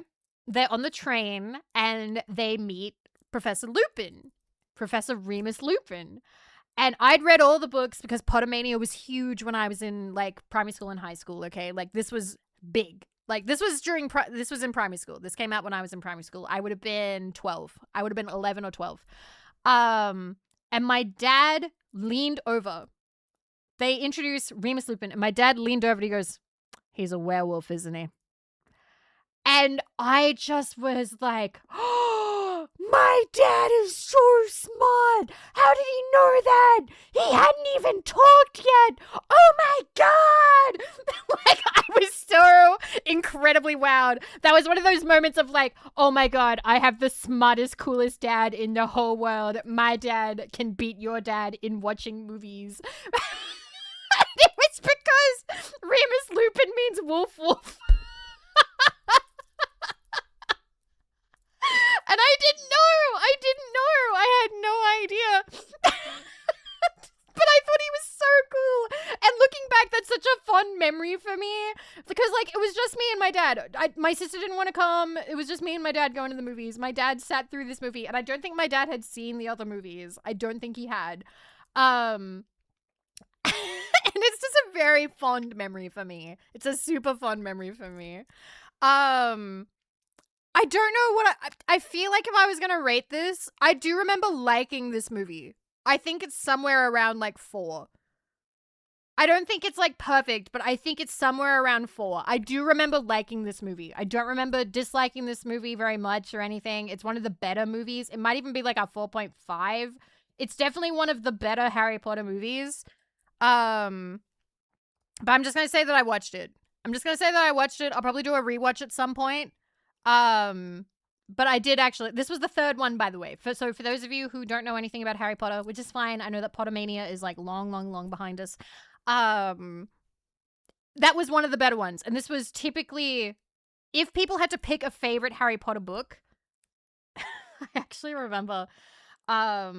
A: they're on the train and they meet Professor Lupin, Professor Remus Lupin. And I'd read all the books because Pottermania was huge when I was in like primary school and high school, okay? Like this was big. Like this was this was in primary school. This came out when I was in primary school. I would have been 12. I would have been 11 or 12. And my dad leaned over. They introduced Remus Lupin, and my dad leaned over and he goes, he's a werewolf, isn't he? And I just was like, oh, my dad is so smart. How did he know that? He hadn't even talked yet. Oh my God. Like, I was so incredibly wowed. That was one of those moments of like, oh my God, I have the smartest, coolest dad in the whole world. My dad can beat your dad in watching movies. It was because Remus Lupin means wolf wolf. And I didn't know. I had no idea. But I thought he was so cool. And looking back, that's such a fun memory for me. Because, like, it was just me and my dad. My sister didn't want to come. It was just me and my dad going to the movies. My dad sat through this movie. And I don't think my dad had seen the other movies. I don't think he had. And it's just a very fond memory for me. It's a super fond memory for me. I don't know what I feel like if I was going to rate this, I do remember liking this movie. I think it's somewhere around like 4. I don't think it's like perfect, but I think it's somewhere around 4. I do remember liking this movie. I don't remember disliking this movie very much or anything. It's one of the better movies. It might even be like a 4.5. It's definitely one of the better Harry Potter movies. But I'm just going to say that I watched it. I'll probably do a rewatch at some point. But I did actually, this was the third one, by the way. So for those of you who don't know anything about Harry Potter, which is fine. I know that Pottermania is like long behind us. That was one of the better ones. And this was typically, if people had to pick a favorite Harry Potter book, I actually remember at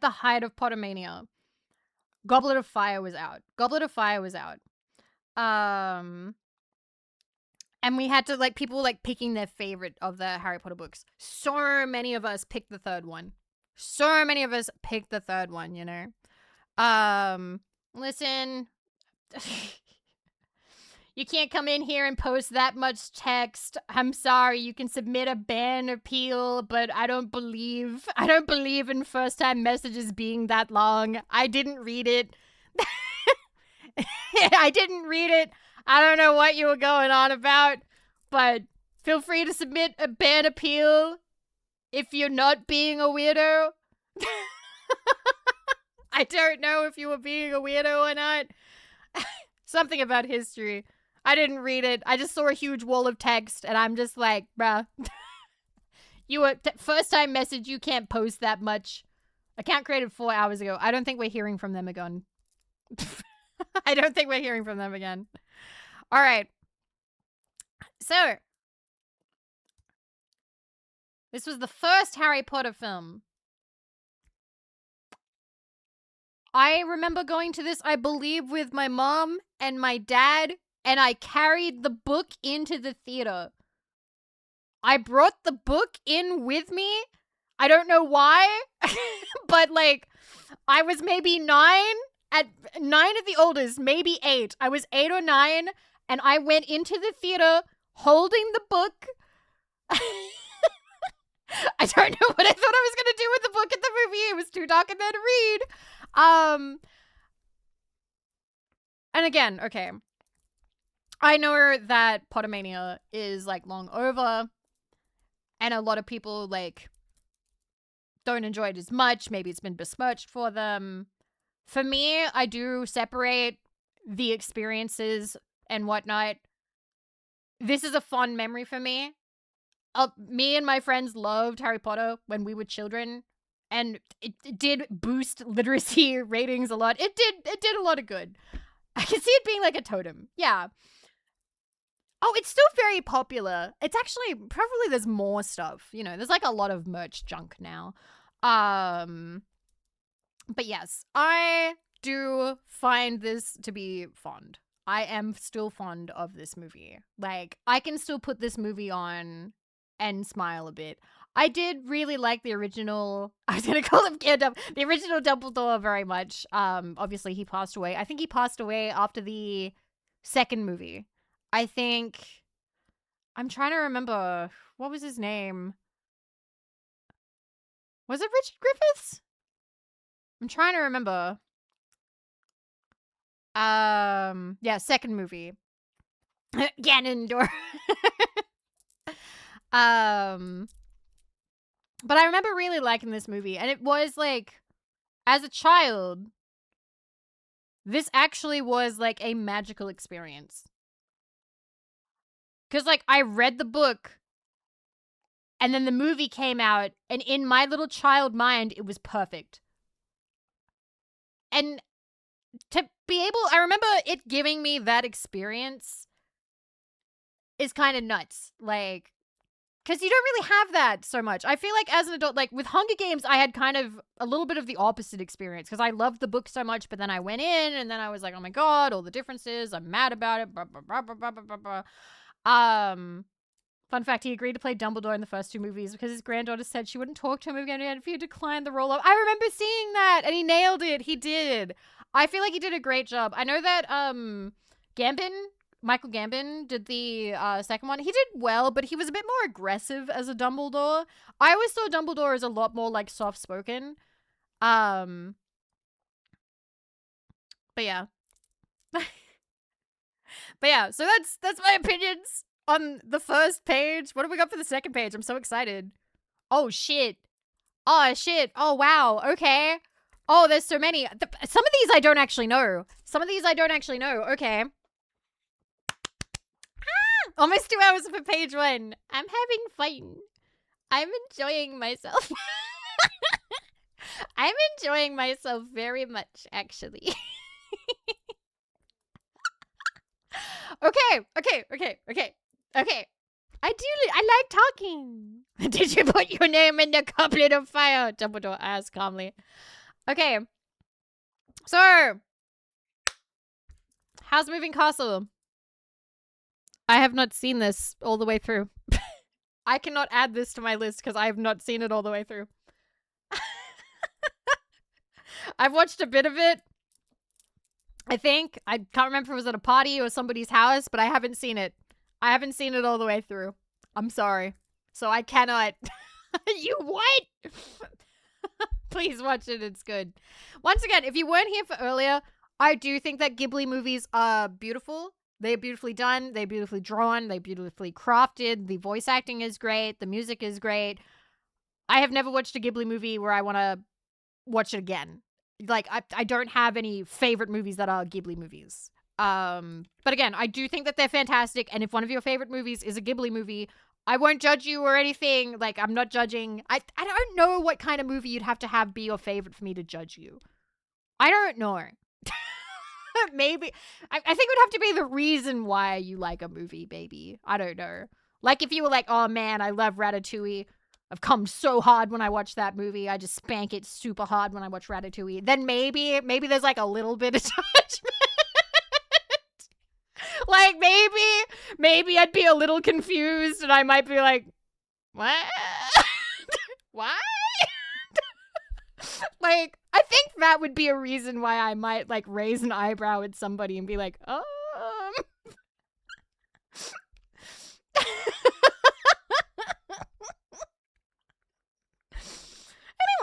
A: the height of Pottermania, Goblet of Fire was out. And we had to, like, people were, like, picking their favorite of the Harry Potter books. So many of us picked the third one. You know? Listen, you can't come in here and post that much text. I'm sorry, you can submit a ban appeal, but I don't believe in first-time messages being that long. I didn't read it. I don't know what you were going on about, but feel free to submit a ban appeal if you're not being a weirdo. I don't know if you were being a weirdo or not. Something about history. I didn't read it. I just saw a huge wall of text, and I'm just like, bruh. You were first time message, you can't post that much. Account created 4 hours ago. I don't think we're hearing from them again. All right. So, this was the first Harry Potter film. I remember going to this, I believe, with my mom and my dad, and I carried the book into the theater. I brought the book in with me. I don't know why, but, like, I was maybe 9 at the oldest, maybe 8. I was 8 or 9, and I went into the theater holding the book. I don't know what I thought I was going to do with the book in the movie. It was too dark in there to read. And again, okay. I know that Pottermania is, like, long over, and a lot of people, like, don't enjoy it as much. Maybe it's been besmirched for them. For me, I do separate the experiences and whatnot. This is a fond memory for me. Me and my friends loved Harry Potter when we were children, and it did boost literacy ratings a lot. It did a lot of good. I can see it being like a totem. Yeah. Oh, it's still very popular. It's actually, probably there's more stuff. You know, there's like a lot of merch junk now. But yes, I do find this to be fond. I am still fond of this movie. Like, I can still put this movie on and smile a bit. I did really like the original, I was going to call him Gandalf, the original Dumbledore very much. Obviously he passed away. I think he passed away after the second movie. I think, I'm trying to remember, what was his name? Was it Richard Griffiths? I'm trying to remember. Yeah, second movie. Ganondorf. But I remember really liking this movie, and it was like, as a child, this actually was like a magical experience. Because, like, I read the book, and then the movie came out, and in my little child mind, it was perfect. And to be able, I remember it giving me that experience is kind of nuts. Like, because you don't really have that so much. I feel like as an adult, like with Hunger Games, I had kind of a little bit of the opposite experience because I loved the book so much, but then I went in and then I was like, oh my God, all the differences. I'm mad about it. Blah, blah, blah, blah, blah, blah, blah. Fun fact, he agreed to play Dumbledore in the first 2 movies because his granddaughter said she wouldn't talk to him again if he declined the role of. I remember seeing that, and he nailed it. He did. I feel like he did a great job. I know that Michael Gambon did the second one. He did well, but he was a bit more aggressive as a Dumbledore. I always saw Dumbledore as a lot more like soft-spoken. But yeah. But yeah, so that's my opinions on the first page. What do we got for the second page? I'm so excited. Oh shit. Oh shit. Oh wow. Okay. Oh, there's so many. Some of these I don't actually know. Okay. Almost 2 hours for page 1. I'm having fun. I'm enjoying myself. I'm enjoying myself very much, actually. Okay. I like talking. Did you put your name in the goblet of fire? Dumbledore asked calmly. Okay. So, how's Moving Castle? I have not seen this all the way through. I cannot add this to my list because I have not seen it all the way through. I've watched a bit of it. I think. I can't remember if it was at a party or somebody's house, but I haven't seen it. I haven't seen it all the way through. I'm sorry. So I cannot. You what? Please watch it. It's good. Once again, if you weren't here for earlier, I do think that Ghibli movies are beautiful. They're beautifully done. They're beautifully drawn. They're beautifully crafted. The voice acting is great. The music is great. I have never watched a Ghibli movie where I want to watch it again. Like, I don't have any favorite movies that are Ghibli movies. But again, I do think that they're fantastic. And if one of your favorite movies is a Ghibli movie, I won't judge you or anything. Like, I'm not judging. I don't know what kind of movie you'd have to have be your favorite for me to judge you. I don't know. Maybe. I think it would have to be the reason why you like a movie, baby. I don't know. Like, if you were like, oh man, I love Ratatouille. I've come so hard when I watch that movie. I just spank it super hard when I watch Ratatouille. Then maybe there's like a little bit of judgment. Like, maybe I'd be a little confused and I might be like, what? Why? Like, I think that would be a reason why I might, like, raise an eyebrow at somebody and be like,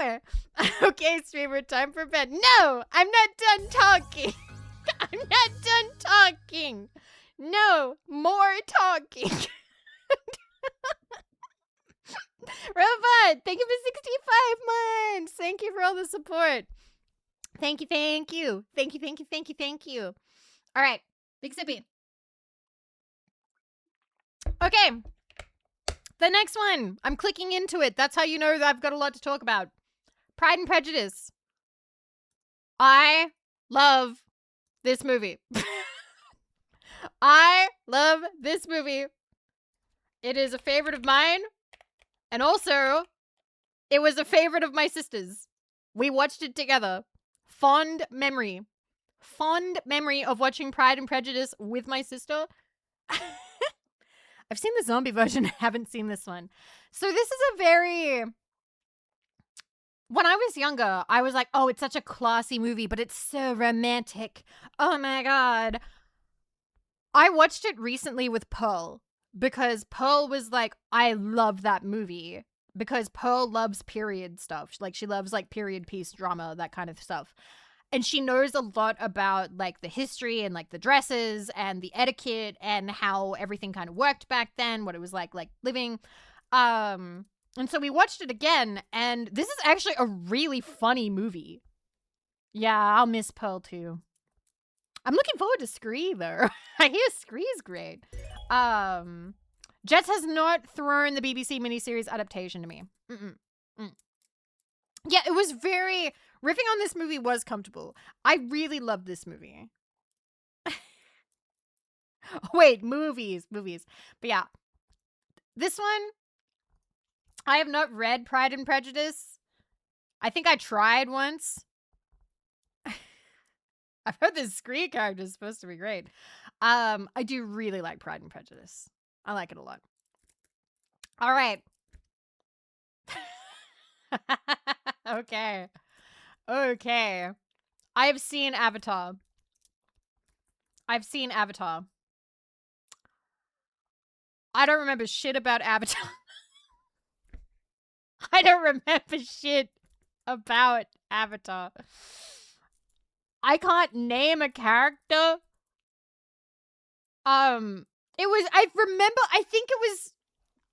A: Anyway. Okay, streamer, time for bed. No! I'm not done talking. I'm not done talking. No, more talking. Robot, thank you for 65 months. Thank you for all the support. Thank you. Thank you. All right, Big Sippy. Okay, the next one. I'm clicking into it. That's how you know that I've got a lot to talk about. Pride and Prejudice. I love this movie. I love this movie. It is a favorite of mine. And also, it was a favorite of my sister's. We watched it together. Fond memory of watching Pride and Prejudice with my sister. I've seen the zombie version. Haven't seen this one. So this is a very... When I was younger, I was like, oh, it's such a classy movie, but it's so romantic. Oh my god. I watched it recently with Pearl because Pearl was like, I love that movie because Pearl loves period stuff. Like, she loves like period piece drama, that kind of stuff. And she knows a lot about like the history and like the dresses and the etiquette and how everything kind of worked back then, what it was like living. And so we watched it again, and this is actually a really funny movie. Yeah, I'll miss Pearl too. I'm looking forward to Scree though. I hear Scree's great. Jets has not thrown the BBC miniseries adaptation to me. Yeah, it was very... Riffing on this movie was comfortable. I really loved this movie. Wait, movies. But yeah. This one, I have not read Pride and Prejudice. I think I tried once. I've heard this Scree character is supposed to be great. I do really like Pride and Prejudice. I like it a lot. All right. Okay. I've seen Avatar. I don't remember shit about Avatar. I don't remember shit about Avatar. I can't name a character.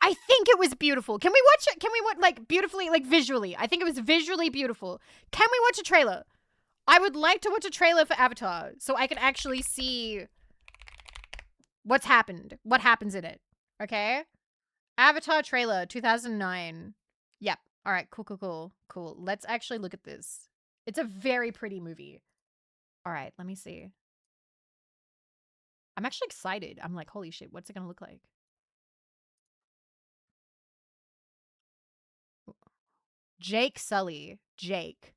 A: I think it was beautiful. Can we watch it? Can we watch, like, beautifully, like, visually? I think it was visually beautiful. Can we watch a trailer? I would like to watch a trailer for Avatar so I can actually see what's happened. What happens in it. Okay? Avatar trailer, 2009. Yep. All right. Cool. Let's actually look at this. It's a very pretty movie. All right. Let me see. I'm actually excited. I'm like, holy shit, what's it gonna look like? Jake Sully. Jake.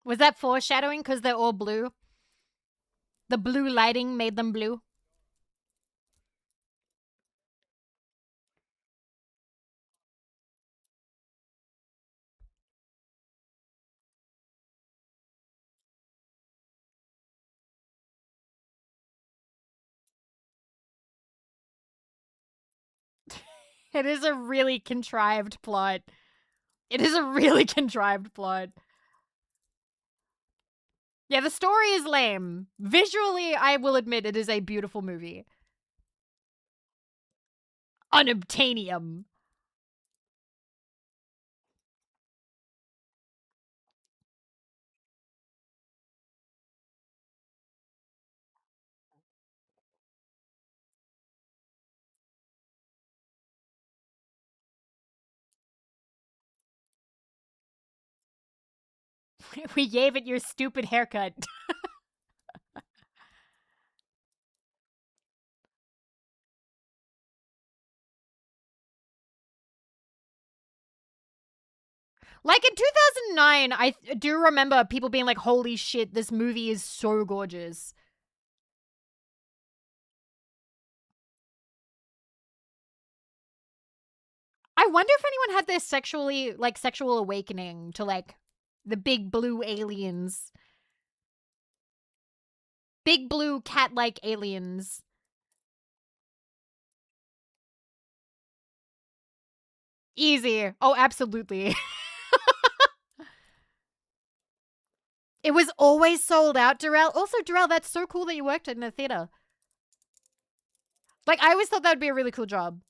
A: Was that foreshadowing because they're all blue? The blue lighting made them blue. It is a really contrived plot. It is a really contrived plot. Yeah, the story is lame. Visually, I will admit it is a beautiful movie. Unobtainium. We gave it your stupid haircut. Like in 2009, I do remember people being like, holy shit, this movie is so gorgeous. I wonder if anyone had their sexual awakening to like the big blue aliens. Big blue cat-like aliens. Easy. Oh, absolutely. It was always sold out, Darrell. Also, Darrell, that's so cool that you worked in a theater. Like, I always thought that would be a really cool job.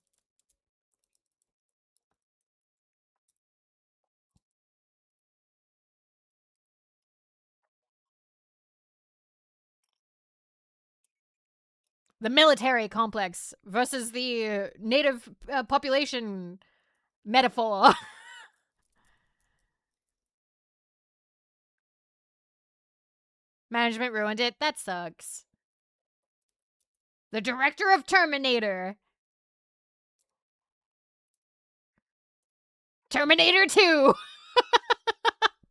A: The military complex versus the native population metaphor. Management ruined it. That sucks. The director of Terminator. Terminator 2.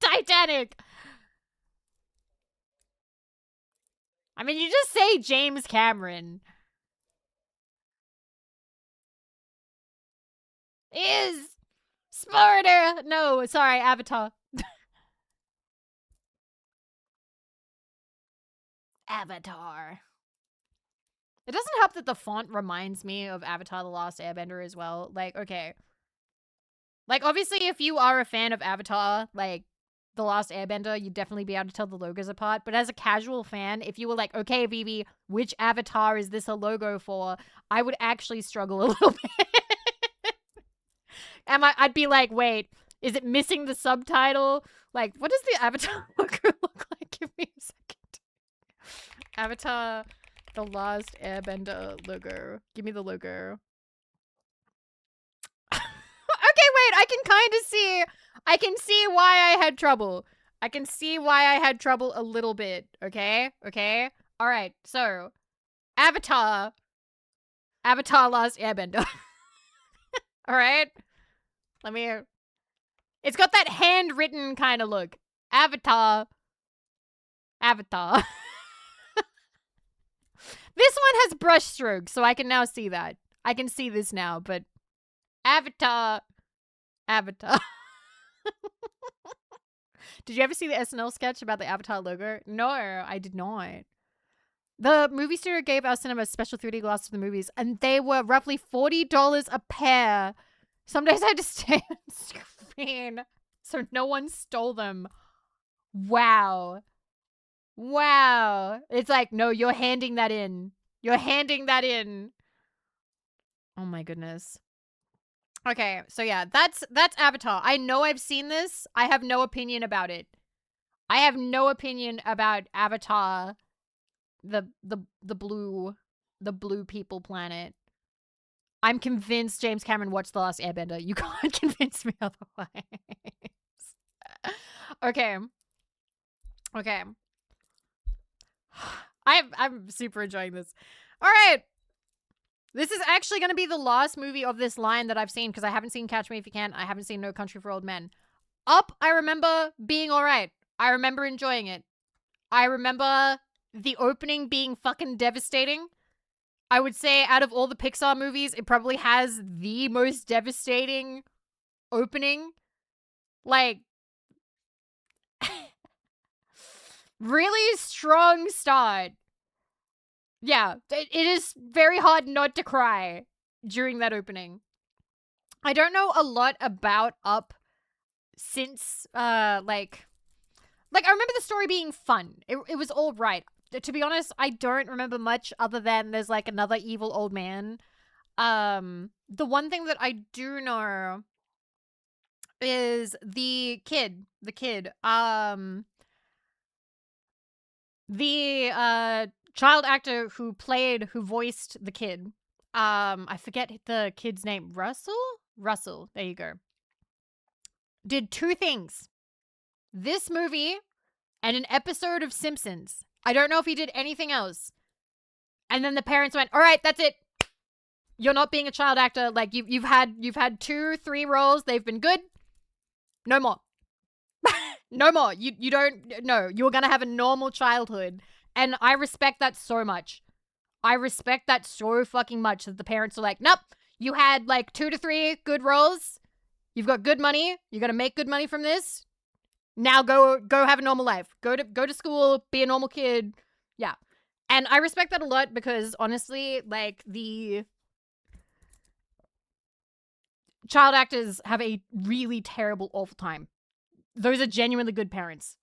A: Titanic. I mean, you just say James Cameron. Is smarter. No, sorry, Avatar. Avatar. It doesn't help that the font reminds me of Avatar The Last Airbender as well. Like, okay. Like, obviously, if you are a fan of Avatar, like, The Last Airbender, you'd definitely be able to tell the logos apart. But as a casual fan, if you were like, okay, Vivi, which Avatar is this a logo for? I would actually struggle a little bit. I'd be like, wait, is it missing the subtitle? Like, what does the Avatar logo look like? Give me a second. Avatar The Last Airbender logo. Give me the logo. Okay, wait, I can see why I had trouble. I can see why I had trouble a little bit, okay? Okay? Alright, so Avatar Last Airbender. Alright? Let me It's got that handwritten kind of look. Avatar. This one has brush strokes, so I can now see that. I can see this now, but Avatar. Did you ever see the SNL sketch about the Avatar logo? No, I did not. The movie studio gave our cinema special 3D glass for the movies, and they were roughly $40 a pair. Some days I had to stay on screen, so no one stole them. Wow. Wow. It's like, no, you're handing that in. You're handing that in. Oh my goodness. Okay, so yeah, that's Avatar. I know I've seen this. I have no opinion about it. I have no opinion about Avatar, the blue people planet. I'm convinced James Cameron watched The Last Airbender. You can't convince me otherwise. Okay. I'm super enjoying this. All right. This is actually going to be the last movie of this line that I've seen because I haven't seen Catch Me If You Can. I haven't seen No Country for Old Men. Up, I remember being all right. I remember enjoying it. I remember the opening being fucking devastating. I would say out of all the Pixar movies, it probably has the most devastating opening. Like, really strong start. Yeah, it is very hard not to cry during that opening. I don't know a lot about Up since, like I remember the story being fun. It was all right. To be honest, I don't remember much other than there's like another evil old man. The one thing that I do know is the kid. The child actor who voiced the kid. I forget the kid's name. Russell. There you go. Did two things. This movie and an episode of Simpsons. I don't know if he did anything else. And then the parents went, all right, that's it. You're not being a child actor. Like you've had 2-3 roles. They've been good. No more. No more. You don't, no, you're going to have a normal childhood. And I respect that so much. I respect that so fucking much that the parents are like, nope, you had like 2 to 3 good roles. You've got good money. You're going to make good money from this. Now go have a normal life. Go to school, be a normal kid. Yeah. And I respect that a lot because honestly, like the child actors have a really terrible, awful time. Those are genuinely good parents.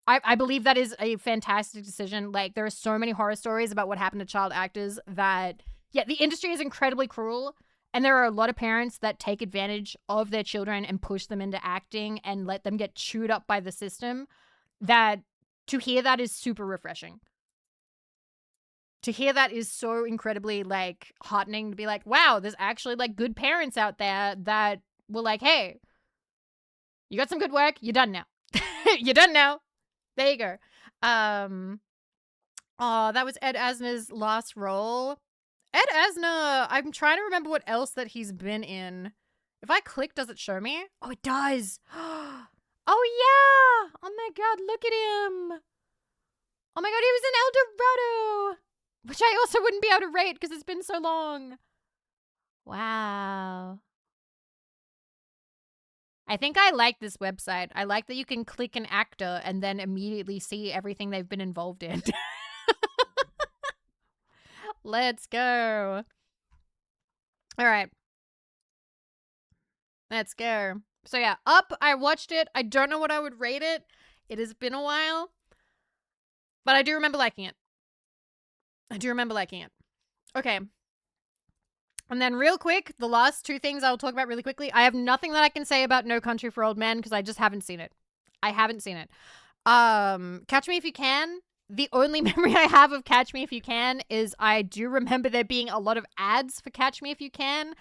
A: I believe that is a fantastic decision. Like there are so many horror stories about what happened to child actors that, yeah, the industry is incredibly cruel. And there are a lot of parents that take advantage of their children and push them into acting and let them get chewed up by the system. That to hear that is super refreshing. To hear that is so incredibly like heartening to be like, wow, there's actually like good parents out there that were like, hey, you got some good work. You're done now. You're done now. There you go. Oh, that was Ed Asner's last role. Ed Asner, I'm trying to remember what else that he's been in. If I click, does it show me? Oh, it does. Oh, yeah. Oh, my God. Look at him. Oh, my God. He was in El Dorado, which I also wouldn't be able to rate because it's been so long. Wow. I think I like this website. I like that you can click an actor and then immediately see everything they've been involved in. Let's go. All right. Let's go. So yeah, Up, I watched it. I don't know what I would rate it. It has been a while. But I do remember liking it. Okay. And then real quick, the last 2 things I'll talk about really quickly. I have nothing that I can say about No Country for Old Men because I just haven't seen it. Catch Me If You Can. The only memory I have of Catch Me If You Can is I do remember there being a lot of ads for Catch Me If You Can.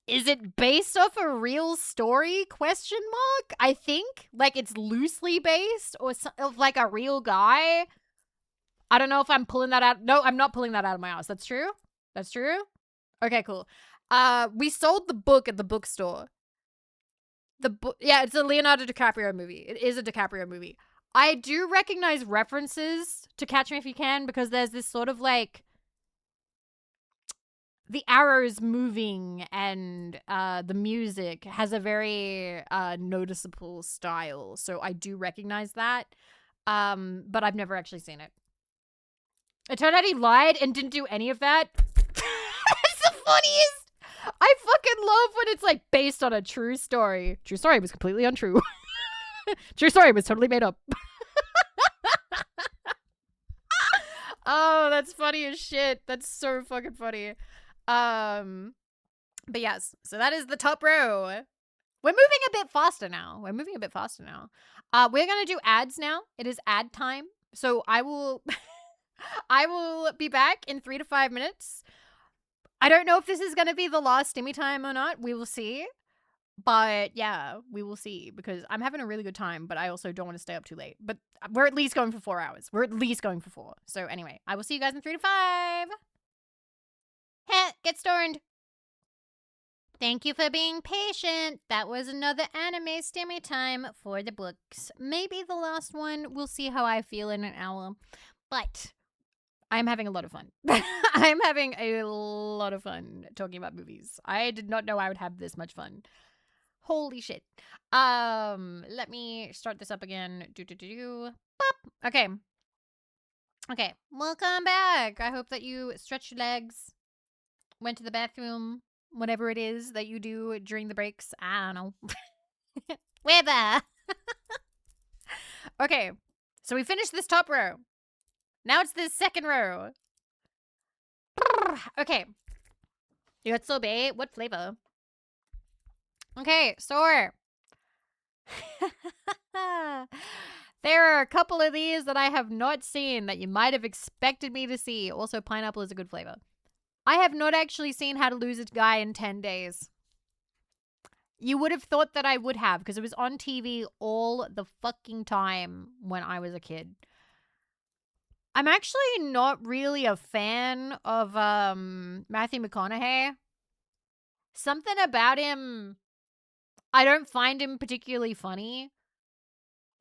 A: Is it based off a real story? ? I think like it's loosely based or of like a real guy. I don't know if I'm pulling that out. No, I'm not pulling that out of my ass. That's true. Okay, cool. We sold the book at the bookstore. The book, yeah, it's a Leonardo DiCaprio movie. It is a DiCaprio movie. I do recognize references to Catch Me If You Can because there's this sort of like the arrows moving and the music has a very noticeable style. So I do recognize that. But I've never actually seen it. It turned out he lied and didn't do any of that. It's the funniest. I fucking love when it's like based on a true story. True story was completely untrue. True story was totally made up. Oh, that's funny as shit. That's so fucking funny. But yes, so that is the top row. We're moving a bit faster now. We're gonna do ads now. It is ad time. So I will I will be back in 3 to 5 minutes. I don't know if this is gonna be the last Stimmy time or not. We will see. But yeah, we will see, because I'm having a really good time, but I also don't want to stay up too late. But we're at least going for 4 hours. We're at least going for 4. So anyway, I will see you guys in 3 to 5. Heh, get stoned. Thank you for being patient. That was another anime stimmy time for the books. Maybe the last one. We'll see how I feel in an hour. But I'm having a lot of fun. I'm having a lot of fun talking about movies. I did not know I would have this much fun. Holy shit. Let me start this up again. Bop. Okay. Okay. Welcome back. I hope that you stretched your legs, went to the bathroom, whatever it is that you do during the breaks. I don't know. Weather. Okay. So we finished this top row. Now it's this second row. Okay. Yotsobe. What flavor? Okay, so there are a couple of these that I have not seen that you might have expected me to see. Also, pineapple is a good flavor. I have not actually seen How to Lose a Guy in 10 Days. You would have thought that I would have, because it was on TV all the fucking time when I was a kid. I'm actually not really a fan of Matthew McConaughey. Something about him, I don't find him particularly funny.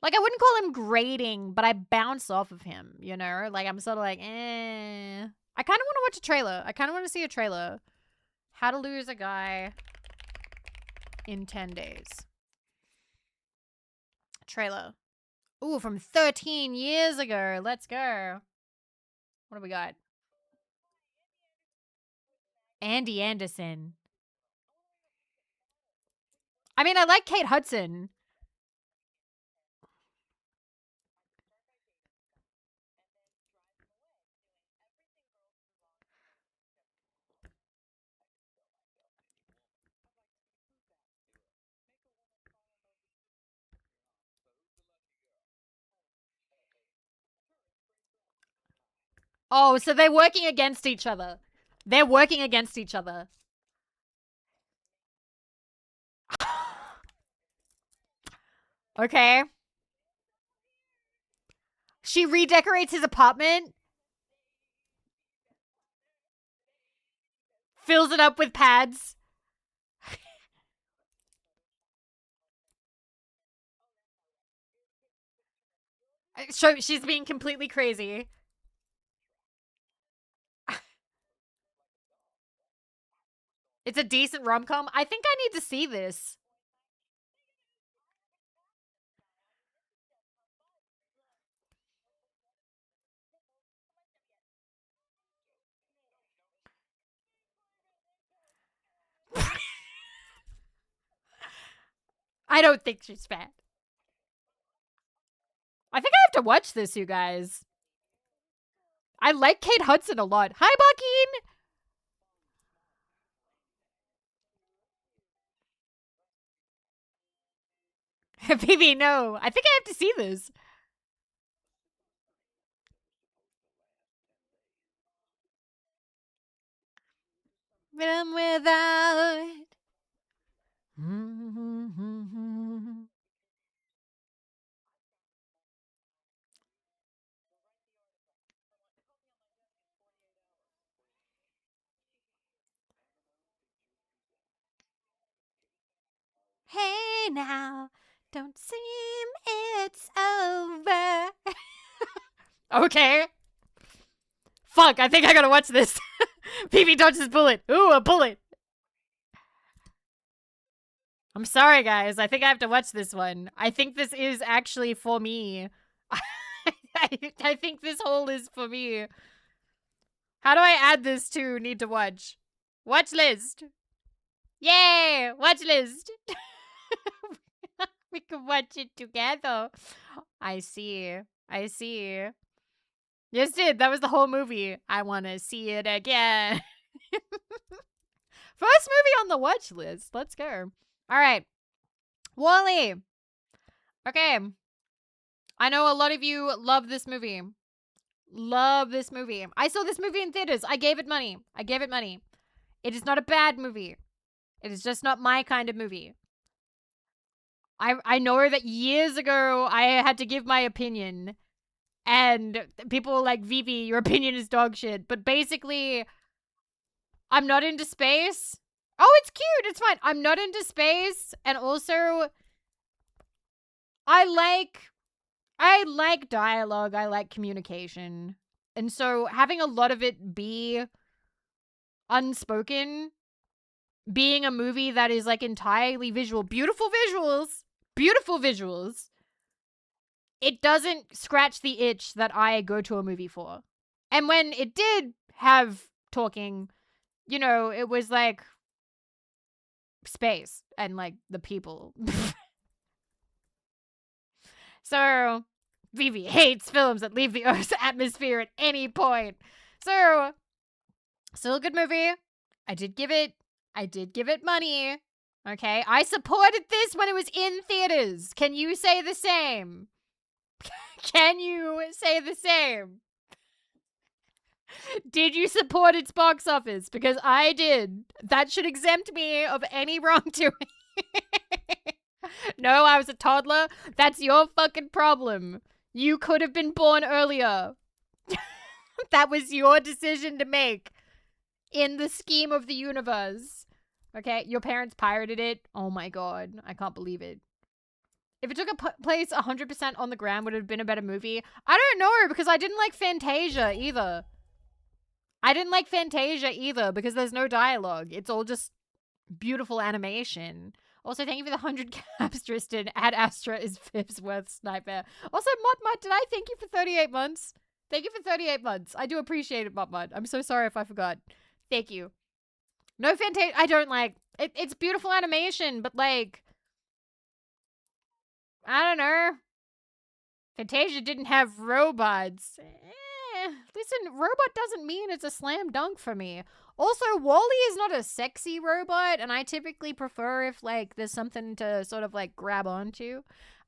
A: Like, I wouldn't call him grating, but I bounce off of him, you know? Like, I'm sort of like, eh. I kind of want to watch a trailer. I kind of want to see a trailer. How to Lose a Guy in 10 Days. Trailer. Ooh, from 13 years ago. Let's go. What do we got? Andy Anderson. I mean, I like Kate Hudson. Oh, so they're working against each other. They're working against each other. Okay. She redecorates his apartment. Fills it up with pads. So she's being completely crazy. It's a decent rom-com. I think I need to see this. I don't think she's fat. I think I have to watch this, you guys. I like Kate Hudson a lot. Hi, Buckine. Vivi, no. I think I have to see this. But I'm without. Hey now, don't seem it's over. Okay. Fuck, I think I gotta watch this. Vivi dodges bullet. Ooh, a bullet. I'm sorry, guys. I think I have to watch this one. I think this is actually for me. I think this whole is for me. How do I add this to need to watch? Watch list. Yay! Watch list. We can watch it together. I see. I see. Yes, did. That was the whole movie. I want to see it again. First movie on the watch list. Let's go. All right. Wall-E. Okay. I know a lot of you love this movie. Love this movie. I saw this movie in theaters. I gave it money. It is not a bad movie. It is just not my kind of movie. I know that years ago I had to give my opinion. And people were like, Vivi, your opinion is dog shit. But basically, I'm not into space. Oh, it's cute. It's fine. I'm not into space. And also, I like dialogue. I like communication. And so having a lot of it be unspoken, being a movie that is like entirely visual, beautiful visuals, it doesn't scratch the itch that I go to a movie for. And when it did have talking, you know, it was like space and like the people. So, Vivi hates films that leave the Earth's atmosphere at any point. So, still a good movie. I did give it money. Okay, I supported this when it was in theaters. Can you say the same? Can you say the same? Did you support its box office? Because I did. That should exempt me of any wrongdoing. No, I was a toddler. That's your fucking problem. You could have been born earlier. That was your decision to make in the scheme of the universe. Okay, your parents pirated it. Oh my god, I can't believe it. If it took a place 100% on the ground, would it have been a better movie? I don't know, because I didn't like Fantasia either. Because there's no dialogue. It's all just beautiful animation. Also, thank you for the 100 caps, Tristan. Ad Astra is Viv's worst nightmare. Also, Mott, did I thank you for 38 months? Thank you for 38 months. I do appreciate it, Mott. I'm so sorry if I forgot. Thank you. No Fantasia. I don't like it. It's beautiful animation, but like, I don't know. Fantasia didn't have robots. Listen, robot doesn't mean it's a slam dunk for me. Also, Wall-E is not a sexy robot, and I typically prefer if, like, there's something to sort of, like, grab onto.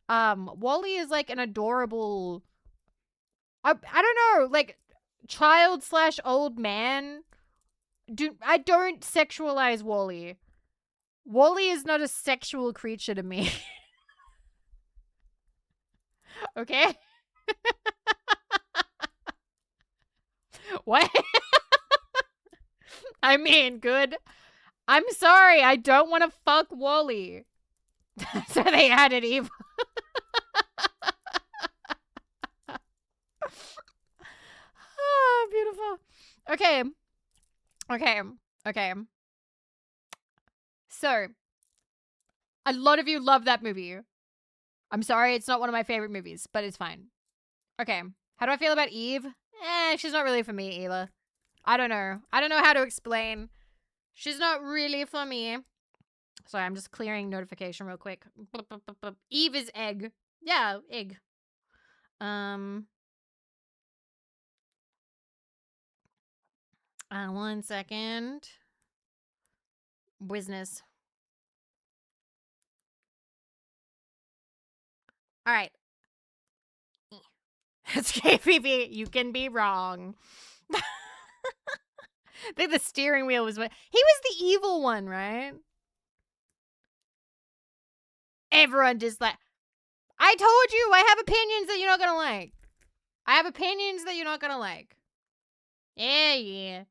A: Wall-E is, like, an adorable... I don't know, like, child/old man. I don't sexualize Wall-E. Wall-E is not a sexual creature to me. Okay? What? I mean, good. I'm sorry, I don't want to fuck Wall-E. So they added evil. Oh, beautiful. Okay. So, a lot of you love that movie. I'm sorry, it's not one of my favorite movies, but it's fine. Okay. How do I feel about Eve? She's not really for me either. I don't know how to explain. She's not really for me. Sorry, I'm just clearing notification real quick. Eve is egg. Yeah, egg. 1 second. Business. All right. It's KPP. You can be wrong. I think the steering wheel was what he was the evil one, right? Everyone just like, I told you I have opinions that you're not gonna like. Yeah.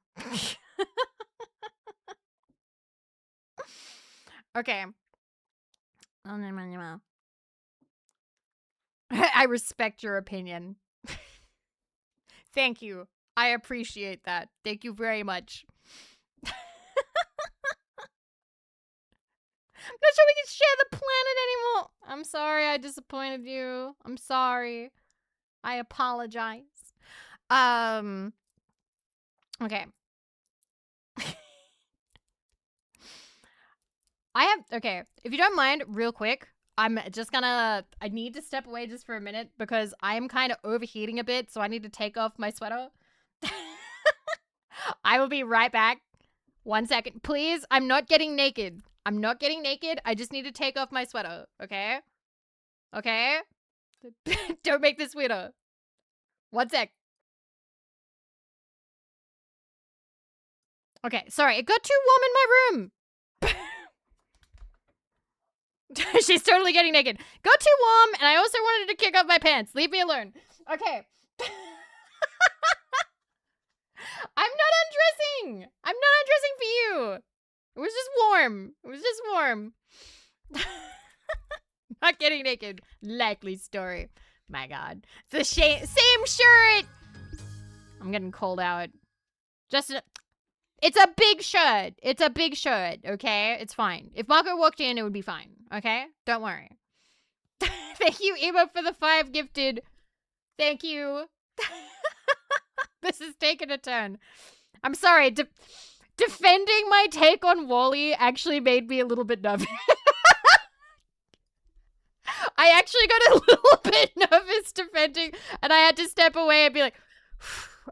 A: Okay. I respect your opinion. Thank you. I appreciate that. Thank you very much. I'm not sure we can share the planet anymore. I'm sorry I disappointed you. I'm sorry. I apologize. Okay. Okay, if you don't mind, real quick, I need to step away just for a minute because I'm kind of overheating a bit, so I need to take off my sweater. I will be right back. 1 second. Please, I'm not getting naked. I'm not getting naked. I just need to take off my sweater, okay? Okay? Don't make this weirder. One sec. Okay, sorry. It got too warm in my room. She's totally getting naked. Got too warm, and I also wanted to kick off my pants. Leave me alone. Okay. I'm not undressing. I'm not undressing for you. It was just warm. It was just warm. Not getting naked. Likely story. My God. It's the same shirt. I'm getting cold out. It's a big shirt. It's a big shirt, okay? It's fine. If Marco walked in, it would be fine, okay? Don't worry. Thank you, Emo, for the 5 gifted. Thank you. This is taking a turn. I'm sorry. Defending my take on Wall-E actually made me a little bit nervous. I actually got a little bit nervous defending, and I had to step away and be like,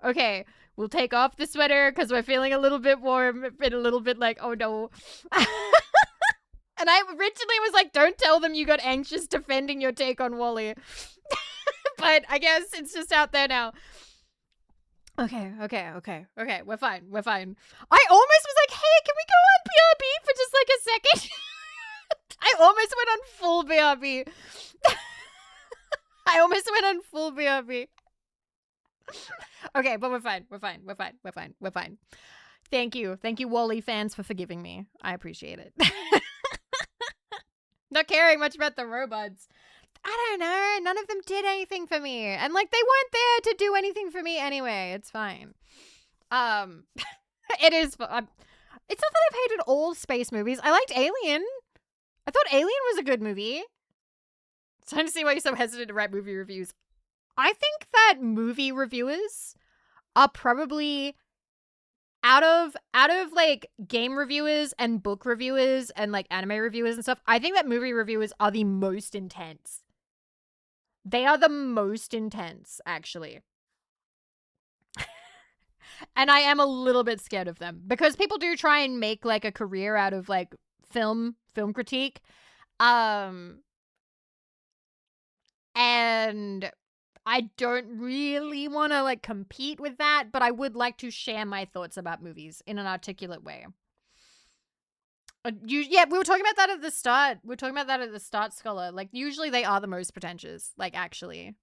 A: okay, we'll take off the sweater because we're feeling a little bit warm and a little bit like, oh no. And I originally was like, don't tell them you got anxious defending your take on Wall-E. But I guess it's just out there now. Okay. We're fine. I almost was like, hey, can we go on BRB for just like a second? I almost went on full BRB. I almost went on full BRB. Okay, but we're fine. Thank you, Wall-E fans, for forgiving me. I appreciate it. Not caring much about the robots. I don't know. None of them did anything for me. And, like, they weren't there to do anything for me anyway. It's fine. It is... It's not that I've hated all space movies. I liked Alien. I thought Alien was a good movie. It's time to see why you're so hesitant to write movie reviews. I think that movie reviewers are probably... Out of like game reviewers and book reviewers and like anime reviewers and stuff, I think that movie reviewers are the most intense. They are the most intense, actually. And I am a little bit scared of them because people do try and make like a career out of like film critique. And I don't really want to like compete with that, but I would like to share my thoughts about movies in an articulate way. Yeah, we were talking about that at the start. Scholar. Like, usually they are the most pretentious. Like, actually.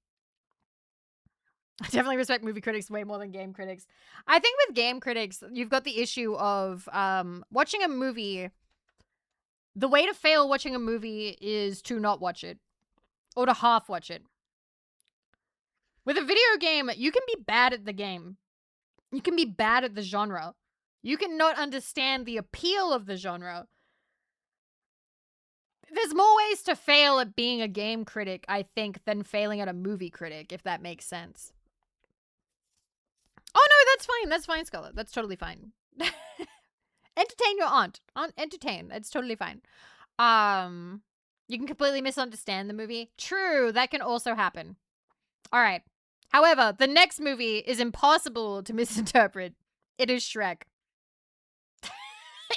A: I definitely respect movie critics way more than game critics. I think with game critics, you've got the issue of watching a movie. The way to fail watching a movie is to not watch it. Or to half watch it. With a video game, you can be bad at the game. You can be bad at the genre. You can not understand the appeal of the genre. There's more ways to fail at being a game critic, I think, than failing at a movie critic, if that makes sense. Oh, no, that's fine. That's fine, Scholar. That's totally fine. Entertain your aunt. Entertain. It's totally fine. You can completely misunderstand the movie. True, that can also happen. All right. However, the next movie is impossible to misinterpret. It is Shrek.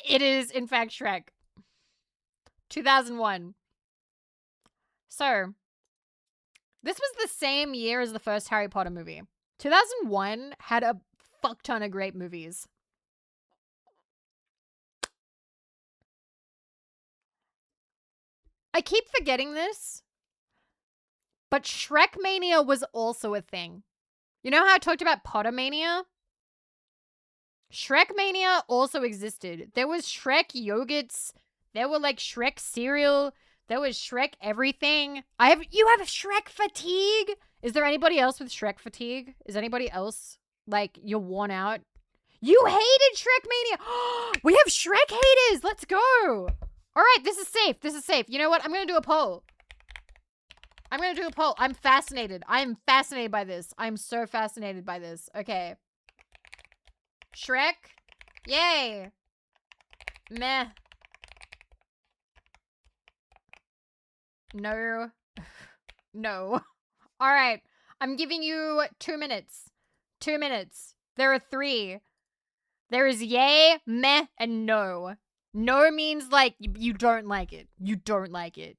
A: It is, in fact, Shrek. 2001. So, this was the same year as the first Harry Potter movie. 2001 had a fuck ton of great movies. I keep forgetting this, but Shrek Mania was also a thing. You know how I talked about Potter Mania? Shrek Mania also existed. There was Shrek yogurts. There were like Shrek cereal. There was Shrek everything. You have Shrek fatigue? Is there anybody else with Shrek fatigue? Is anybody else like you're worn out? You hated Shrek Mania. We have Shrek haters. Let's go. All right, this is safe. You know what? I'm going to do a poll. I'm fascinated. I'm fascinated by this. I'm so fascinated by this. Okay. Shrek. Yay. Meh. No. No. All right. I'm giving you 2 minutes. 2 minutes. There are 3. There is yay, meh, and no. No means like you don't like it. You don't like it.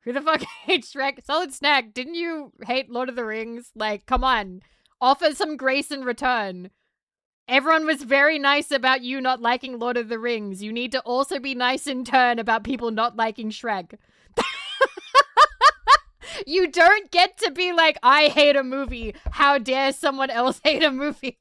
A: Who the fuck hates Shrek? Solid Snack, didn't you hate Lord of the Rings? Like, come on. Offer some grace in return. Everyone was very nice about you not liking Lord of the Rings. You need to also be nice in turn about people not liking Shrek. You don't get to be like, I hate a movie. How dare someone else hate a movie?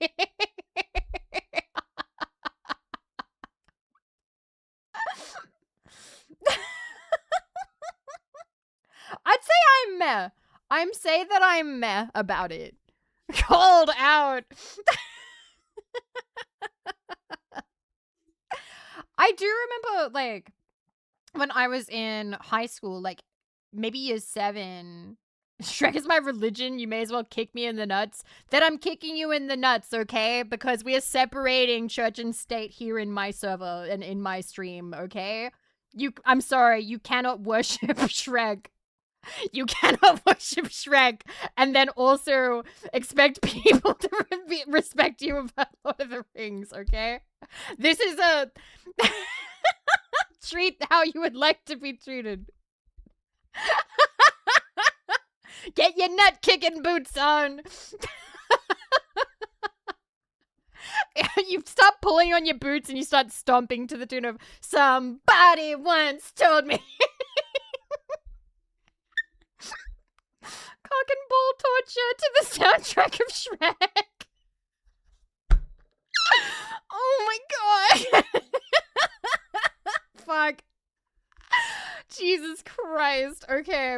A: I'd say I'm meh. I'm say that I'm meh about it. Called out. I do remember, like, when I was in high school, like, maybe year 7, Shrek is my religion. You may as well kick me in the nuts. Then I'm kicking you in the nuts, okay? Because we are separating church and state here in my server and in my stream, okay? I'm sorry, you cannot worship Shrek. You cannot worship Shrek and then also expect people to respect you about Lord of the Rings, okay? This is a treat how you would like to be treated. Get your nut kicking boots on. You stop pulling on your boots and you start stomping to the tune of "Somebody once told me." Cock and ball torture to the soundtrack of Shrek. Oh my god. Fuck. Jesus Christ. Okay.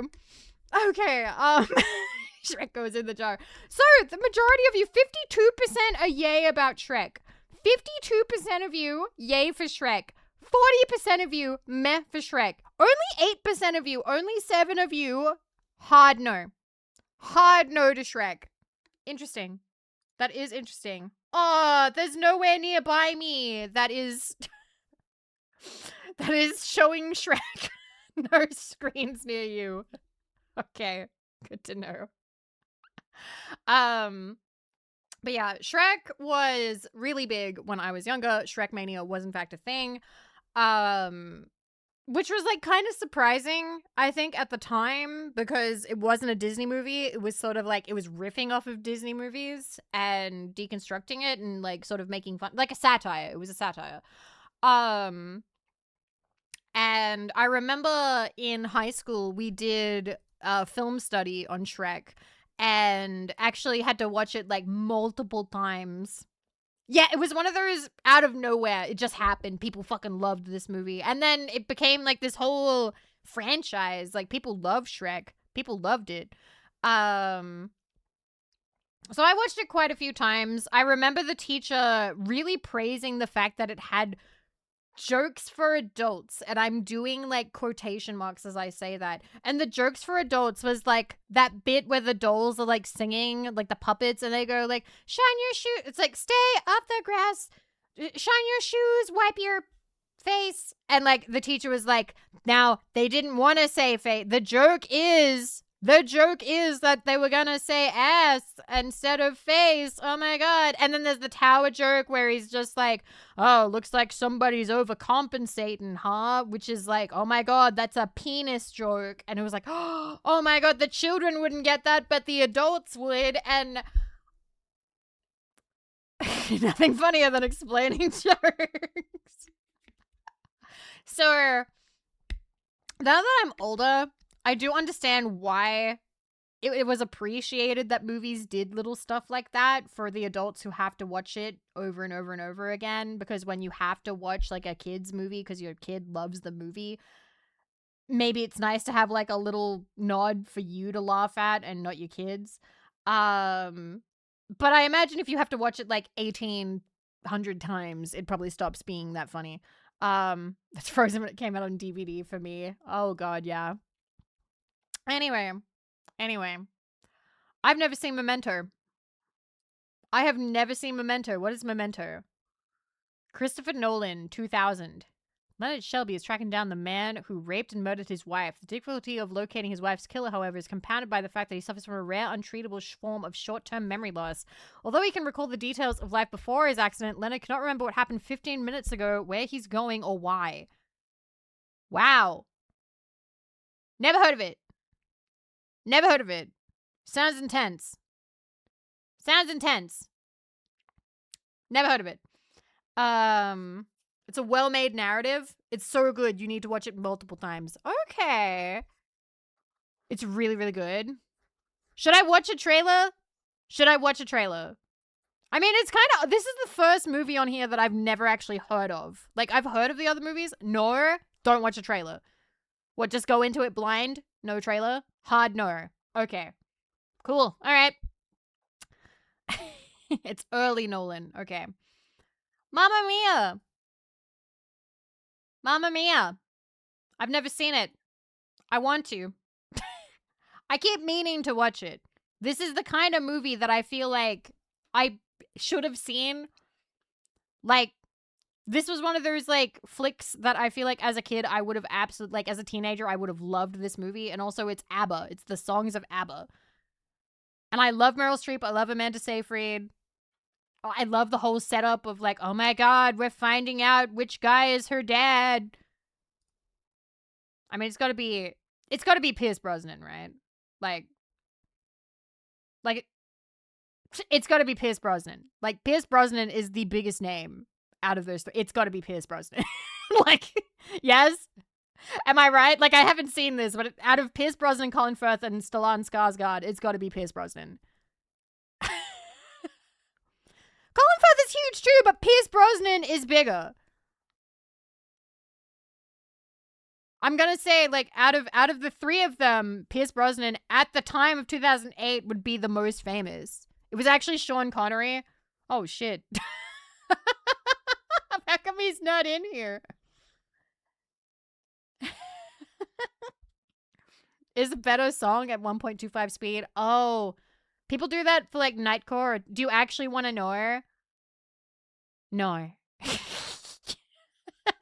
A: Shrek goes in the jar. So, the majority of you, 52% are yay about Shrek. 52% of you, yay for Shrek. 40% of you, meh for Shrek. Only 8% of you, only 7 of you, hard no. Hard no to Shrek. Interesting. That is interesting. Oh, there's nowhere nearby me. That is showing Shrek. No screens near you. Okay, good to know. But yeah, Shrek was really big when I was younger. Shrek Mania was in fact a thing. Which was like kind of surprising, I think, at the time, because it wasn't a Disney movie. It was sort of like, it was riffing off of Disney movies and deconstructing it and like sort of making fun, like a satire. It was a satire. And I remember in high school, we did a film study on Shrek and actually had to watch it like multiple times. Yeah, it was one of those out of nowhere. It just happened. People fucking loved this movie. And then it became like this whole franchise. Like, people love Shrek. People loved it. So I watched it quite a few times. I remember the teacher really praising the fact that it had jokes for adults, and I'm doing like quotation marks as I say that. And the jokes for adults was like that bit where the dolls are like singing, like the puppets, and they go like, shine your shoe. It's like, stay off the grass, shine your shoes, wipe your face. And like the teacher was like, now they didn't want to say face. The joke is that they were gonna say ass instead of face. Oh my god. And then there's the tower joke where he's just like, oh, looks like somebody's overcompensating, huh? Which is like, oh my god, that's a penis joke. And it was like, oh my god, the children wouldn't get that, but the adults would. And nothing funnier than explaining jokes. So now that I'm older, I do understand why it was appreciated that movies did little stuff like that for the adults who have to watch it over and over and over again. Because when you have to watch like a kid's movie because your kid loves the movie, maybe it's nice to have like a little nod for you to laugh at and not your kids. But I imagine if you have to watch it like 1,800 times, it probably stops being that funny. That's Frozen when it came out on DVD for me. Oh god, yeah. Anyway, I've never seen Memento. I have never seen Memento. What is Memento? Christopher Nolan, 2000. Leonard Shelby is tracking down the man who raped and murdered his wife. The difficulty of locating his wife's killer, however, is compounded by the fact that he suffers from a rare, untreatable form of short-term memory loss. Although he can recall the details of life before his accident, Leonard cannot remember what happened 15 minutes ago, where he's going, or why. Wow. Never heard of it. Never heard of it. Sounds intense. Sounds intense. Never heard of it. It's a well-made narrative. It's so good. You need to watch it multiple times. Okay. It's really, really good. Should I watch a trailer? Should I watch a trailer? I mean, it's kind of... This is the first movie on here that I've never actually heard of. Like, I've heard of the other movies. No, don't watch a trailer. What, just go into it blind? No trailer? Hard no. Okay. Cool. All right. It's early Nolan. Okay. Mamma Mia. Mamma Mia. I've never seen it. I want to. I keep meaning to watch it. This is the kind of movie that I feel like I should have seen. Like, this was one of those, like, flicks that I feel like as a kid I would have absolutely, like, as a teenager I would have loved this movie. And also it's ABBA. It's the songs of ABBA. And I love Meryl Streep. I love Amanda Seyfried. I love the whole setup of like, oh my god, we're finding out which guy is her dad. I mean, it's got to be Pierce Brosnan, right? Like it's got to be Pierce Brosnan. Like, Pierce Brosnan is the biggest name out of those three. It's got to be Pierce Brosnan. Like, yes? Am I right? Like, I haven't seen this, but out of Pierce Brosnan, Colin Firth, and Stellan Skarsgård, it's got to be Pierce Brosnan. Colin Firth is huge too, but Pierce Brosnan is bigger. I'm gonna say, like, out of the three of them, Pierce Brosnan at the time of 2008 would be the most famous. It was actually Sean Connery. Oh shit! How come he's not in here? Is a better song at 1.25 speed? Oh. People do that for, like, Nightcore. Do you actually want to know? No.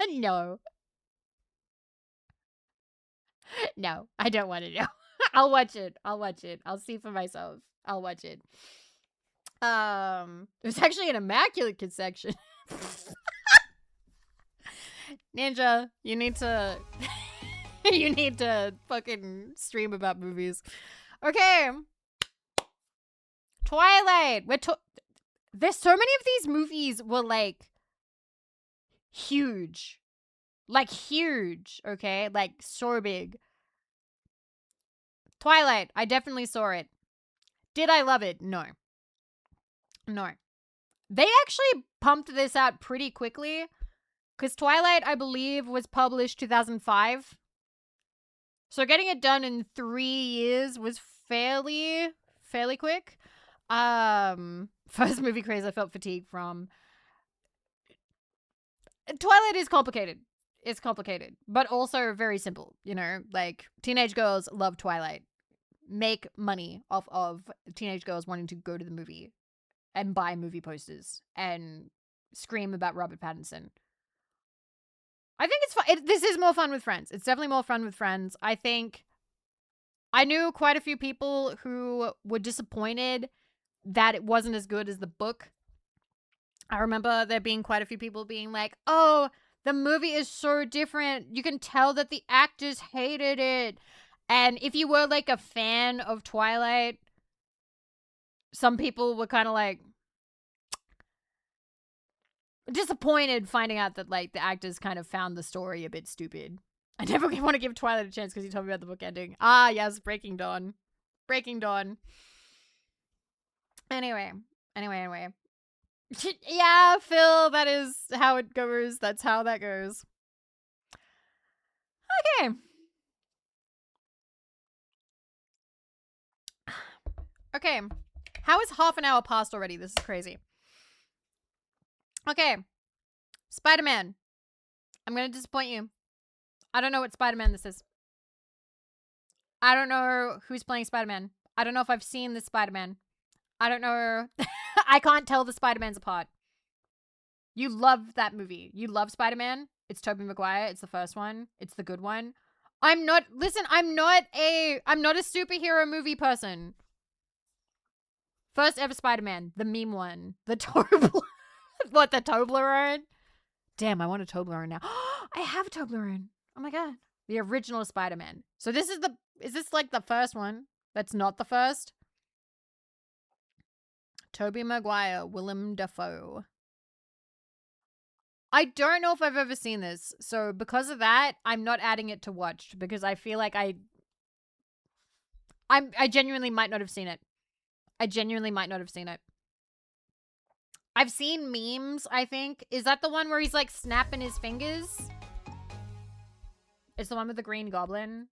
A: No. No, I don't want to know. I'll watch it. I'll see for myself. I'll watch it. It was actually an immaculate conception. Ninja, you need to... you need to fucking stream about movies. Okay. Twilight. There's so many of these movies were like huge. Like huge, okay? Like so big. Twilight. I definitely saw it. Did I love it? No. No. They actually pumped this out pretty quickly because Twilight, I believe, was published 2005. So getting it done in 3 years was fairly quick. First movie craze I felt fatigue from. Twilight is complicated. It's complicated, but also very simple. You know, like, teenage girls love Twilight. Make money off of teenage girls wanting to go to the movie and buy movie posters and scream about Robert Pattinson. I think it's fun. This is more fun with friends. It's definitely more fun with friends. I think I knew quite a few people who were disappointed that it wasn't as good as the book. I remember there being quite a few people being like, oh, the movie is so different. You can tell that the actors hated it. And if you were like a fan of Twilight, some people were kind of like disappointed finding out that like the actors kind of found the story a bit stupid. I never want to give Twilight a chance because you told me about the book ending. Ah, yes, Breaking Dawn. Breaking Dawn. Anyway. Yeah, Phil, that is how it goes. That's how that goes. Okay. Okay. How is half an hour past already? This is crazy. Okay. Spider-Man. I'm going to disappoint you. I don't know what Spider-Man this is. I don't know who's playing Spider-Man. I don't know if I've seen this Spider-Man. I don't know. I can't tell the Spider-Mans apart. You love that movie. You love Spider-Man? It's Tobey Maguire. It's the first one. It's the good one. I'm not a superhero movie person. First ever Spider-Man, the meme one. The Toblerone. What, the Toblerone? Damn, I want a Toblerone now. I have a Toblerone. Oh my god. The original Spider-Man. So is this like the first one? That's not the first? Tobey Maguire, Willem Dafoe. I don't know if I've ever seen this. So because of that, I'm not adding it to watched because I feel like I genuinely might not have seen it. I genuinely might not have seen it. I've seen memes, I think. Is that the one where he's like snapping his fingers? It's the one with the Green Goblin.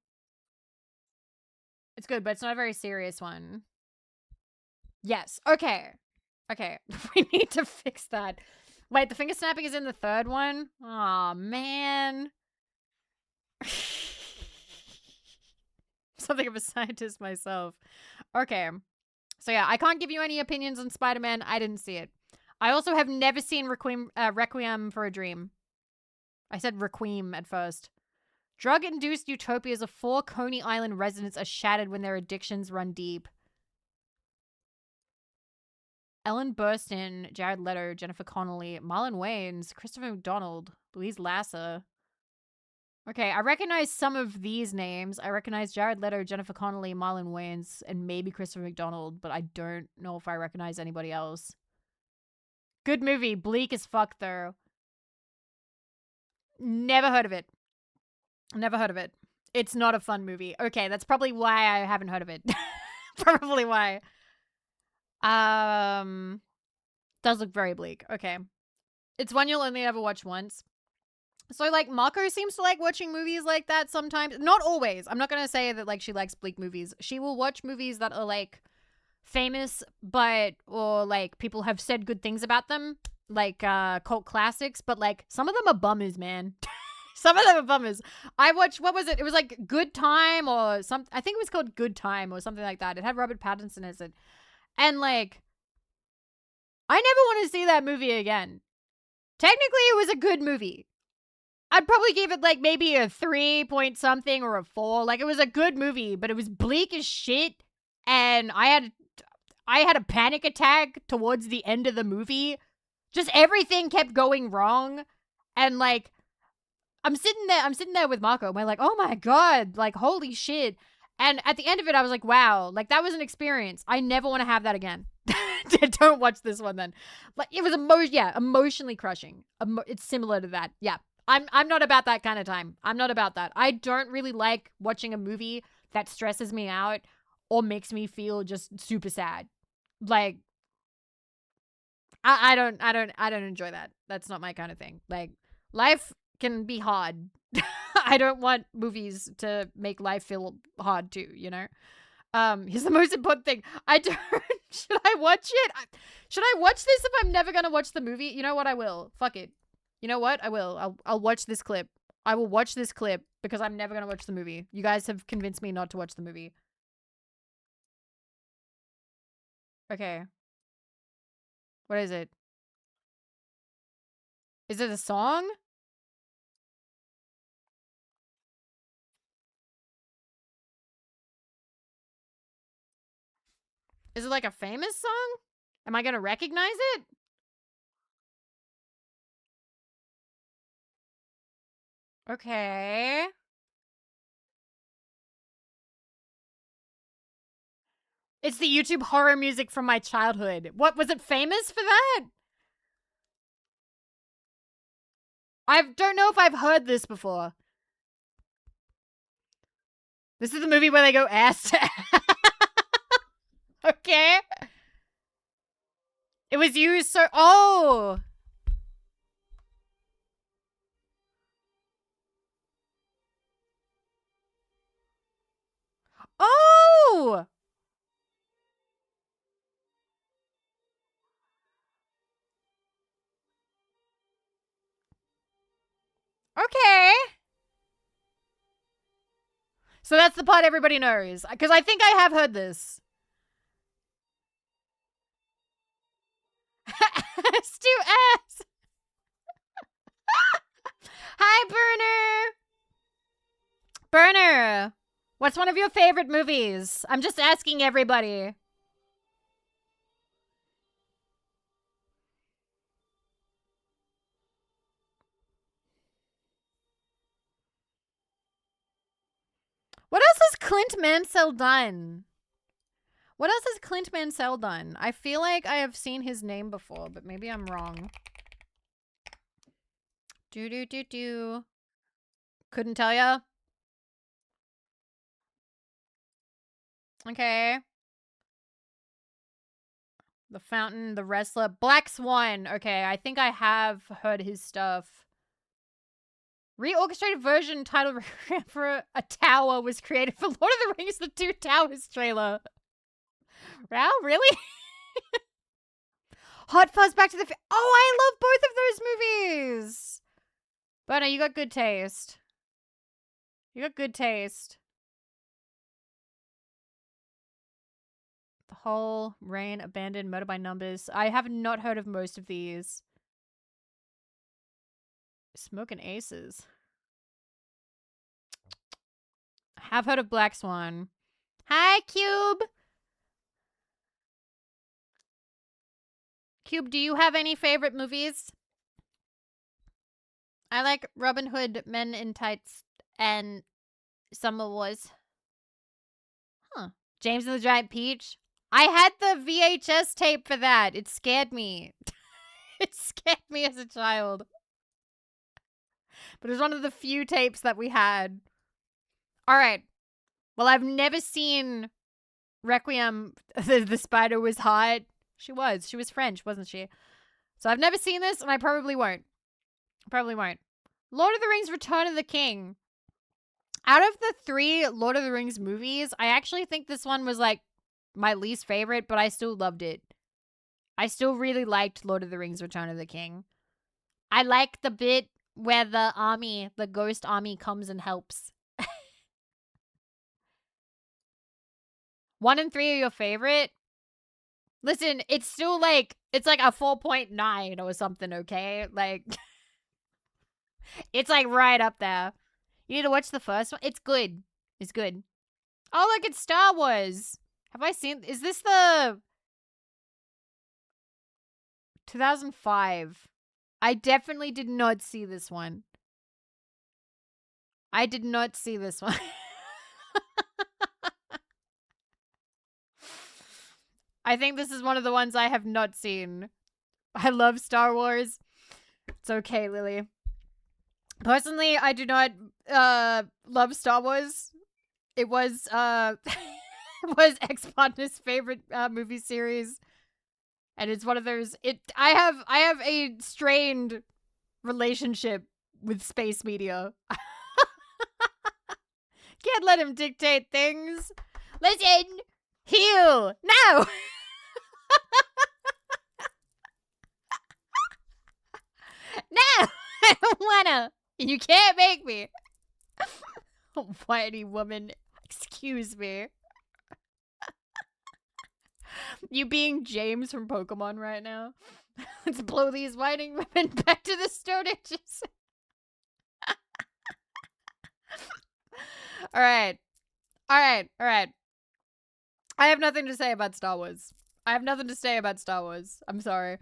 A: It's good, but it's not a very serious one. Yes. Okay. Okay. We need to fix that. Wait, the finger snapping is in the third one? Aw, man. Something of a scientist myself. Okay. So yeah, I can't give you any opinions on Spider-Man. I didn't see it. I also have never seen Requiem for a Dream. I said Requiem at first. Drug-induced utopias of 4 Coney Island residents are shattered when their addictions run deep. Ellen Burstyn, Jared Leto, Jennifer Connelly, Marlon Wayans, Christopher McDonald, Louise Lasser. Okay, I recognize some of these names. I recognize Jared Leto, Jennifer Connelly, Marlon Wayans, and maybe Christopher McDonald, but I don't know if I recognize anybody else. Good movie. Bleak as fuck, though. Never heard of it. Never heard of it. It's not a fun movie. Okay, that's probably why I haven't heard of it. Probably why. Does look very bleak. Okay. It's one you'll only ever watch once. So, like, Mako seems to like watching movies like that sometimes. Not always. I'm not going to say that, like, she likes bleak movies. She will watch movies that are, like, famous, or, like, people have said good things about them. Like, cult classics. But, like, some of them are bummers, man. Some of them are bummers. I watched, what was it? It was, like, Good Time or something. I think it was called Good Time or something like that. It had Robert Pattinson as it. And, like, I never want to see that movie again. Technically, it was a good movie. I'd probably give it like maybe a 3 point something or a 4. Like, it was a good movie, but it was bleak as shit. And I had a panic attack towards the end of the movie. Just everything kept going wrong. And like, I'm sitting there with Marco. And we're like, oh my God, like, holy shit. And at the end of it, I was like, wow, like, that was an experience. I never want to have that again. Don't watch this one then. Like, it was emotionally crushing. It's similar to that. Yeah. I'm not about that kind of time. I'm not about that. I don't really like watching a movie that stresses me out or makes me feel just super sad. Like, I don't enjoy that. That's not my kind of thing. Like, life can be hard. I don't want movies to make life feel hard too, you know? Here's the most important thing. Should I watch it? Should I watch this if I'm never gonna watch the movie? You know what? I will. Fuck it. You know what? I will. I'll watch this clip. I will watch this clip because I'm never gonna watch the movie. You guys have convinced me not to watch the movie. Okay. What is it? Is it a song? Is it like a famous song? Am I gonna recognize it? Okay. It's the YouTube horror music from my childhood. What, was it famous for that? I don't know if I've heard this before. This is the movie where they go ass to ass. Okay. It was used so... Oh! Oh! Okay. So that's the part everybody knows. Because I think I have heard this. Ass to ass. How Hi, Burner! Burner! What's one of your favorite movies? I'm just asking everybody. What else has Clint Mansell done? What else has Clint Mansell done? I feel like I have seen his name before, but maybe I'm wrong. Do. Couldn't tell ya. Okay. The Fountain, The Wrestler, Black Swan. Okay, I think I have heard his stuff. Reorchestrated version titled for a Tower was created for Lord of the Rings The Two Towers trailer. Wow, really? Hot Fuzz, Back to the... Oh, I love both of those movies! But no, you got good taste. You got good taste. The Whole, Rain, Abandoned, Murder by Numbers. I have not heard of most of these. Smoking Aces. Have heard of Black Swan. Hi, Cube! Cube, do you have any favorite movies? I like Robin Hood, Men in Tights, and Summer Wars. Huh. James and the Giant Peach. I had the VHS tape for that. It scared me. It scared me as a child. But it was one of the few tapes that we had. Alright. Well, I've never seen Requiem. The spider was hot. She was. She was French, wasn't she? So I've never seen this, and I probably won't. Probably won't. Lord of the Rings Return of the King. Out of the 3 Lord of the Rings movies, I actually think this one was like my least favorite, but I still loved it. I still really liked Lord of the Rings Return of the King. I like the bit where the ghost army comes and helps. 1 and 3 are your favorite? Listen, it's still like, it's like a 4.9 or something, okay? Like, it's like right up there. You need to watch the first one. It's good. It's good. Oh, look, it's Star Wars. Have I seen... Is this the... 2005. I definitely did not see this one. I did not see this one. I think this is one of the ones I have not seen. I love Star Wars. It's okay, Lily. Personally, I do not love Star Wars. It was it was ex-partner's favorite movie series. And it's one of those I have a strained relationship with space media. Can't let him dictate things. Listen, heal now. No, I don't wanna. You can't make me. Whitey woman, excuse me. You being James from Pokemon right now? Let's blow these whiting women back to the Stone Ages. Alright. Alright. I have nothing to say about Star Wars. I'm sorry.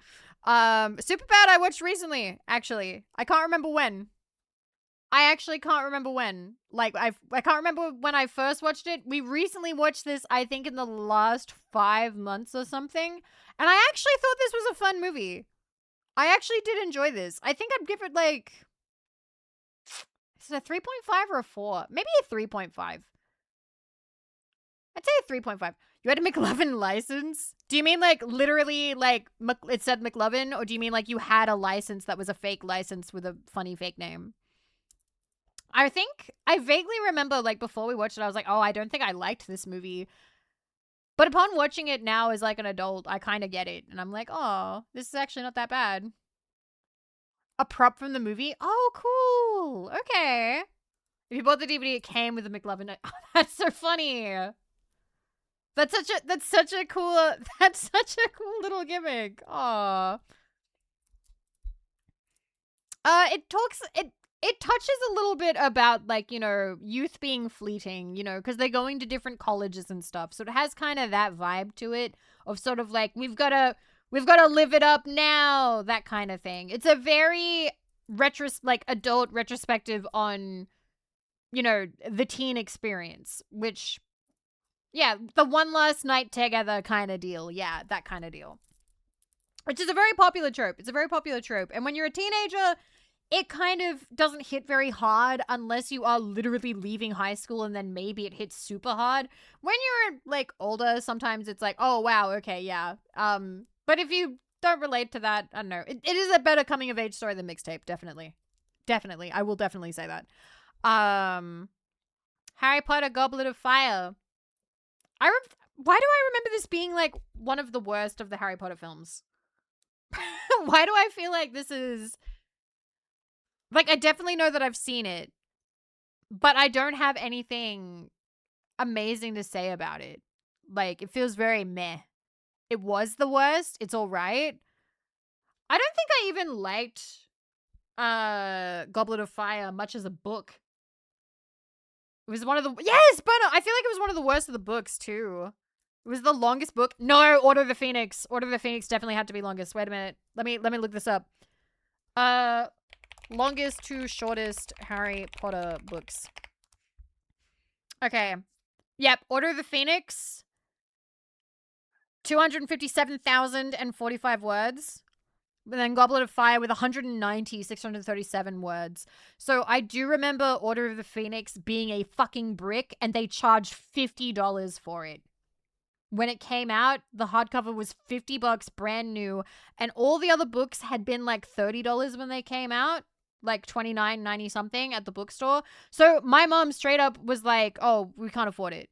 A: Superbad I watched recently, actually. I can't remember when. I actually can't remember when. Like, I can't remember when I first watched it. We recently watched this, I think, in the last 5 months or something. And I actually thought this was a fun movie. I actually did enjoy this. I think I'd give it, like... Is it a 3.5 or a 4? Maybe a 3.5. I'd say a 3.5. You had a McLovin license? Do you mean, like, literally, like, it said McLovin? Or do you mean, like, you had a license that was a fake license with a funny fake name? I think I vaguely remember, like, before we watched it, I was like, oh, I don't think I liked this movie. But upon watching it now as, like, an adult, I kind of get it. And I'm like, oh, this is actually not that bad. A prop from the movie? Oh, cool. Okay. If you bought the DVD, it came with a McLovin. Oh, that's so funny. That's such a cool little gimmick. Aw. it touches a little bit about, like, you know, youth being fleeting, you know, because they're going to different colleges and stuff. So it has kind of that vibe to it of sort of like, we've got to live it up now, that kind of thing. It's a very adult retrospective on, you know, the teen experience, which, yeah, the one last night together kind of deal. Yeah, that kind of deal. Which is a very popular trope. It's a very popular trope. And when you're a teenager, it kind of doesn't hit very hard unless you are literally leaving high school, and then maybe it hits super hard. When you're, like, older, sometimes it's like, oh, wow, okay, yeah. But if you don't relate to that, I don't know. It is a better coming of age story than Mixtape, definitely. Definitely. I will definitely say that. Harry Potter Goblet of Fire. Why do I remember this being, like, one of the worst of the Harry Potter films? Why do I feel like this is... Like, I definitely know that I've seen it, but I don't have anything amazing to say about it. Like, it feels very meh. It was the worst. It's all right. I don't think I even liked Goblet of Fire much as a book. It was one of the... Yes, but I feel like it was one of the worst of the books, too. It was the longest book. No, Order of the Phoenix. Order of the Phoenix definitely had to be longest. Wait a minute. Let me look this up. Longest to shortest Harry Potter books. Okay. Yep. Order of the Phoenix. 257,045 words. And then Goblet of Fire with 637 words. So I do remember Order of the Phoenix being a fucking brick, and they charged $50 for it. When it came out, the hardcover was $50 brand new, and all the other books had been like $30 when they came out, like $29.90 something at the bookstore. So my mom straight up was like, "Oh, we can't afford it.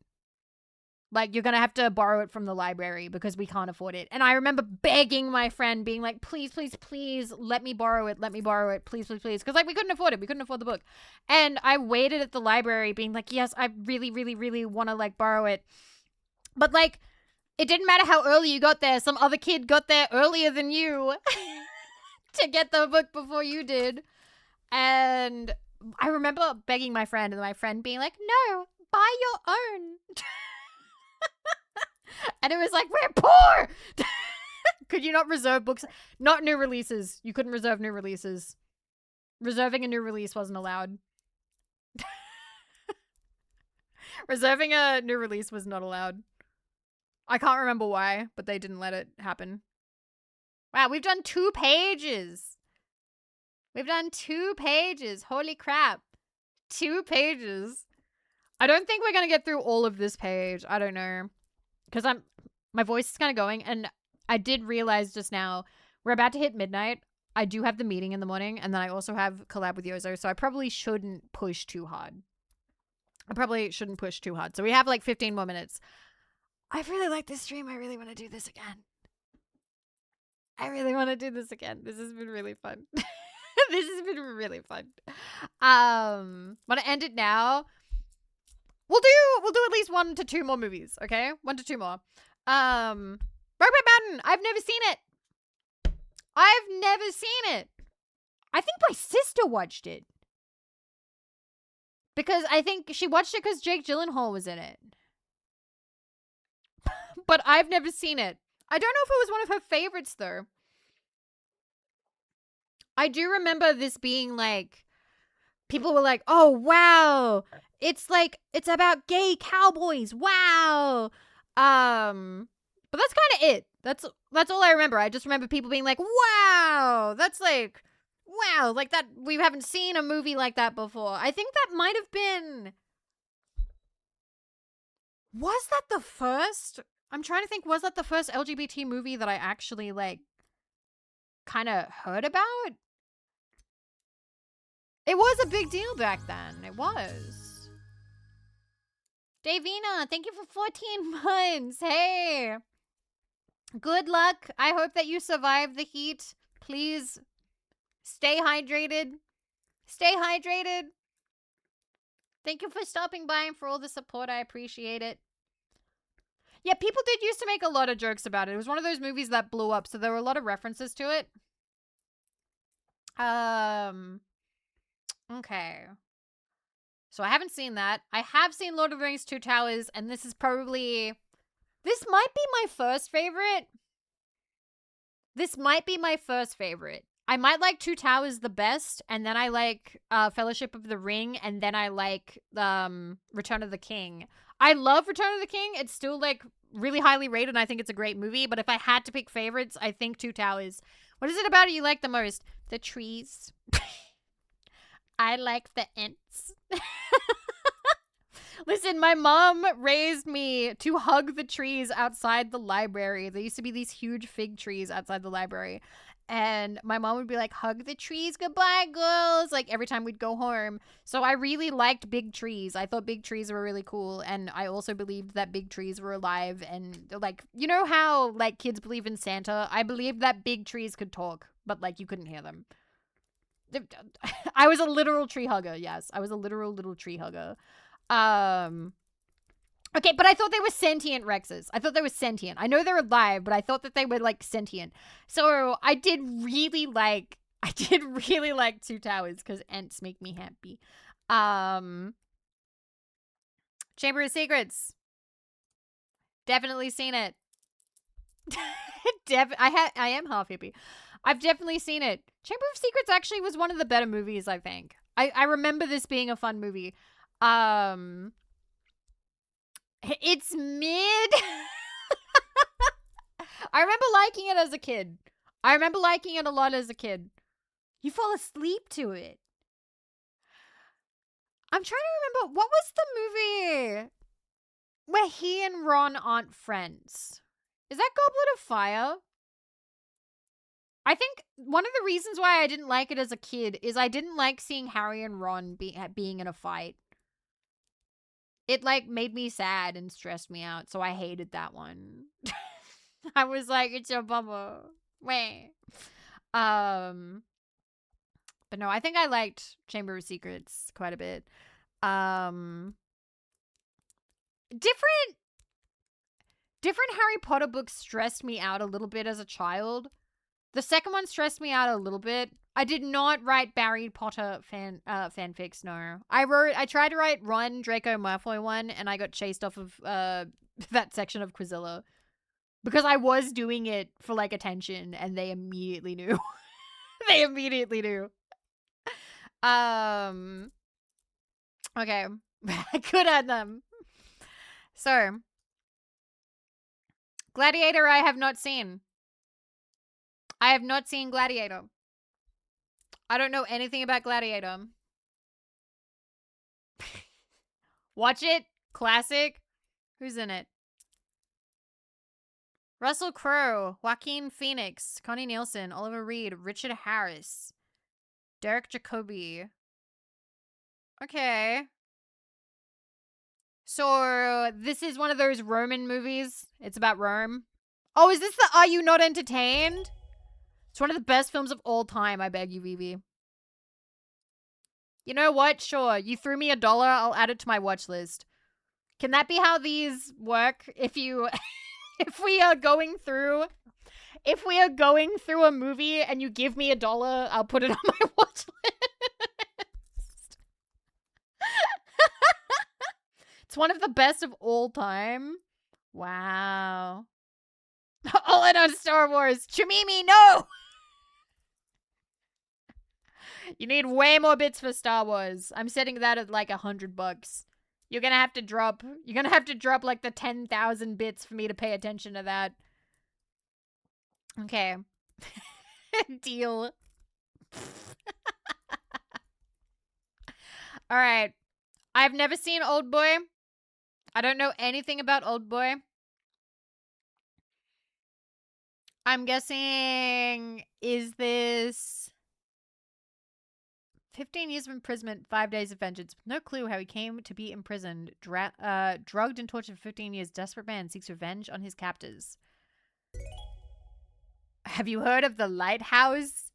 A: Like, you're gonna have to borrow it from the library because we can't afford it." And I remember begging my friend, being like, "Please, please, please, let me borrow it. Let me borrow it. Please, please, please." Because, like, we couldn't afford it. We couldn't afford the book. And I waited at the library being like, "Yes, I really, really, really want to, like, borrow it." But, like, it didn't matter how early you got there. Some other kid got there earlier than you to get the book before you did. And I remember begging my friend, and my friend being like, "No, buy your own." And it was like, "We're poor." Could you not reserve books? Not new releases. You couldn't reserve new releases. Reserving a new release wasn't allowed. Reserving a new release was not allowed. I can't remember why, but they didn't let it happen. Wow, we've done 2 pages. We've done 2 pages. Holy crap. 2 pages. I don't think we're going to get through all of this page. I don't know. Because my voice is kind of going, and I did realize just now, we're about to hit midnight. I do have the meeting in the morning, and then I also have collab with Yozo, so I probably shouldn't push too hard. So we have like 15 more minutes. I really like this stream. I really want to do this again. This has been really fun. Want to end it now? We'll do at least 1 to 2 more movies, okay? 1 to 2 more. Brokeback Mountain. I've never seen it. I think my sister watched it. Because I think she watched it because Jake Gyllenhaal was in it. But I've never seen it. I don't know if it was one of her favorites, though. I do remember this being like, people were like, "Oh, wow. It's like, it's about gay cowboys. Wow." But that's kind of it. That's all I remember. I just remember people being like, "Wow. That's like, wow. Like that, we haven't seen a movie like that before." I think that might have been... Was that the first? I'm trying to think, was that the first LGBT movie that I actually, like, kind of heard about? It was a big deal back then. It was. Davina, thank you for 14 months. Hey. Good luck. I hope that you survive the heat. Please stay hydrated. Thank you for stopping by and for all the support. I appreciate it. Yeah, people did used to make a lot of jokes about it. It was one of those movies that blew up, so there were a lot of references to it. Okay. So I haven't seen that. I have seen Lord of the Rings Two Towers, and this might be my first favorite. This might be my first favorite. I might like Two Towers the best, and then I like Fellowship of the Ring, and then I like Return of the King. I love Return of the King. It's still like really highly rated, and I think it's a great movie. But if I had to pick favorites, I think Two Towers. What is it about it you like the most? The trees. I like the Ents. Listen, my mom raised me to hug the trees outside the library. There used to be these huge fig trees outside the library. And my mom would be like, hug the trees, goodbye, girls. Like every time we'd go home. So I really liked big trees. I thought big trees were really cool. And I also believed that big trees were alive. And like, you know how like kids believe in Santa? I believed that big trees could talk, but like you couldn't hear them. I was a literal tree hugger. Yes, I was a literal little tree hugger. Okay, but I thought they were sentient Rexes. I thought they were sentient. I know they're alive, but I thought that they were like sentient. So I did really like Two Towers because Ents make me happy. Chamber of Secrets. Definitely seen it. I am half hippie. I've definitely seen it. Chamber of Secrets actually was one of the better movies, I think. I remember this being a fun movie. It's mid. I remember liking it as a kid. I remember liking it a lot as a kid. You fall asleep to it. I'm trying to remember, what was the movie where he and Ron aren't friends? Is that Goblet of Fire? I think one of the reasons why I didn't like it as a kid is I didn't like seeing Harry and Ron being in a fight. It like made me sad and stressed me out, so I hated that one. I was like, it's a bummer. Wait. But no, I think I liked Chamber of Secrets quite a bit. Different Harry Potter books stressed me out a little bit as a child. The second one stressed me out a little bit. I did not write Harry Potter fanfics, no. I tried to write Ron Draco Malfoy one, and I got chased off of that section of Quizilla. Because I was doing it for like attention, and they immediately knew. They immediately knew. Okay. Good at them. So, Gladiator I have not seen. I have not seen Gladiator. I don't know anything about Gladiator. Watch it. Classic. Who's in it? Russell Crowe, Joaquin Phoenix, Connie Nielsen, Oliver Reed, Richard Harris, Derek Jacobi. Okay. So, this is one of those Roman movies. It's about Rome. Oh, is this the Are You Not Entertained? It's one of the best films of all time, I beg you, Vivi. You know what? Sure, you threw me $1, I'll add it to my watch list. Can that be how these work? If we are going through a movie and you give me $1, I'll put it on my watch list. It's one of the best of all time. Wow. All in on Star Wars. Chimimi, no! You need way more bits for Star Wars. I'm setting that at like $100. You're gonna have to drop like the 10,000 bits for me to pay attention to that. Okay. Deal. Alright. I've never seen Oldboy. I don't know anything about Oldboy. I'm guessing, is this 15 years of imprisonment, 5 days of vengeance. No clue how he came to be imprisoned. Drugged and tortured for 15 years, desperate man seeks revenge on his captors. Have you heard of The Lighthouse?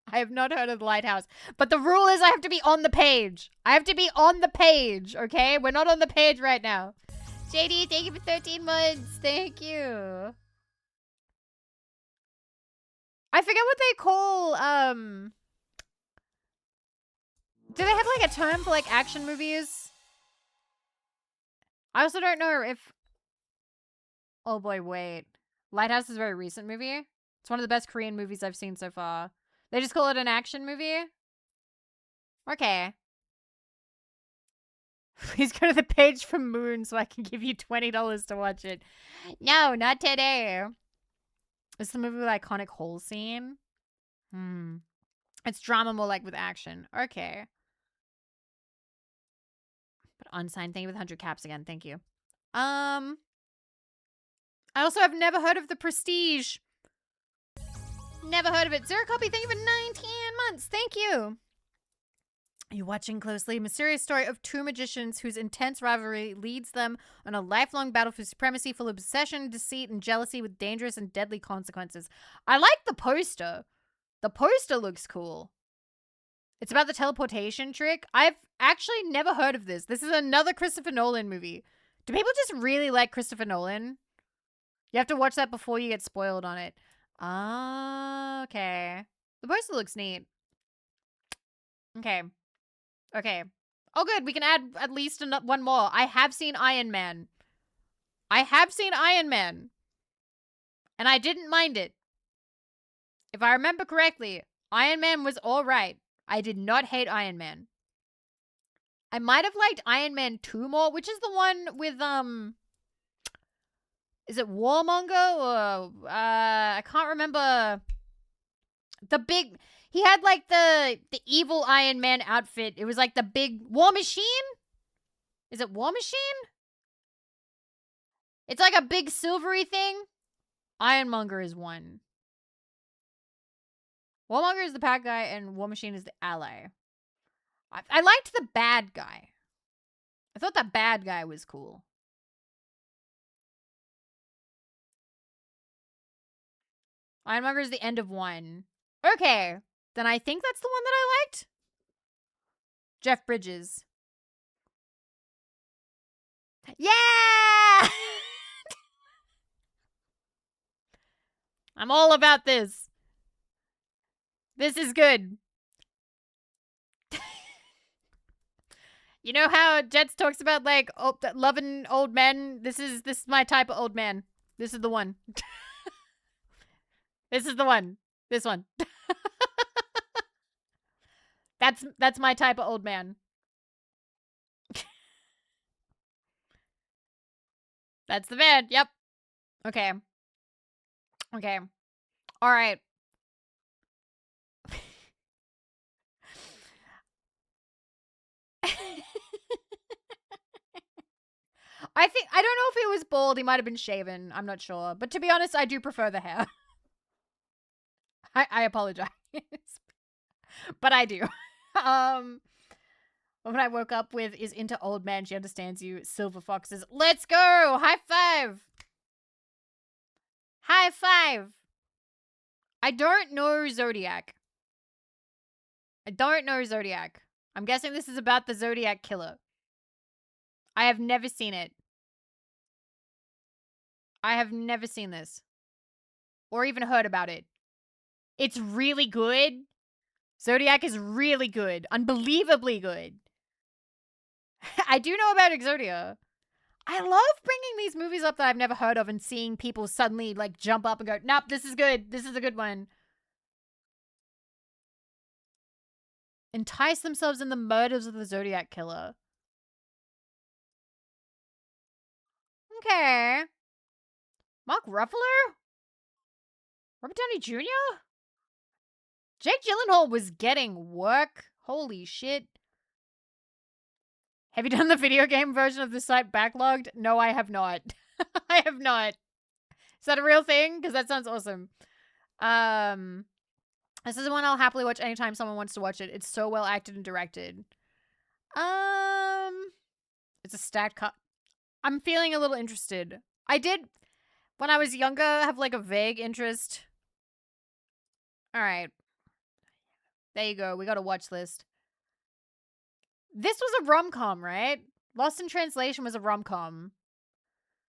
A: I have not heard of The Lighthouse. But the rule is I have to be on the page. I have to be on the page, okay? We're not on the page right now. JD, thank you for 13 months. Thank you. I forget what they call, Do they have like a term for like action movies? I also don't know if... Oh boy, wait. Lighthouse is a very recent movie. It's one of the best Korean movies I've seen so far. They just call it an action movie? Okay. Please go to the page from Moon so I can give you $20 to watch it. No, not today. It's the movie with iconic hole scene. It's drama more like with action. Okay. But unsigned, thank you with 100 caps again. Thank you. I also have never heard of The Prestige. Never heard of it. Zero copy, thank you for 19 months. Thank you. You're watching closely. Mysterious story of two magicians whose intense rivalry leads them on a lifelong battle for supremacy full of obsession, deceit, and jealousy with dangerous and deadly consequences. I like the poster. The poster looks cool. It's about the teleportation trick. I've actually never heard of this. This is another Christopher Nolan movie. Do people just really like Christopher Nolan? You have to watch that before you get spoiled on it. Ah, okay. The poster looks neat. Okay. Okay. Oh, good. We can add at least one more. I have seen Iron Man. I have seen Iron Man. And I didn't mind it. If I remember correctly, Iron Man was all right. I did not hate Iron Man. I might have liked Iron Man 2 more, which is the one with, is it Warmonger or, I can't remember. The big... He had, like, the evil Iron Man outfit. It was, like, the big... War Machine? Is it War Machine? It's, like, a big silvery thing. Ironmonger is one. Warmonger is the bad guy, and War Machine is the ally. I liked the bad guy. I thought the bad guy was cool. Ironmonger is the end of one. Okay. Then I think that's the one that I liked. Jeff Bridges. Yeah! I'm all about this. This is good. You know how Jets talks about, like, loving old men? This is my type of old man. This is the one. This is the one. This one. That's my type of old man. That's the man. Yep. Okay. Okay. All right. I don't know if he was bald. He might have been shaven. I'm not sure. But to be honest, I do prefer the hair. I apologize. But I do. What I woke up with is into old man. She understands you. Silver foxes. Let's go. High five. High five. I don't know Zodiac. I don't know Zodiac. I'm guessing this is about the Zodiac killer. I have never seen it. I have never seen this. Or even heard about it. It's really good. Zodiac is really good. Unbelievably good. I do know about Exodia. I love bringing these movies up that I've never heard of and seeing people suddenly, like, jump up and go, nope, this is good. This is a good one. Entice themselves in the murders of the Zodiac killer. Okay. Mark Ruffalo? Robert Downey Jr.? Jake Gyllenhaal was getting work. Holy shit. Have you done the video game version of the site backlogged? No, I have not. I have not. Is that a real thing? Because that sounds awesome. This is the one I'll happily watch anytime someone wants to watch it. It's so well acted and directed. It's a stacked cut. I'm feeling a little interested. I did, when I was younger, have like a vague interest. All right. There you go. We got a watch list. This was a rom-com, right? Lost in Translation was a rom-com.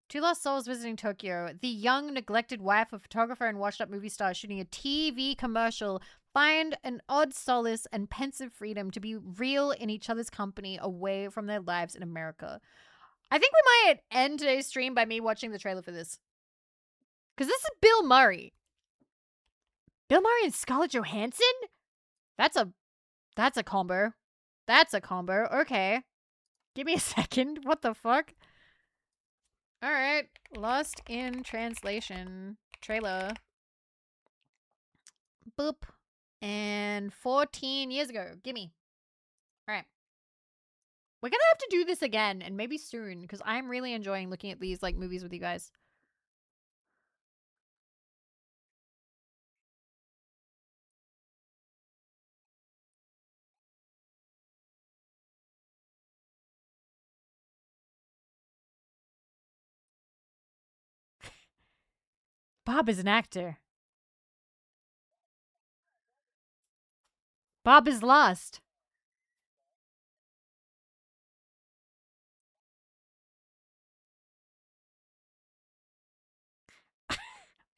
A: Two lost souls visiting Tokyo. The young, neglected wife of a photographer and washed-up movie star shooting a TV commercial find an odd solace and pensive freedom to be real in each other's company away from their lives in America. I think we might end today's stream by me watching the trailer for this. Because this is Bill Murray. Bill Murray and Scarlett Johansson? That's a combo. That's a combo. Okay. Give me a second. What the fuck? Alright. Lost in Translation. Trailer. Boop. And 14 years ago. Gimme. Alright. We're gonna have to do this again, and maybe soon, because I'm really enjoying looking at these, like, movies with you guys. Bob is an actor. Bob is lost.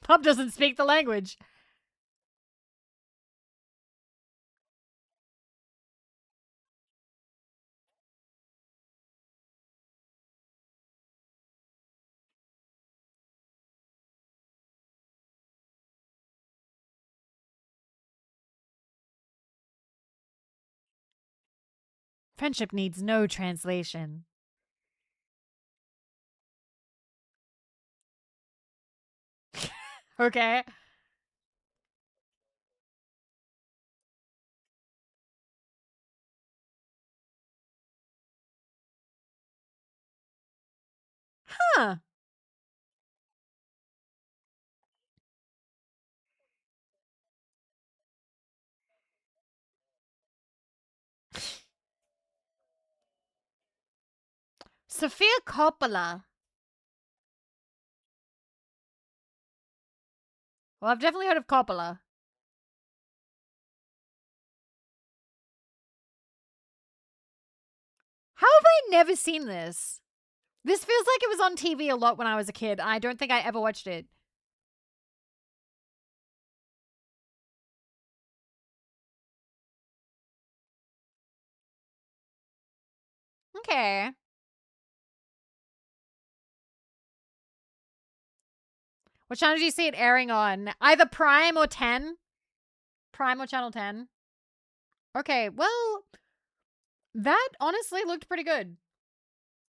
A: Bob doesn't speak the language. Friendship needs no translation. Okay. Huh. Sophia Coppola. Well, I've definitely heard of Coppola. How have I never seen this? This feels like it was on TV a lot when I was a kid. I don't think I ever watched it. Okay. What channel do you see it airing on? Either Prime or 10? Prime or Channel 10? Okay, well, that honestly looked pretty good.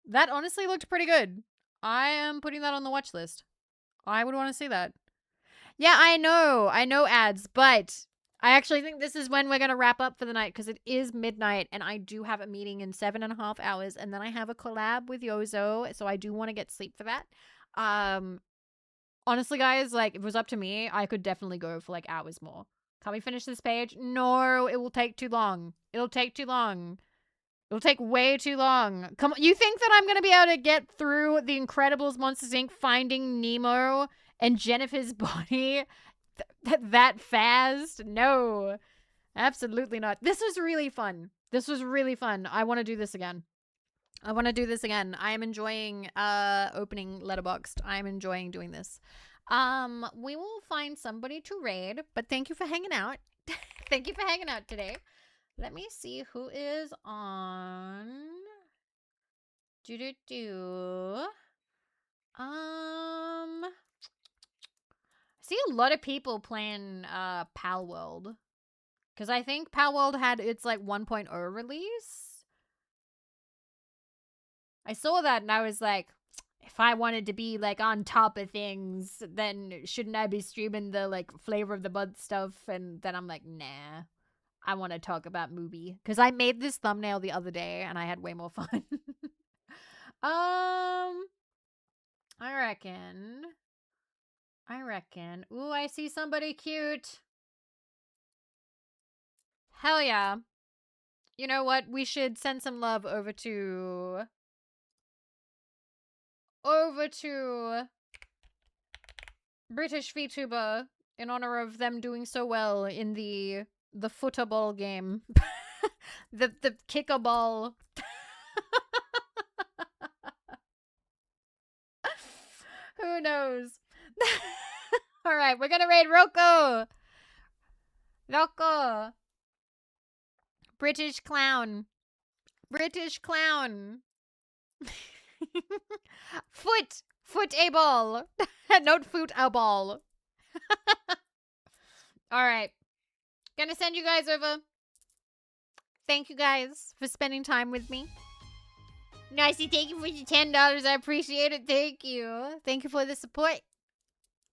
A: That honestly looked pretty good. I am putting that on the watch list. I would want to see that. Yeah, I know ads, but I actually think this is when we're going to wrap up for the night because it is midnight and I do have a meeting in 7.5 hours and then I have a collab with Yozo, so I do want to get sleep for that. Honestly, guys, like, if it was up to me, I could definitely go for, like, hours more. Can we finish this page? No, it will take too long. It'll take too long. It'll take way too long. Come on, you think that I'm going to be able to get through The Incredibles Monsters, Inc. Finding Nemo and Jennifer's body that fast? No, absolutely not. This was really fun. This was really fun. I want to do this again. I want to do this again. I am enjoying opening Letterboxd. I'm enjoying doing this. We will find somebody to raid, but thank you for hanging out. Thank you for hanging out today. Let me see who is on. I see a lot of people playing Pal World. Because I think Pal World had its like 1.0 release. I saw that and I was like, if I wanted to be like on top of things, then shouldn't I be streaming the like flavor of the month stuff? And then I'm like, nah, I want to talk about movie because I made this thumbnail the other day and I had way more fun. I reckon. Ooh, I see somebody cute. Hell yeah. You know what? We should send some love over to British VTuber in honor of them doing so well in the football game. the kicker ball. Who knows? All right, we're gonna raid Roko. Loco. British clown. British clown. Footable. Not footable. All right. Gonna send you guys over. Thank you guys for spending time with me. Nicey, thank you for your $10. I appreciate it. Thank you. Thank you for the support.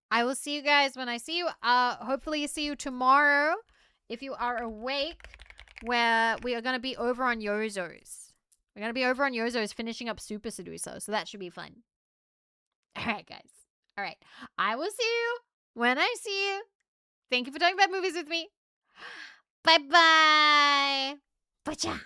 A: I will see you guys when I see you. Hopefully see you tomorrow if you are awake, where we are going to be over on Yozo's. We're going to be over on Yozo's finishing up Super Seducer, so that should be fun. All right, guys. All right. I will see you when I see you. Thank you for talking about movies with me. Bye-bye. Bye-bye.